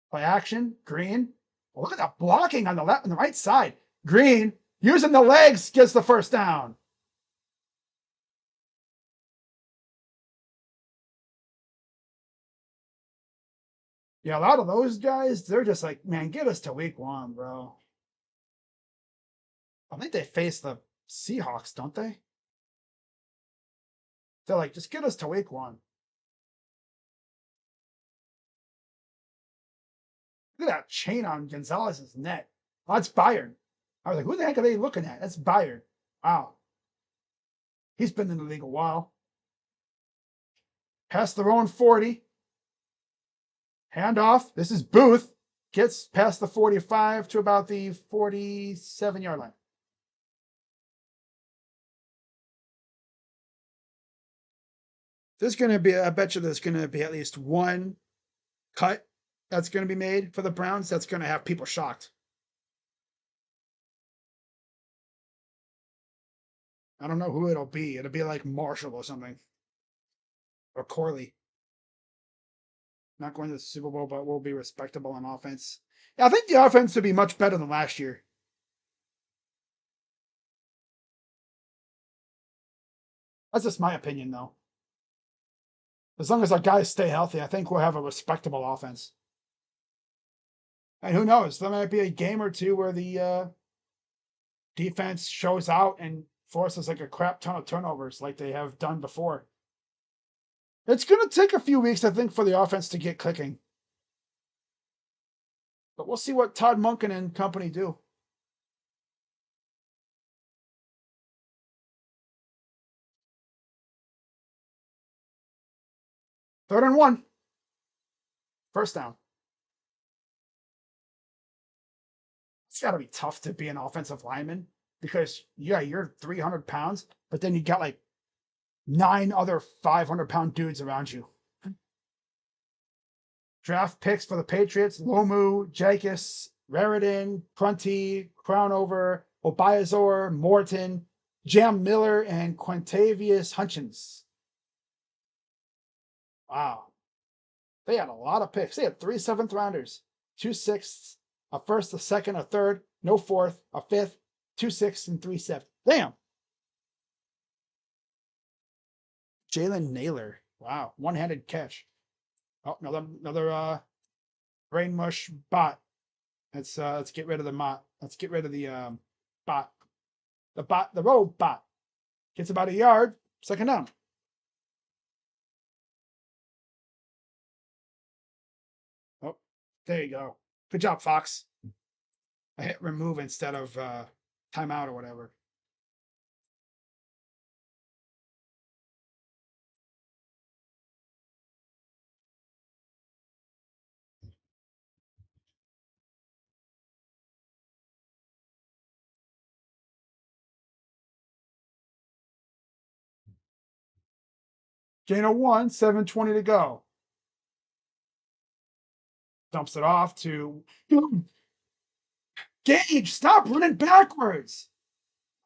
Play action, Green. Oh, look at that blocking on the left and the right side. Green using the legs gets the first down. Yeah, a lot of those guys, they're just like, man, get us to week 1, bro. I think they face the Seahawks, don't they? They're like, just get us to week 1. Look at that chain on Gonzalez's neck. Oh, that's Bayard. I was like, who the heck are they looking at? That's Bayard. Wow. He's been in the league a while. Past their own 40. Handoff. This is Booth. Gets past the 45 to about the 47-yard line. I bet you there's going to be at least one cut that's going to be made for the Browns that's going to have people shocked. I don't know who it'll be. It'll be like Marshall or something. Or Corley. Not going to the Super Bowl, but will be respectable on offense. Yeah, I think the offense would be much better than last year. That's just my opinion, though. As long as our guys stay healthy, I think we'll have a respectable offense. And who knows? There might be a game or two where the defense shows out and forces like a crap ton of turnovers like they have done before. It's going to take a few weeks, I think, for the offense to get clicking. But we'll see what Todd Monken and company do. Third and 1. First down. It's got to be tough to be an offensive lineman because, yeah, you're 300 pounds, but then you got like 9 other 500-pound dudes around you. Draft picks for the Patriots: Lomu, Jacobs, Raridan, Prunty, Crownover, Obiazor, Morton, Jam Miller, and Quintavious Hutchins. Wow. They had a lot of picks. They had 3 7th rounders, 2 sixths, a first, a second, a third, no fourth, a fifth, 2 sixths, and 3 sevenths. Damn. Jalen Naylor. Wow. One-handed catch. Oh, another brain mush bot. Let's get rid of the bot. Let's get rid of the bot. The road bot. Gets about a yard. Second down. Oh, there you go. Good job, Fox. I hit remove instead of timeout or whatever. Gain of 1, 7:20 to go. Dumps it off to Gage, stop running backwards.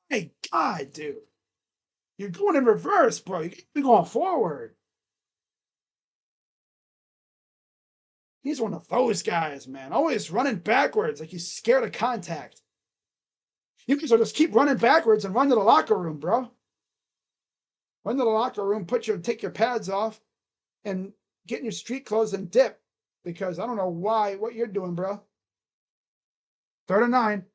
Hey, God, dude. You're going in reverse, bro. You can't be going forward. He's one of those guys, man. Always running backwards like he's scared of contact. You can just keep running backwards and run to the locker room, bro. Run to the locker room, take your pads off, and get in your street clothes and dip. Because I don't know what you're doing, bro. 3rd and 9.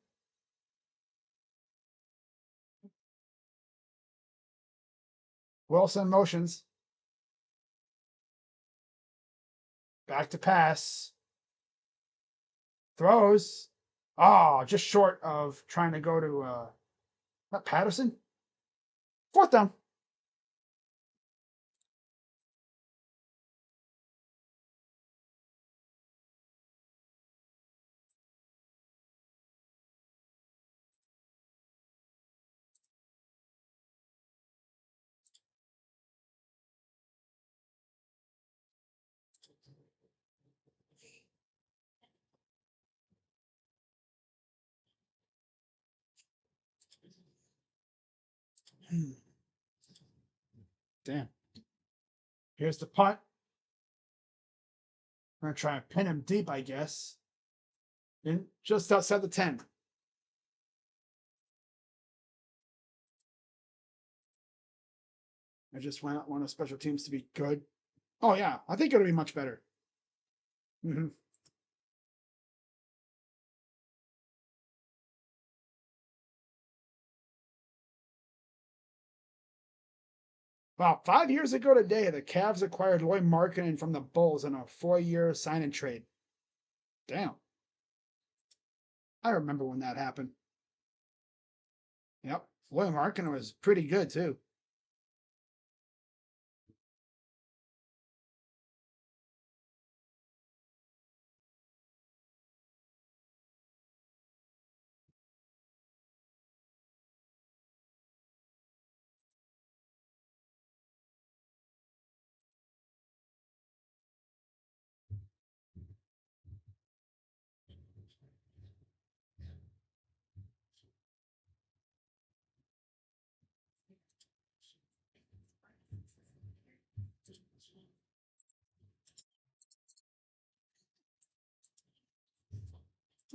Wilson motions. Back to pass. Throws. Oh, just short of trying to go to not Patterson. 4th down. Damn. Here's the punt. We're going to try and pin him deep, I guess. In just outside the 10. I just want the special teams to be good. Oh, yeah. I think it'll be much better. Mm-hmm. Wow, 5 years ago today, the Cavs acquired Lloyd Markkinen from the Bulls in a 4-year sign and trade. Damn. I remember when that happened. Yep. Lloyd Markkinen was pretty good, too.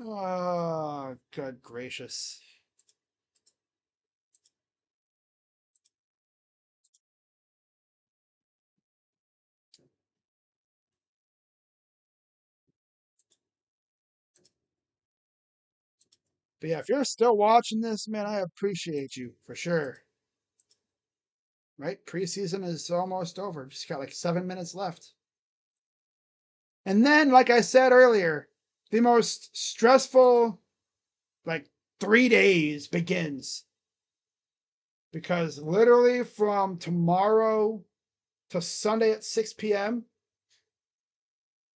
Oh, good gracious. But yeah, if you're still watching this, man, I appreciate you for sure. Right? Preseason is almost over. Just got like 7 minutes left. And then, like I said earlier, the most stressful, like, 3 days begins. Because literally from tomorrow to Sunday at 6 p.m.,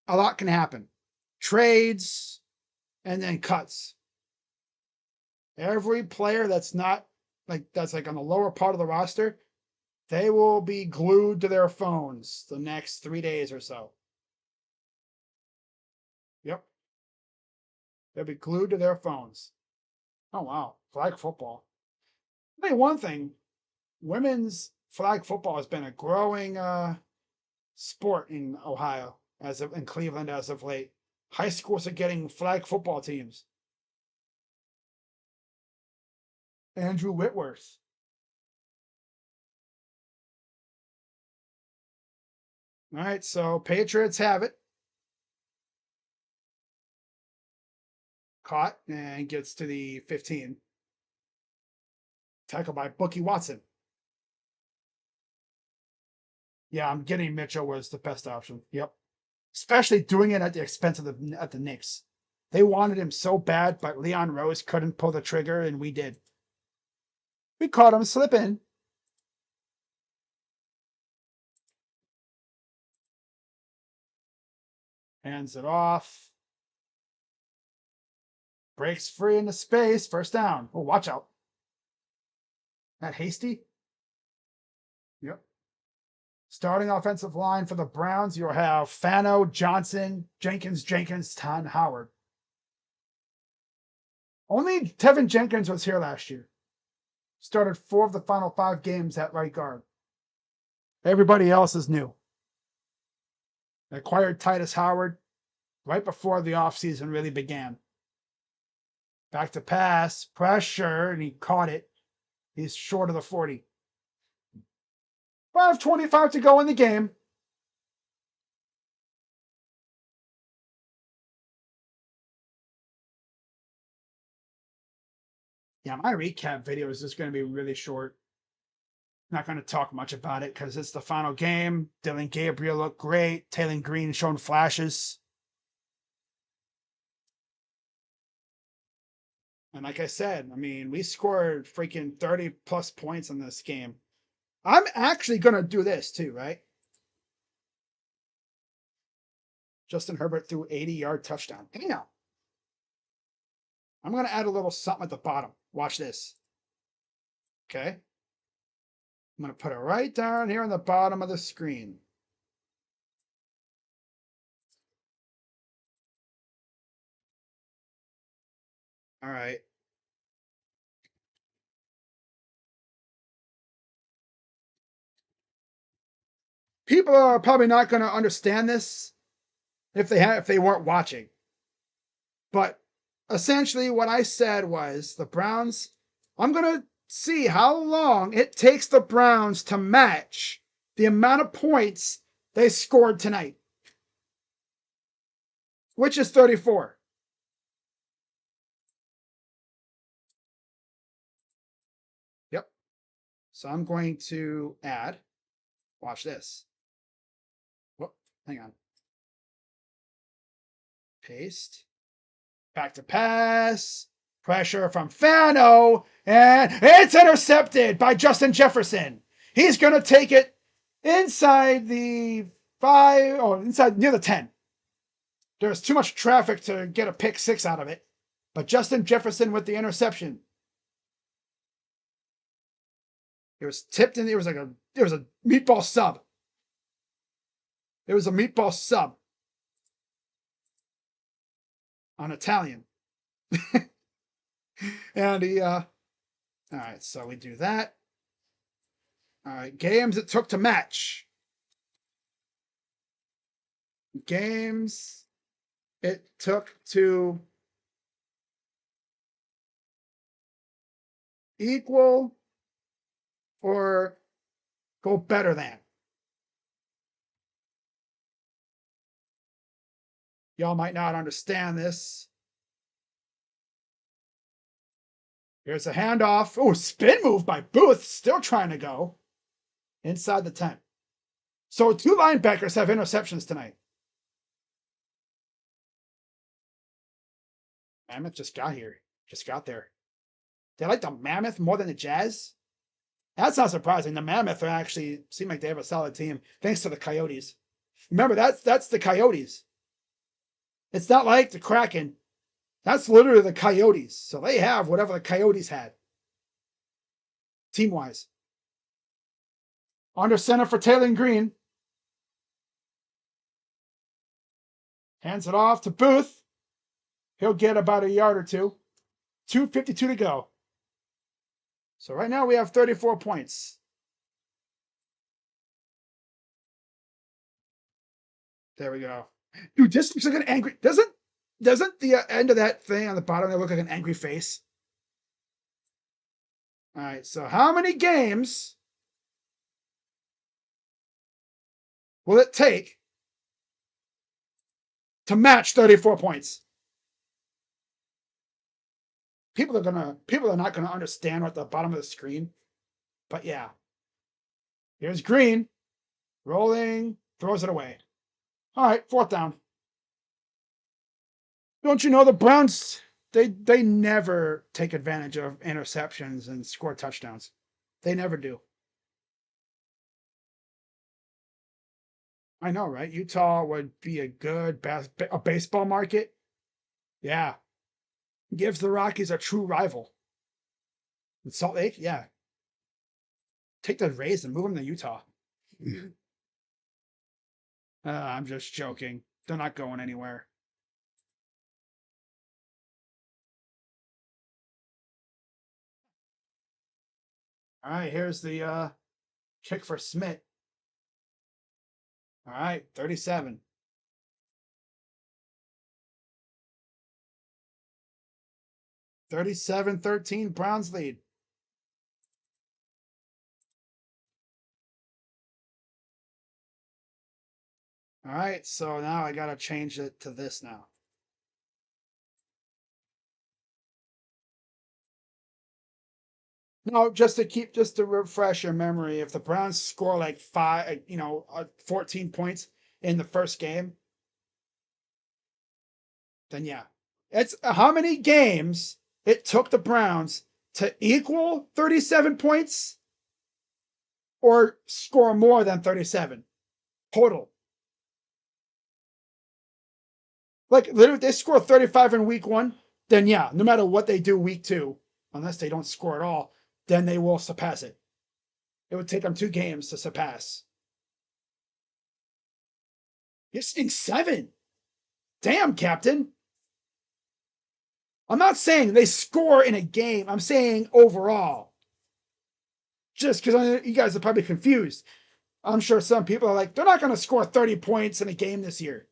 a lot can happen. Trades and then cuts. Every player that's not that's like on the lower part of the roster, they will be glued to their phones the next 3 days or so. Yep. They'll be glued to their phones. Oh wow. Flag football. I'll tell you one thing, women's flag football has been a growing sport in Ohio in Cleveland as of late. High schools are getting flag football teams. Andrew Whitworth. All right, so Patriots have it. Caught and gets to the 15. Tackled by Bookie Watson. Yeah, I'm getting Mitchell was the best option. Yep. Especially doing it at the expense of the Knicks. They wanted him so bad, but Leon Rose couldn't pull the trigger, and we did. We caught him slipping. Hands it off. Breaks free into space. 1st down. Oh, watch out. That hasty? Yep. Starting offensive line for the Browns, you'll have Fano, Johnson, Jenkins, Tan, Howard. Only Tevin Jenkins was here last year. Started 4 of the final 5 games at right guard. Everybody else is new. Acquired Titus Howard right before the offseason really began. Back to pass, pressure, and he caught it. He's short of the 40. 5:25 to go in the game. Yeah, my recap video is just going to be really short. Not going to talk much about it because it's the final game. Dylan Gabriel looked great. Taylor Green showing flashes. And like I said, I mean, we scored freaking 30 plus points in this game. I'm actually going to do this too, right? Justin Herbert threw 80-yard touchdown. Damn. I'm going to add a little something at the bottom. Watch this. Okay. I'm going to put it right down here on the bottom of the screen. All right. People are probably not going to understand this if they weren't watching. But essentially what I said was the Browns, I'm going to see how long it takes the Browns to match the amount of points they scored tonight, which is 34. Yep. So I'm going to add, watch this. Whoop, hang on. Paste. Back to pass. Pressure from Fano. And it's intercepted by Justin Jefferson. He's going to take it inside the 5, or inside near the 10. There's too much traffic to get a pick 6 out of it. But Justin Jefferson with the interception. It was tipped in. It was a meatball sub. It was a meatball sub on Italian. And he all right, so we do that. All right, games it took to match. Games it took to equal or go better than. Y'all might not understand this. Here's a handoff. Oh, spin move by Booth. Still trying to go inside the 10. So 2 linebackers have interceptions tonight. Mammoth just got here. Just got there. They like the Mammoth more than the Jazz? That's not surprising. The Mammoth are actually seem like they have a solid team thanks to the Coyotes. Remember, that's the Coyotes. It's not like the Kraken. That's literally the Coyotes. So they have whatever the Coyotes had. Team-wise. Under center for Taylor Green. Hands it off to Booth. He'll get about a yard or two. 2:52 to go. So right now we have 34 points. There we go. Dude, this looks like an angry... Doesn't the end of that thing on the bottom there look like an angry face? All right, so how many games will it take to match 34 points? People are not gonna understand what the bottom of the screen, but yeah. Here's Green, rolling, throws it away. All right, 4th down. Don't you know the Browns? They never take advantage of interceptions and score touchdowns. They never do. I know, right? Utah would be a good baseball market. Yeah. Gives the Rockies a true rival. In Salt Lake, yeah. Take the Rays and move them to Utah. I'm just joking. They're not going anywhere. All right, here's the kick for Smith. All right, 37. 37-13, Browns lead. All right, so now I got to change it to this now. No, just to refresh your memory, if the Browns score like 14 points in the first game, then yeah. It's how many games it took the Browns to equal 37 points or score more than 37 total. Like literally, they score 35 in week one, then yeah, no matter what they do week two, unless they don't score at all, then they will surpass it. It would take them 2 games to surpass. You're saying 7. Damn, Captain. I'm not saying they score in a game. I'm saying overall. Just because you guys are probably confused. I'm sure some people are like, they're not going to score 30 points in a game this year.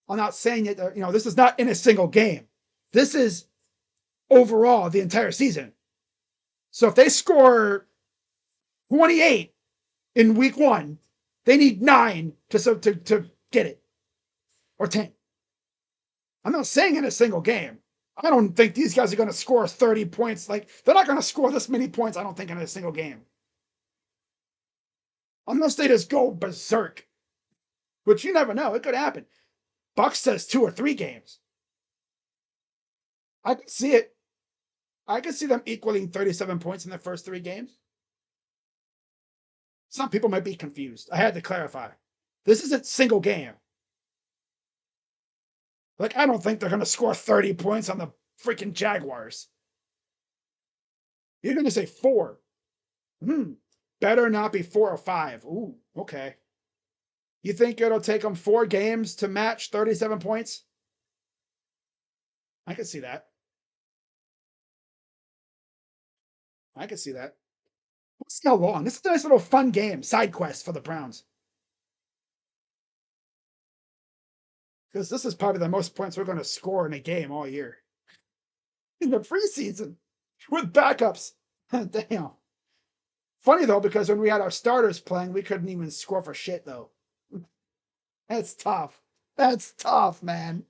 I'm not saying that, this is not in a single game. This is overall the entire season. So if they score 28 in week one, they need 9 to get it, or 10. I'm not saying in a single game. I don't think these guys are going to score 30 points. Like, they're not going to score this many points, I don't think, in a single game. Unless they just go berserk, which you never know. It could happen. Buck says 2 or 3 games. I could see it. I could see them equaling 37 points in the first 3 games. Some people might be confused. I had to clarify. This isn't single game. Like, I don't think they're going to score 30 points on the freaking Jaguars. You're going to say 4. Better not be 4 or 5. Ooh, okay. You think it'll take them 4 games to match 37 points? I could see that. I could see that. Let's see how long. This is a nice little fun game, side quest for the Browns. Because this is probably the most points we're going to score in a game all year. In the preseason, with backups. Damn. Funny though, because when we had our starters playing, we couldn't even score for shit though. That's tough. That's tough, man.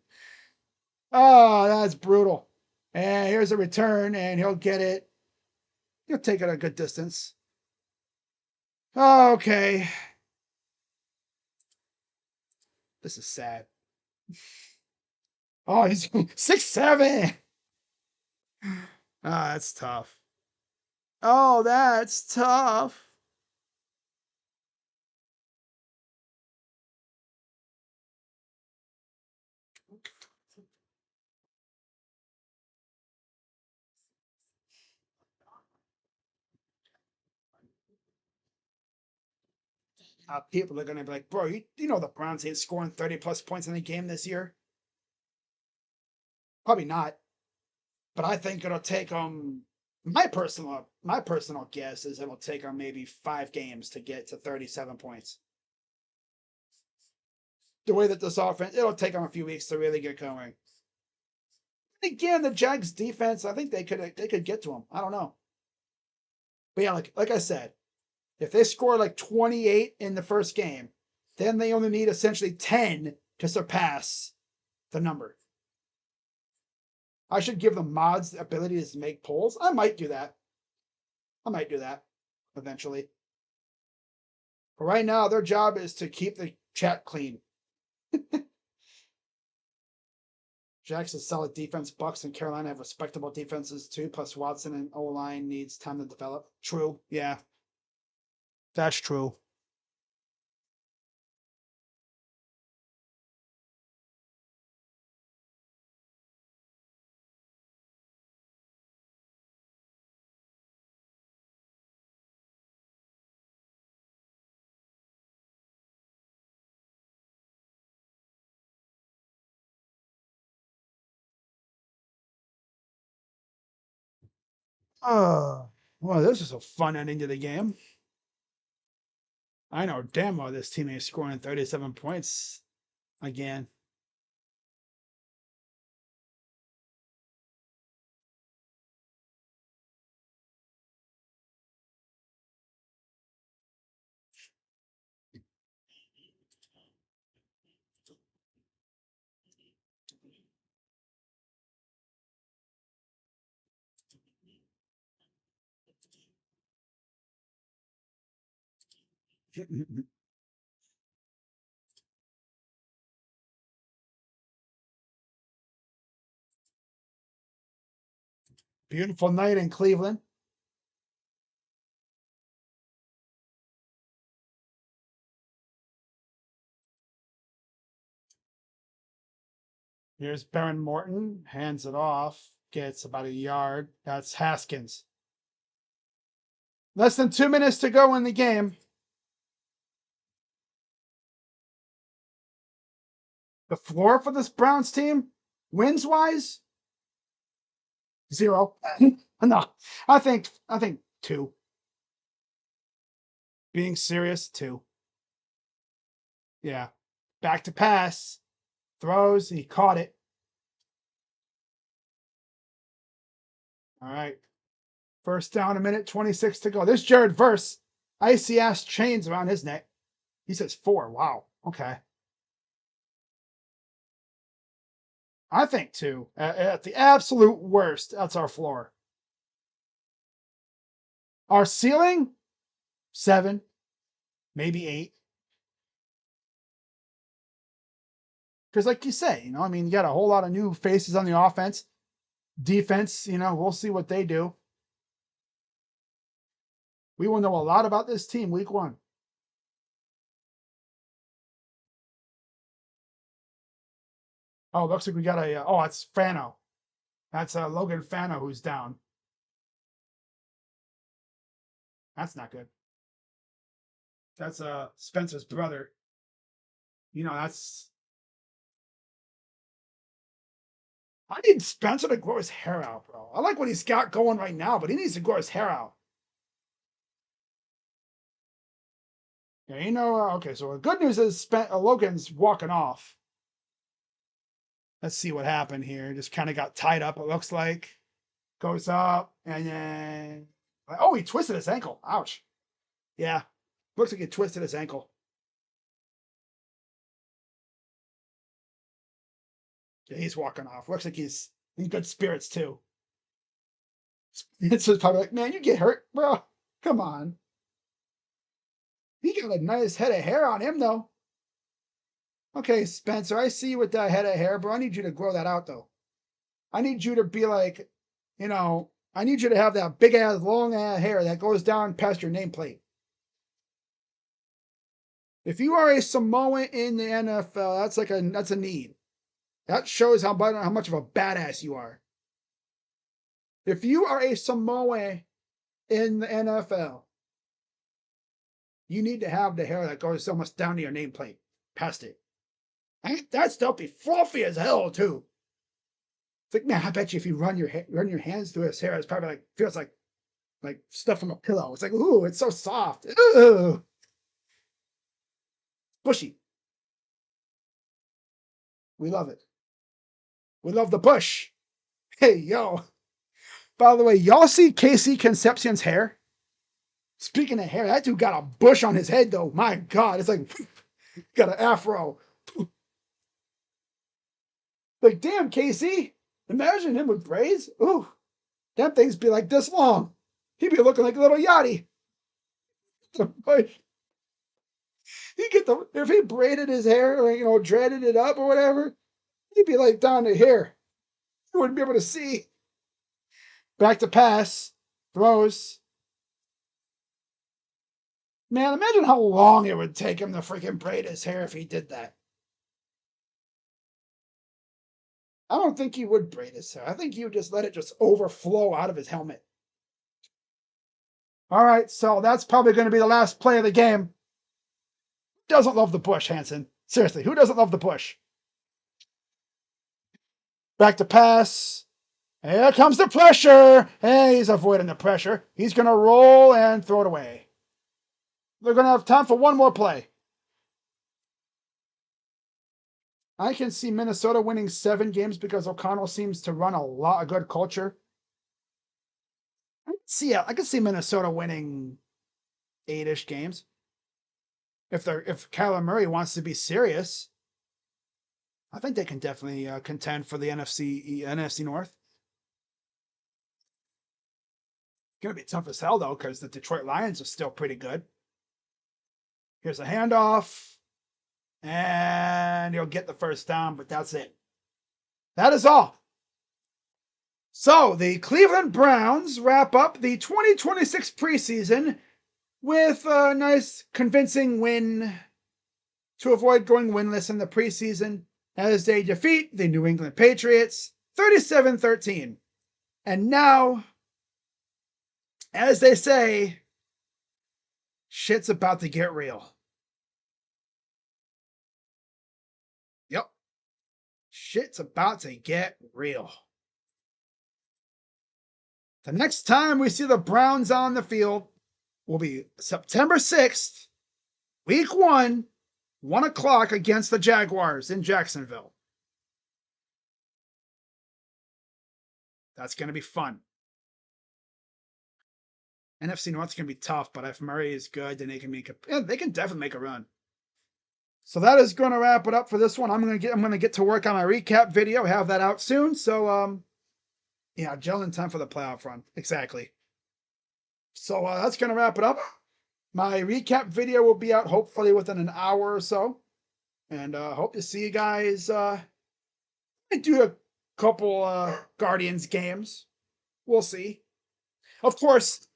Oh, that's brutal. And here's a return, and he'll get it. He'll take it a good distance. Okay. This is sad. Oh, he's 6'7". Ah, that's tough. Oh, that's tough. People are going to be like, bro, you know the Browns ain't scoring 30 plus points in a game this year? Probably not. But I think it'll take them. My personal guess is it'll take them maybe 5 games to get to 37 points. The way that this offense, it'll take them a few weeks to really get going. Again, the Jags defense, I think they could get to them. I don't know. But yeah, like I said, if they score like 28 in the first game, then they only need essentially 10 to surpass the number. I should give the mods the ability to make polls. I might do that. Eventually. But right now, their job is to keep the chat clean. Jackson's solid defense. Bucks and Carolina have respectable defenses too. Plus Watson and O-line needs time to develop. True. Yeah. That's true. Oh. Well, this is a fun ending to the game. I know damn well this team ain't scoring 37 points again. Beautiful night in Cleveland. Here's Baron Morton, hands it off, gets about a yard. That's Haskins. Less than 2 minutes to go in the game. The floor for this Browns team, wins wise, 0. No, I think 2. Being serious, 2. Yeah. Back to pass. Throws. He caught it. All right. First down, a minute 26 to go. This Jared Verse, icy ass chains around his neck. He says 4. Wow. Okay. I think 2. At the absolute worst, that's our floor. Our ceiling, 7, maybe 8. Because, like you say, I mean, you got a whole lot of new faces on the offense. Defense, we'll see what they do. We will know a lot about this team week 1. Oh, looks like we got a. Oh, it's Fano. That's Logan Fano who's down. That's not good. That's Spencer's brother. That's. I need Spencer to grow his hair out, bro. I like what he's got going right now, but he needs to grow his hair out. Yeah, okay, so the good news is Logan's walking off. Let's see what happened here. Just kind of got tied up, it looks like. Goes up, and then... Oh, he twisted his ankle. Ouch. Yeah, looks like he twisted his ankle. Yeah, he's walking off. Looks like he's in good spirits, too. It's just probably like, man, you get hurt, bro. Come on. He got a nice head of hair on him, though. Okay, Spencer, I see you with that head of hair, bro. I need you to grow that out, though. I need you to be like, I need you to have that big ass, long ass hair that goes down past your nameplate. If you are a Samoan in the NFL, that's a need. That shows how much of a badass you are. If you are a Samoan in the NFL, you need to have the hair that goes almost down to your nameplate, past it. That stuff be fluffy as hell too. It's like, man, I bet you if you run your hands through his hair, it's probably feels like stuff from a pillow. It's like, ooh, it's so soft. Ooh, bushy. We love it. We love the bush. Hey, yo. By the way, y'all see Casey Concepcion's hair? Speaking of hair, that dude got a bush on his head, though. My God, it's like, got an afro. Like, damn, Casey. Imagine him with braids. Ooh, them things be like this long. He'd be looking like a little yachty. If he braided his hair or dreaded it up or whatever, he'd be like down to here. You wouldn't be able to see. Back to pass. Throws. Man, imagine how long it would take him to freaking braid his hair if he did that. I don't think he would braid his hair. I think he would just let it just overflow out of his helmet. All right, so that's probably going to be the last play of the game. Who doesn't love the bush, Hanson? Seriously, who doesn't love the bush? Back to pass. Here comes the pressure. Hey, he's avoiding the pressure. He's going to roll and throw it away. They're going to have time for one more play. I can see Minnesota winning 7 games because O'Connell seems to run a lot of good culture. I can see Minnesota winning 8-ish games. If Kyler Murray wants to be serious, I think they can definitely contend for the NFC North. It's gonna be tough as hell though, because the Detroit Lions are still pretty good. Here's a handoff, and he'll get the first down, but that's it. That is all. So the Cleveland Browns wrap up the 2026 preseason with a nice, convincing win to avoid going winless in the preseason as they defeat the New England Patriots 37-13. And now, as they say, shit's about to get real. Yep. Shit's about to get real. The next time we see the Browns on the field will be September 6th, week 1, 1 o'clock against the Jaguars in Jacksonville. That's going to be fun. NFC North's going to be tough, but if Murray is good, then they can they can definitely make a run. So that is going to wrap it up for this one. I'm going to get to work on my recap video, have that out soon. So yeah, gel in time for the playoff run. Exactly. So that's going to wrap it up. My recap video will be out hopefully within an hour or so. And hope to see you guys. I do a couple Guardians games. We'll see. Of course,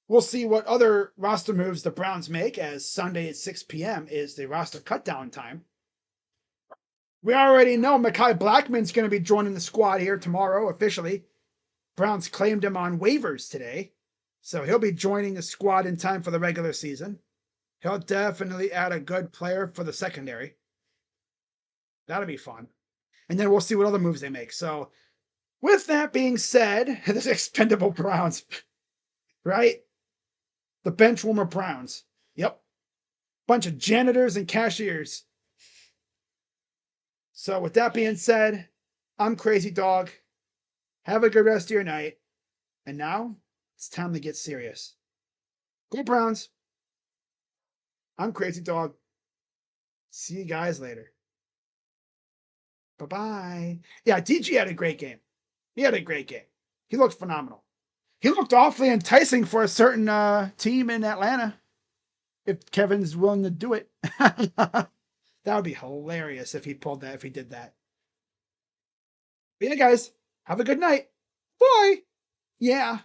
we'll see what other roster moves the Browns make, as Sunday at 6 p.m. is the roster cutdown time. We already know Mekhi Blackman's going to be joining the squad here tomorrow officially. Browns claimed him on waivers today, so he'll be joining the squad in time for the regular season. He'll definitely add a good player for the secondary. That'll be fun. And then we'll see what other moves they make. So, with that being said, the expendable Browns, right? The bench warmer Browns. Yep. Bunch of janitors and cashiers. So, with that being said, I'm Crazy Dog. Have a good rest of your night. And now, it's time to get serious. Go Browns. I'm Crazy Dog. See you guys later. Bye-bye. Yeah, DG had a great game. He had a great game. He looked phenomenal. He looked awfully enticing for a certain team in Atlanta. If Kevin's willing to do it. That would be hilarious if he did that. But yeah, guys, have a good night. Bye. Yeah.